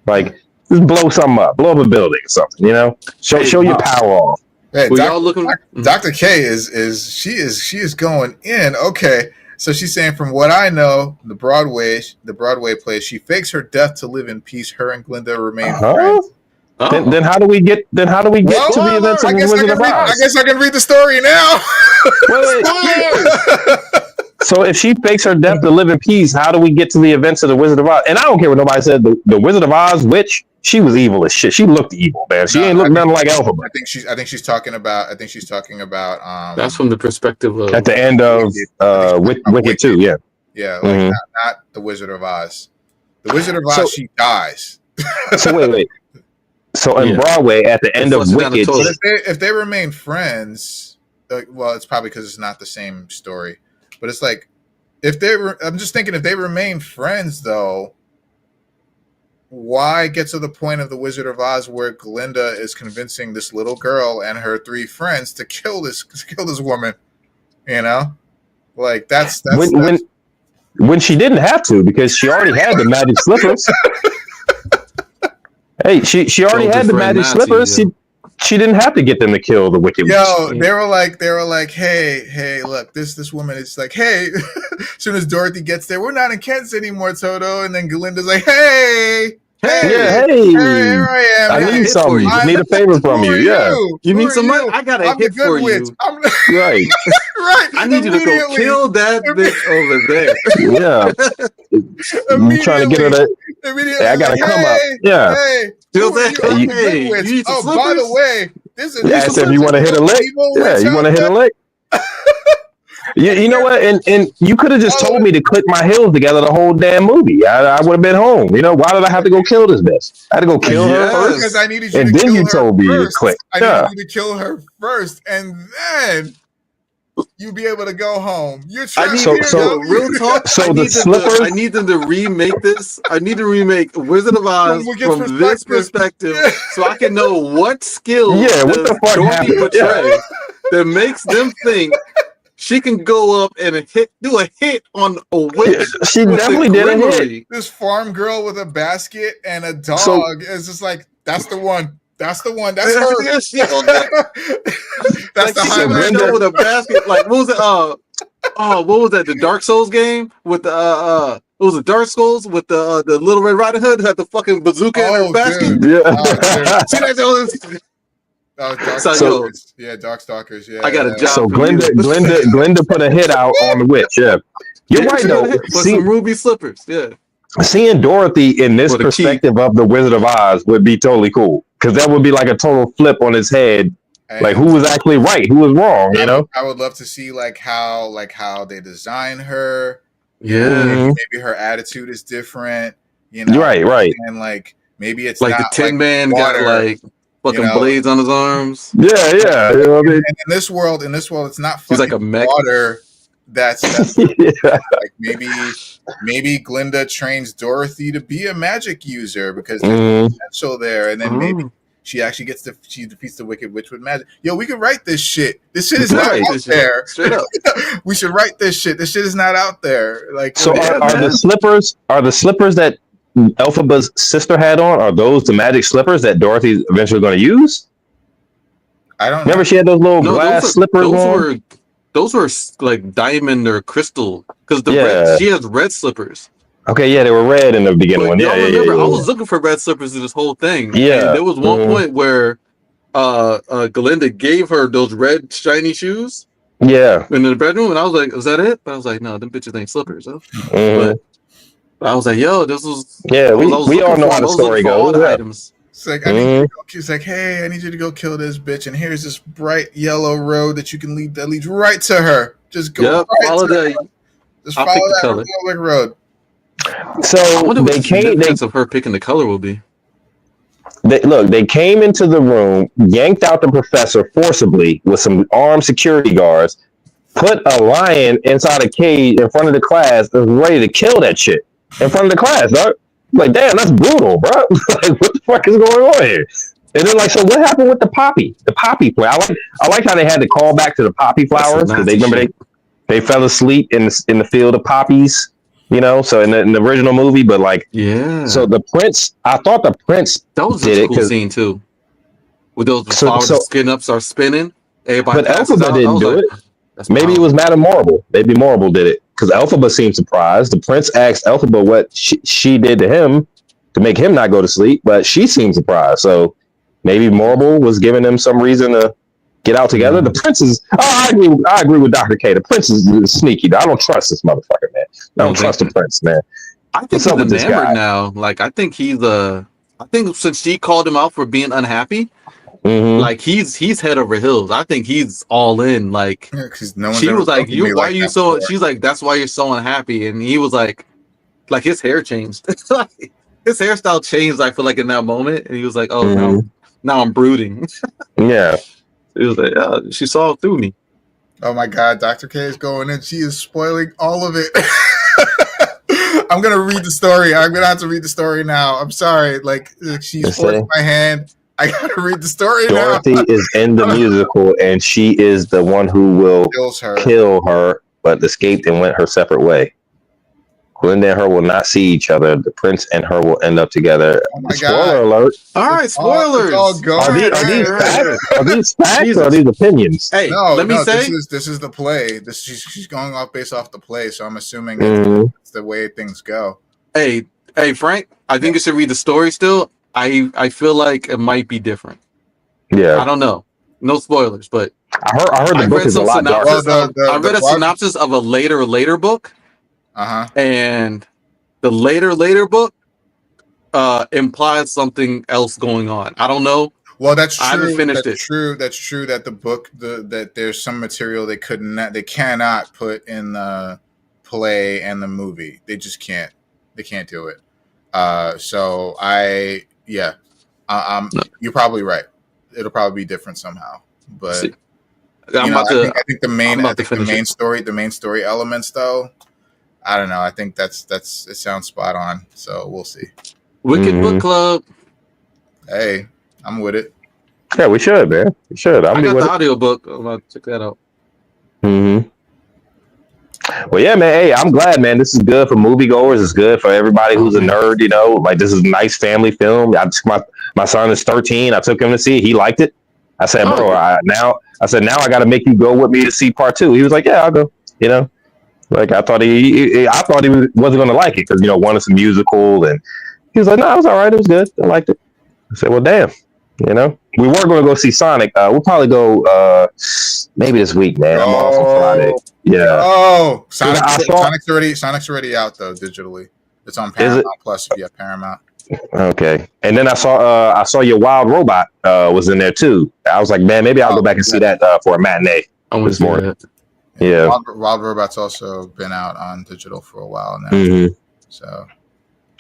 Like just blow something up, blow up a building or something. Show your power off. Hey, Dr. K is going in. Okay. So she's saying, from what I know, the Broadway play, she fakes her death to live in peace. Her and Glinda remain friends. Then how do we get to the events of the Wizard of Oz? I guess I can read the story now. Wait. So if she fakes her death to live in peace, how do we get to the events of the Wizard of Oz? And I don't care what nobody said. The Wizard of Oz witch, she was evil as shit. She looked evil, man. She ain't look nothing like Elphaba. I think she's talking about. That's from the perspective of at the end of Wicked 2. Yeah. Yeah, like not the Wizard of Oz. The Wizard of Oz, she dies. So wait. So in Broadway, at the end of Wicked, but if they remain friends, it's probably because it's not the same story. But it's like, I'm just thinking, if they remain friends, though, why get to the point of the Wizard of Oz where Glinda is convincing this little girl and her three friends to kill this woman? Like that's when she didn't have to, because she already had the magic slippers. Hey, she already Killed had his the friend magic Matthew, slippers. yeah. She didn't have to get them to kill the wicked Yo, witch. they were like, hey, look, this woman is like, hey. As soon as Dorothy gets there, we're not in Kansas anymore, Toto. And then Galinda's like, hey, Yeah, hey, here I am. I got a need hit something. for you. I need a favor from Who you. are Yeah, you? You Who need are some money? you? I got a I'm the hit good for witch. you. I'm right. right. I need you to go Immediately. kill that bitch over there. Yeah, you trying to get her that? Immediately, Hey, I gotta like, come up. hey, Yeah. hey, Kill who are that. you? I'm the Hey, good witch. you need some Oh, by the slippers? way, this is You need Asked some if you want to hit a lick. evil Yeah, witch you want to out hit a there. lick? You know what? And you could have just told me to click my heels together the whole damn movie. I would have been home. You know, why did I have to go kill this bitch? I had to go kill her Yes. Because first, I needed you and to then kill you her told me to first. click. I Yeah. needed you to kill her first, and then you be able to go home. You're trying I need to So- real talk. so I the need them slippers- I need them to remake this. I need to remake Wizard of Oz Wicked's from this perspective, Yeah. so I can know what skills Yeah, what does the fuck Dorothy happened? portray that makes them think she can go up and do a hit on a witch. She with definitely the did a hit. grimoire. This farm girl with a basket and a dog So- is just like, that's the one. That's the one. That's her. Yeah, she gonna do- That's like the she came highlight. out with a basket. Like what was it? What was that? The Dark Souls game with the it was the Dark Souls with the Little Red Riding Hood who had the fucking bazooka in her basket. dude. Yeah. See that? Dark So, Stalkers. Yeah, Dark Stalkers. Yeah. I got a job. So from you. Glenda put a hit out on the witch. Yeah, you're Yeah, right she got a though. hit for some ruby slippers. Yeah. Seeing Dorothy in this For the key. perspective of the Wizard of Oz would be totally cool because that would be like a total flip on his head. Like who was actually right, who was wrong? You know. I would love to see how they design her. Yeah. Mhm. Maybe her attitude is different. You know. Right. And like maybe it's Like not the Tin like Man water. got like fucking you know. blades on his arms. Yeah. You know what I mean? And in this world, it's not He's fucking like a mech. water. That's Yeah. like maybe Glinda trains Dorothy to be a magic user because there's Mhm. potential there, and then maybe she actually she defeats the Wicked Witch with magic. Yo, we could write this shit. This shit is not Right. out there. Straight up. We should write this shit. This shit is not out there. Like, So Yeah, are the man. slippers that Elphaba's sister had on? Are those the magic slippers that Dorothy's eventually going to use? I don't know. Remember, she had those little glass slippers on. Those were like diamond or crystal because Yeah. she has red slippers. Okay, yeah, they were red in the beginning one. Y'all Yeah, remember? yeah. I was looking for red slippers in this whole thing. Yeah. And there was one Mhm. point where Galinda gave her those red shiny shoes Yeah. in the bedroom, and I was like, "Is that it?" But I was like, "No, them bitches ain't slippers." Huh? Mhm. But I was like, "Yo, this was." Yeah, I we was all looking know for how them. the I was looking story for all goes. the Yeah. items. It's like, he's like, hey, I need you to go kill this bitch, and here's this bright yellow road that you can lead that leads right to her. Just go Yep, right follow to her. the. Just I'll follow pick the that color. public road. I So wonder what they the came. significance of her picking the color will be. They came into the room, yanked out the professor forcibly with some armed security guards, put a lion inside a cage in front of the class, and was ready to kill that shit in front of the class, dog. Like, damn, that's brutal, bro. Like, what the fuck is going on here? And then, like, so what happened with the poppy? The poppy play. I like how they had to call back to the poppy flowers because they remember they fell asleep in the field of poppies. You know, so in the original movie, but like, Yeah. so the prince, I thought the prince That was did a it cool 'cause- scene too. With those So- flowers so- skin ups are spinning. Everybody But passes Elphaba out. I didn't was do like, it. That's Maybe it powerful. was Madame Marble. Maybe Marble did it because Elphaba seemed surprised. The prince asked Elphaba what she did to him to make him not go to sleep, but she seemed surprised. So maybe Marble was giving them some reason to get out together. The prince is. Oh, I agree with Dr. K. The prince is sneaky. I don't trust this motherfucker, man. I don't trust the prince, man. I think What's he's up with this guy? enamored now. Like I think I think since she called him out for being unhappy, Mhm. like he's head over heels. I think he's all in. Like Because no one's she ever was like, spoken to me "You, why are like you that so?" before. She's like, "That's why you're so unhappy." And he was like his hair changed. Like, his hairstyle changed. I feel like in that moment, and he was like, "Oh, now I'm brooding." Yeah. He was like, "Yeah, she saw it through me." Oh my God, Dr. K is going in. She is spoiling all of it. I'm gonna read the story. I'm gonna have to read the story now. I'm sorry. Like she's forcing my hand. I gotta read the story Dorothy now. is in the musical, and she is the one who will Kills her. kill her, but escaped and went her separate way. Glinda and her will not see each other. The prince and her will end up together. Oh my Spoiler God. alert. All right, spoilers. It's all going. Are these facts? Are these facts or Jesus. are these opinions? Hey, No, let me say. this is the play. She's going off based off the play, so I'm assuming Mhm. it's the way things go. Hey, Frank. I think you should read the story still. I feel like it might be different. Yeah. I don't know. No spoilers, but I heard the book is a lot darker. I read a synopsis of a later book. And the later book implies something else going on. I don't know. Well, that's true. I haven't finished that's true. That's true that the book that there's some material they cannot put in the play and the movie. They just can't. They can't do it. So you're probably right. It'll probably be different somehow. But I think the main story elements though, I don't know. I think it sounds spot on. So we'll see. Wicked Book Club. Hey, I'm with it. Yeah, we should, man. We should. I got the audiobook. I'm about to check that out. Mm-hmm. Well, yeah, man. Hey, I'm glad, man. This is good for moviegoers. It's good for everybody who's a nerd. You know, like this is a nice family film. My son is 13. I took him to see it. He liked it. I said, bro, now I got to make you go with me to see part 2. He was like, yeah, I'll go. You know, like I thought he wasn't going to like it because one is a musical, and he was like, no, it was all right. It was good. I liked it. I said, well, damn. We were going to go see Sonic. We'll probably go maybe this week, man. I'm off on Friday. Yeah. Oh, Sonic's already out though digitally. It's on Paramount Plus if you have Paramount. Okay. And then I saw your Wild Robot was in there too. I was like, man, maybe I'll go back and see that for a matinee this morning. Yeah. Wild Robot's also been out on digital for a while now. Mm-hmm. So,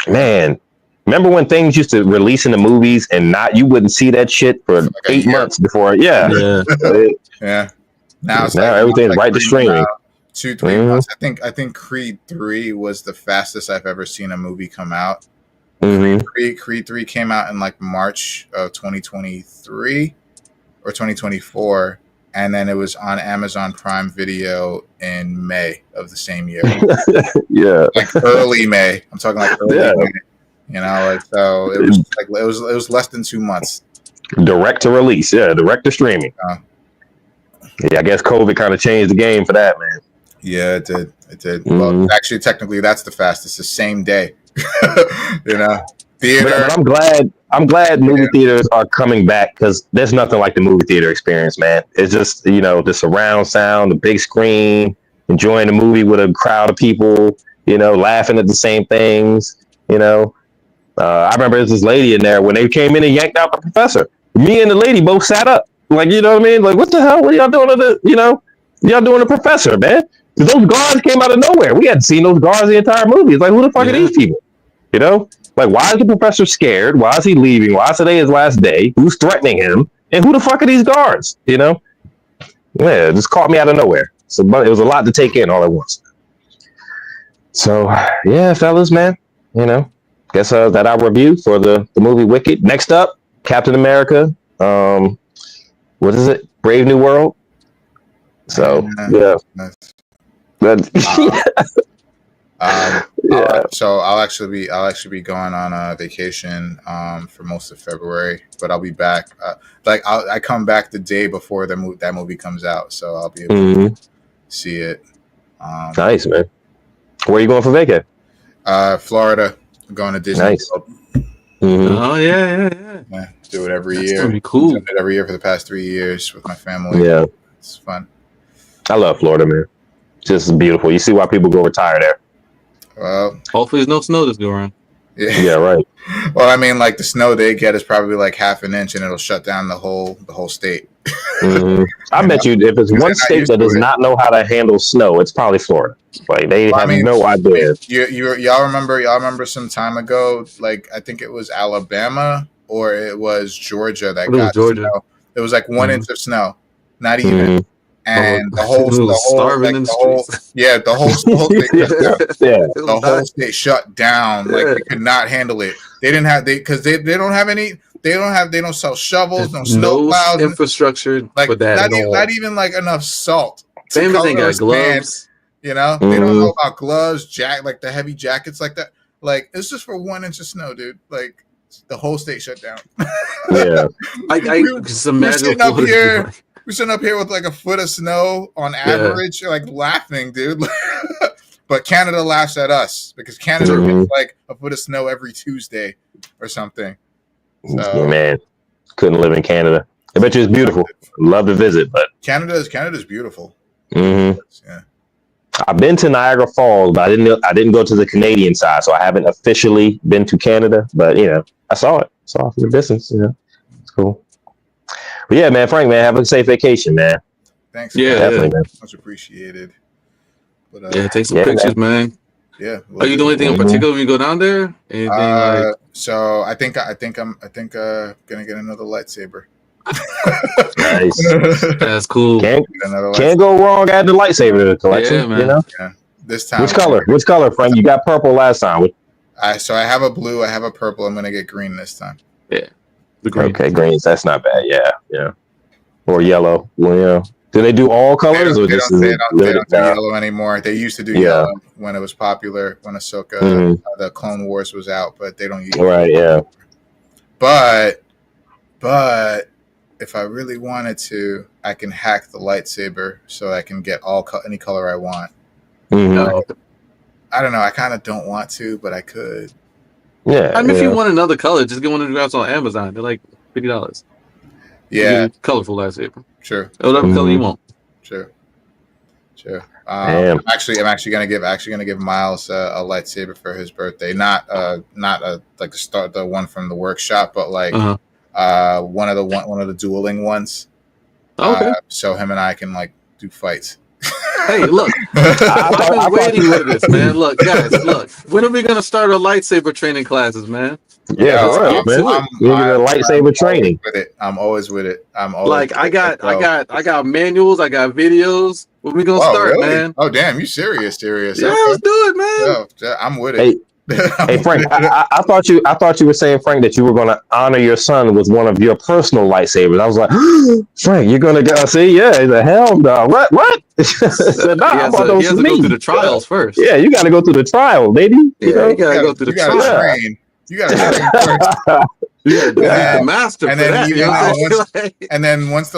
man. Remember when things used to release in the movies and you wouldn't see that shit for like 8 months before? Yeah. Yeah. Now everything's right to streaming. 2-3 months. I think Creed 3 was the fastest I've ever seen a movie come out. Mm-hmm. Creed 3 came out in like March of 2023 or 2024, and then it was on Amazon Prime Video in May of the same year. Yeah. Like early May. I'm talking like early May. So it was less than 2 months. Direct to release, direct to streaming. Yeah, I guess COVID kind of changed the game for that, man. Yeah, it did. Mm-hmm. Well, actually, technically, that's the fastest. The same day. Theater. But I'm glad movie theaters are coming back because there's nothing like the movie theater experience, man. It's just the surround sound, the big screen, enjoying the movie with a crowd of people, laughing at the same things, I remember there's this lady in there when they came in and yanked out the professor. Me and the lady both sat up. Like, you know what I mean? Like, what the hell? What are y'all doing to y'all doing the professor, man? Because those guards came out of nowhere. We hadn't seen those guards the entire movie. It's like, who the fuck are these people? Like, why is the professor scared? Why is he leaving? Why is today his last day? Who's threatening him? And who the fuck are these guards? Yeah, it just caught me out of nowhere. So, but it was a lot to take in all at once. So, yeah, fellas, man, guess that our review for the movie Wicked. Next up, Captain America. What is it? Brave New World. So yeah. So I'll actually be going on vacation for most of February, but I'll be back. I come back the day before that movie comes out, so I'll be able to see it. Nice, man. Where are you going for vacation? Florida. I'm going to Disney. Nice. Mm-hmm. Oh yeah. Do it every year. That's gonna be cool. Do it every year for the past 3 years with my family. Yeah, it's fun. I love Florida, man. Just beautiful. You see why people go retire there. Well, hopefully there's no snow this go around. Yeah, right. Well, I mean, like the snow they get is probably like half an inch, and it'll shut down the whole state. Mm-hmm. I bet you if it's one state that does not know how to handle snow, it's probably Florida. Like they have no idea. Y'all remember some time ago, like I think it was Alabama or it was Georgia that got snow. It was like 1 inch of snow, not even. And the whole state shut down. Like they could not handle it. They didn't have they don't sell shovels, no snow plows, infrastructure like for that. Not even like enough salt. Famous ain't got gloves. You know, they don't know about gloves, like the heavy jackets like that. Like it's just for 1 inch of snow, dude. Like the whole state shut down. Yeah, I just imagine we're sitting up here with like a foot of snow on average, like laughing, dude. But Canada laughs at us because Canada gets like a foot of snow every Tuesday or something. So, man, couldn't live in Canada. I bet you it's beautiful. Love to visit, but Canada's beautiful. Mm-hmm. Yeah. I've been to Niagara Falls, but I didn't go to the Canadian side, so I haven't officially been to Canada. But you know, I saw it from the distance. You know, it's cool. But yeah, man, Frank, man, have a safe vacation, man. Thanks. Yeah, definitely, man. Much appreciated. But, take some pictures, man. Yeah. Are you doing anything in particular when you go down there? Anything So I think I'm gonna get another lightsaber. Nice. That's cool. Can't go wrong at the lightsaber collection. Yeah, man. You know? Yeah. This time. Which color, Frank? You got purple last time. So I have a blue. I have a purple. I'm gonna get green this time. Yeah. The green. Okay, greens. That's not bad. Yeah. Or yellow. Well, yeah. Do they do all colors? They don't do yellow anymore. They used to do yellow when it was popular, when Ahsoka, the Clone Wars was out, but they don't use right. Yeah. But if I really wanted to, I can hack the lightsaber so I can get any color I want. I don't know. I kind of don't want to, but I could. Yeah. I mean, if you want another color, just get one of the grabs on Amazon. They're like $50. Yeah. Colorful lightsaber. Sure. Whatever color you want. Sure. I'm actually gonna give Miles a lightsaber for his birthday. Not like the one from the workshop, but like one of the dueling ones. Okay. So him and I can like do fights. Hey, look, I've been waiting for this, man. Look, guys, when are we gonna start our lightsaber training classes, man? Yeah, man. We're gonna lightsaber training. I'm always with it. I got manuals, I got videos. When we gonna start, really? Man? Oh, damn, you serious? Yeah, let's do it, man. Yeah, I'm with it. Hey Frank, I thought you were saying, Frank, that you were going to honor your son with one of your personal lightsabers. I was like, Frank, you're going to go see? Yeah, he's like, hell no. What? I said, nah, he has to go through the trials first. Yeah, you got to go through the trial, baby. You gotta go through the trial. You got to train first. Yeah, the master. And then once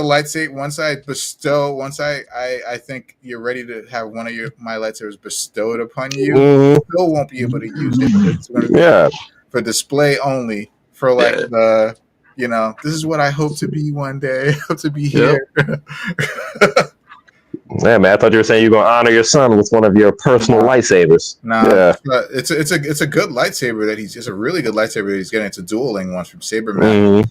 I think you're ready to have one of my lightsabers bestowed upon you, you still won't be able to use it. It's going to be for display only. For like this is what I hope to be one day. I hope to be here. Yeah, man. I thought you were saying you're gonna honor your son with one of your personal lightsabers. It's a good lightsaber it's a really good lightsaber that he's getting. It's a dueling one from Saberman.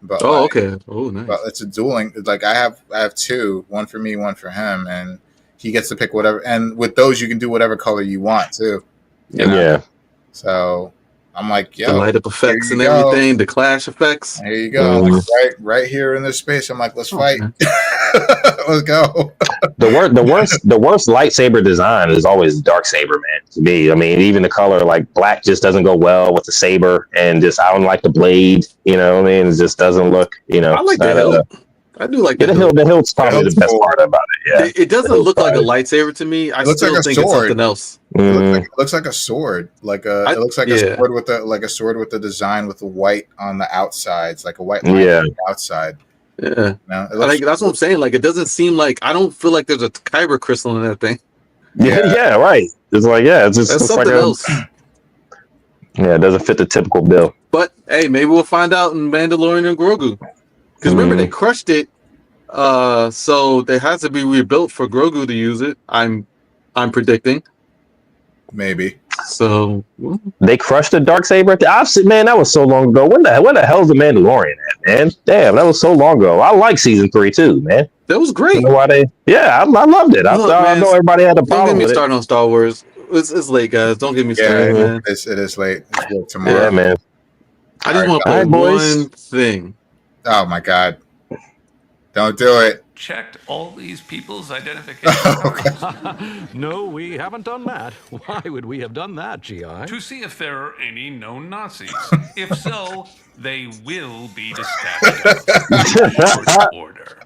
But okay. Oh, nice. But it's a dueling. Like I have two, one for me, one for him, and he gets to pick whatever. And with those, you can do whatever color you want too. You know? Yeah. So I'm like, the light up effects and everything, the clash effects. There you go. Like, right here in this space. I'm like, let's fight. Let's go. The worst lightsaber design is always dark saber, man. To me, I mean, even the color like black just doesn't go well with the saber, and just I don't like the blade. You know what I mean? It just doesn't look. You know, I like the hilt. I do like the hilt. The hilt's probably the best part about it. Yeah, it doesn't look like a lightsaber to me. I still think it's something else. It looks like a sword. It looks like a sword with a sword with the design with the white on the outsides, like a white line on the outside. Yeah, that's what I'm saying. Like, it doesn't seem like I don't feel like there's a kyber crystal in that thing. Yeah, right. It's like it's just that's something else. Yeah, it doesn't fit the typical bill. But hey, maybe we'll find out in Mandalorian and Grogu. Because remember, they crushed it, so there has to be rebuilt for Grogu to use it. I'm predicting. Maybe. So they crushed the Darksaber. Man, that was so long ago. Where the hell's the Mandalorian at, man? Damn, that was so long ago. I like season 3 too, man. That was great. You know why I loved it. I know everybody had a problem. Don't get me with started on Star Wars. It's late, guys. Don't get me started, man. It is late. It's tomorrow. Yeah, man. I just want to play one thing. Oh my god. Don't do it. Checked all these people's identification cards No, we haven't done that. Why would we have done that, GI? to see if there are any known Nazis. If so, they will be dispatched out. Short order.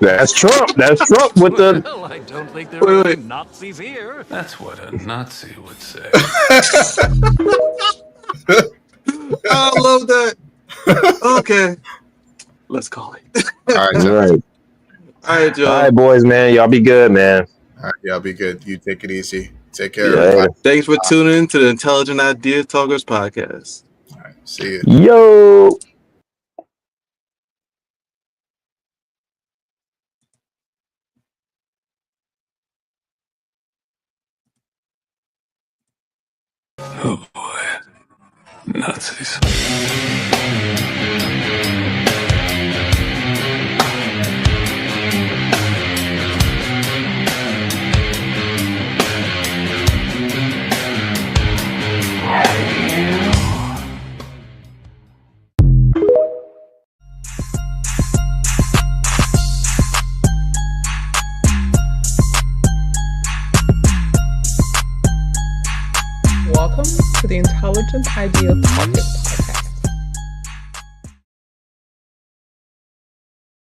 That's Trump. That's Trump with the. Well, I don't think there are any Nazis here. That's what a Nazi would say. I love that. Okay, let's call it. All right, All so, right. All right, Joe. All right, boys, man. Y'all be good, man. all right, y'all be good. You take it easy. Take care. Yeah. Everybody. Thanks for tuning in to the Intelligent Idea Talkers podcast. All right, see you. Yo. Oh boy. Nazis. Welcome to the Intelligent Idea Talking Podcast.